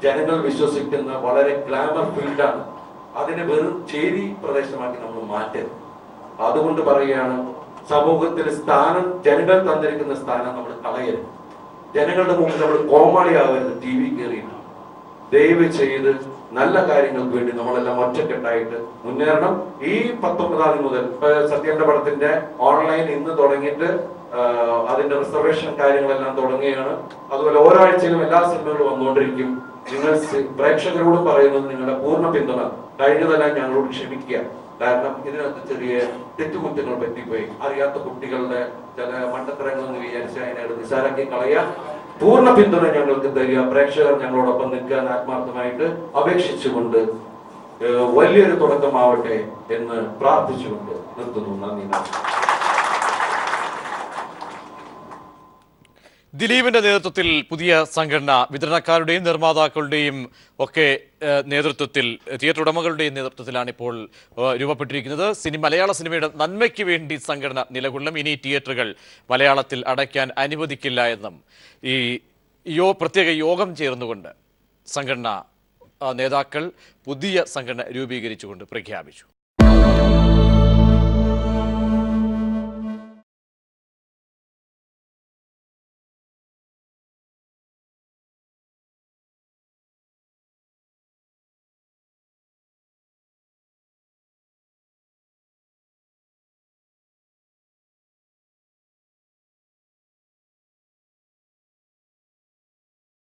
ജനങ്ങൾ വിശ്വസിക്കുന്ന വളരെ ഗ്ലാമർ ഫീൽഡാണ്, അതിനെ വെറും ചേരി പ്രദേശമാക്കി നമ്മൾ മാറ്റരുത്. അതുകൊണ്ട് പറയുകയാണ്, സമൂഹത്തിൽ സ്ഥാനം, ജനങ്ങൾ തന്നിരിക്കുന്ന സ്ഥാനം നമ്മൾ കളയരുത്. ജനങ്ങളുടെ മുമ്പിൽ നമ്മൾ കോമാളിയാവരുത്. TV കയറിയിട്ട് ദയവ് ചെയ്ത് നല്ല കാര്യങ്ങൾക്ക് വേണ്ടി നമ്മളെല്ലാം ഒറ്റക്കെട്ടായിട്ട് മുന്നേറണം. ഈ 19-ാം തീയതി മുതൽ സത്യന്റെ പടത്തിന്റെ ഓൺലൈൻ ഇന്ന് തുടങ്ങിയിട്ട് അതിന്റെ റിസർവേഷൻ കാര്യങ്ങളെല്ലാം തുടങ്ങുകയാണ്. അതുപോലെ ഓരോ ആഴ്ചയിലും എല്ലാ സിനിമകളും വന്നുകൊണ്ടിരിക്കും. നിങ്ങൾ പ്രേക്ഷകരോട് പറയുന്നത് നിങ്ങളുടെ പൂർണ്ണ പിന്തുണ. കഴിഞ്ഞതെല്ലാം ഞങ്ങളോട് ക്ഷമിക്കുക. കാരണം ഇതിനകത്ത് ചെറിയ തെറ്റുകുറ്റങ്ങൾ പറ്റിപ്പോയി, അറിയാത്ത കുട്ടികളുടെ ചില മണ്ടത്തരങ്ങൾ എന്ന് വിചാരിച്ച് അതിനെ നിസാരാക്കി കളയാൻ പൂർണ്ണ പിന്തുണ ഞങ്ങൾക്ക് തരിക. പ്രേക്ഷകർ ഞങ്ങളോടൊപ്പം നിൽക്കാൻ ആത്മാർത്ഥമായിട്ട് അപേക്ഷിച്ചുകൊണ്ട് വലിയൊരു തുടക്കമാവട്ടെ എന്ന് പ്രാർത്ഥിച്ചുകൊണ്ട് നിർത്തുന്നു. നന്ദി. ദിലീപിന്റെ നേതൃത്വത്തിൽ പുതിയ സംഘടന വിതരണക്കാരുടെയും നിർമ്മാതാക്കളുടെയും ഒക്കെ നേതൃത്വത്തിൽ, തിയേറ്റർ ഉടമകളുടെയും നേതൃത്വത്തിലാണ് ഇപ്പോൾ രൂപപ്പെട്ടിരിക്കുന്നത്. മലയാള സിനിമയുടെ നന്മയ്ക്ക് വേണ്ടി സംഘടന നിലകൊള്ളും. ഇനി തിയേറ്ററുകൾ മലയാളത്തിൽ അടയ്ക്കാൻ അനുവദിക്കില്ല എന്നും ഈ പ്രത്യേക യോഗം ചേർന്നുകൊണ്ട് സംഘടന നേതാക്കൾ പുതിയ സംഘടന രൂപീകരിച്ചുകൊണ്ട് പ്രഖ്യാപിച്ചു.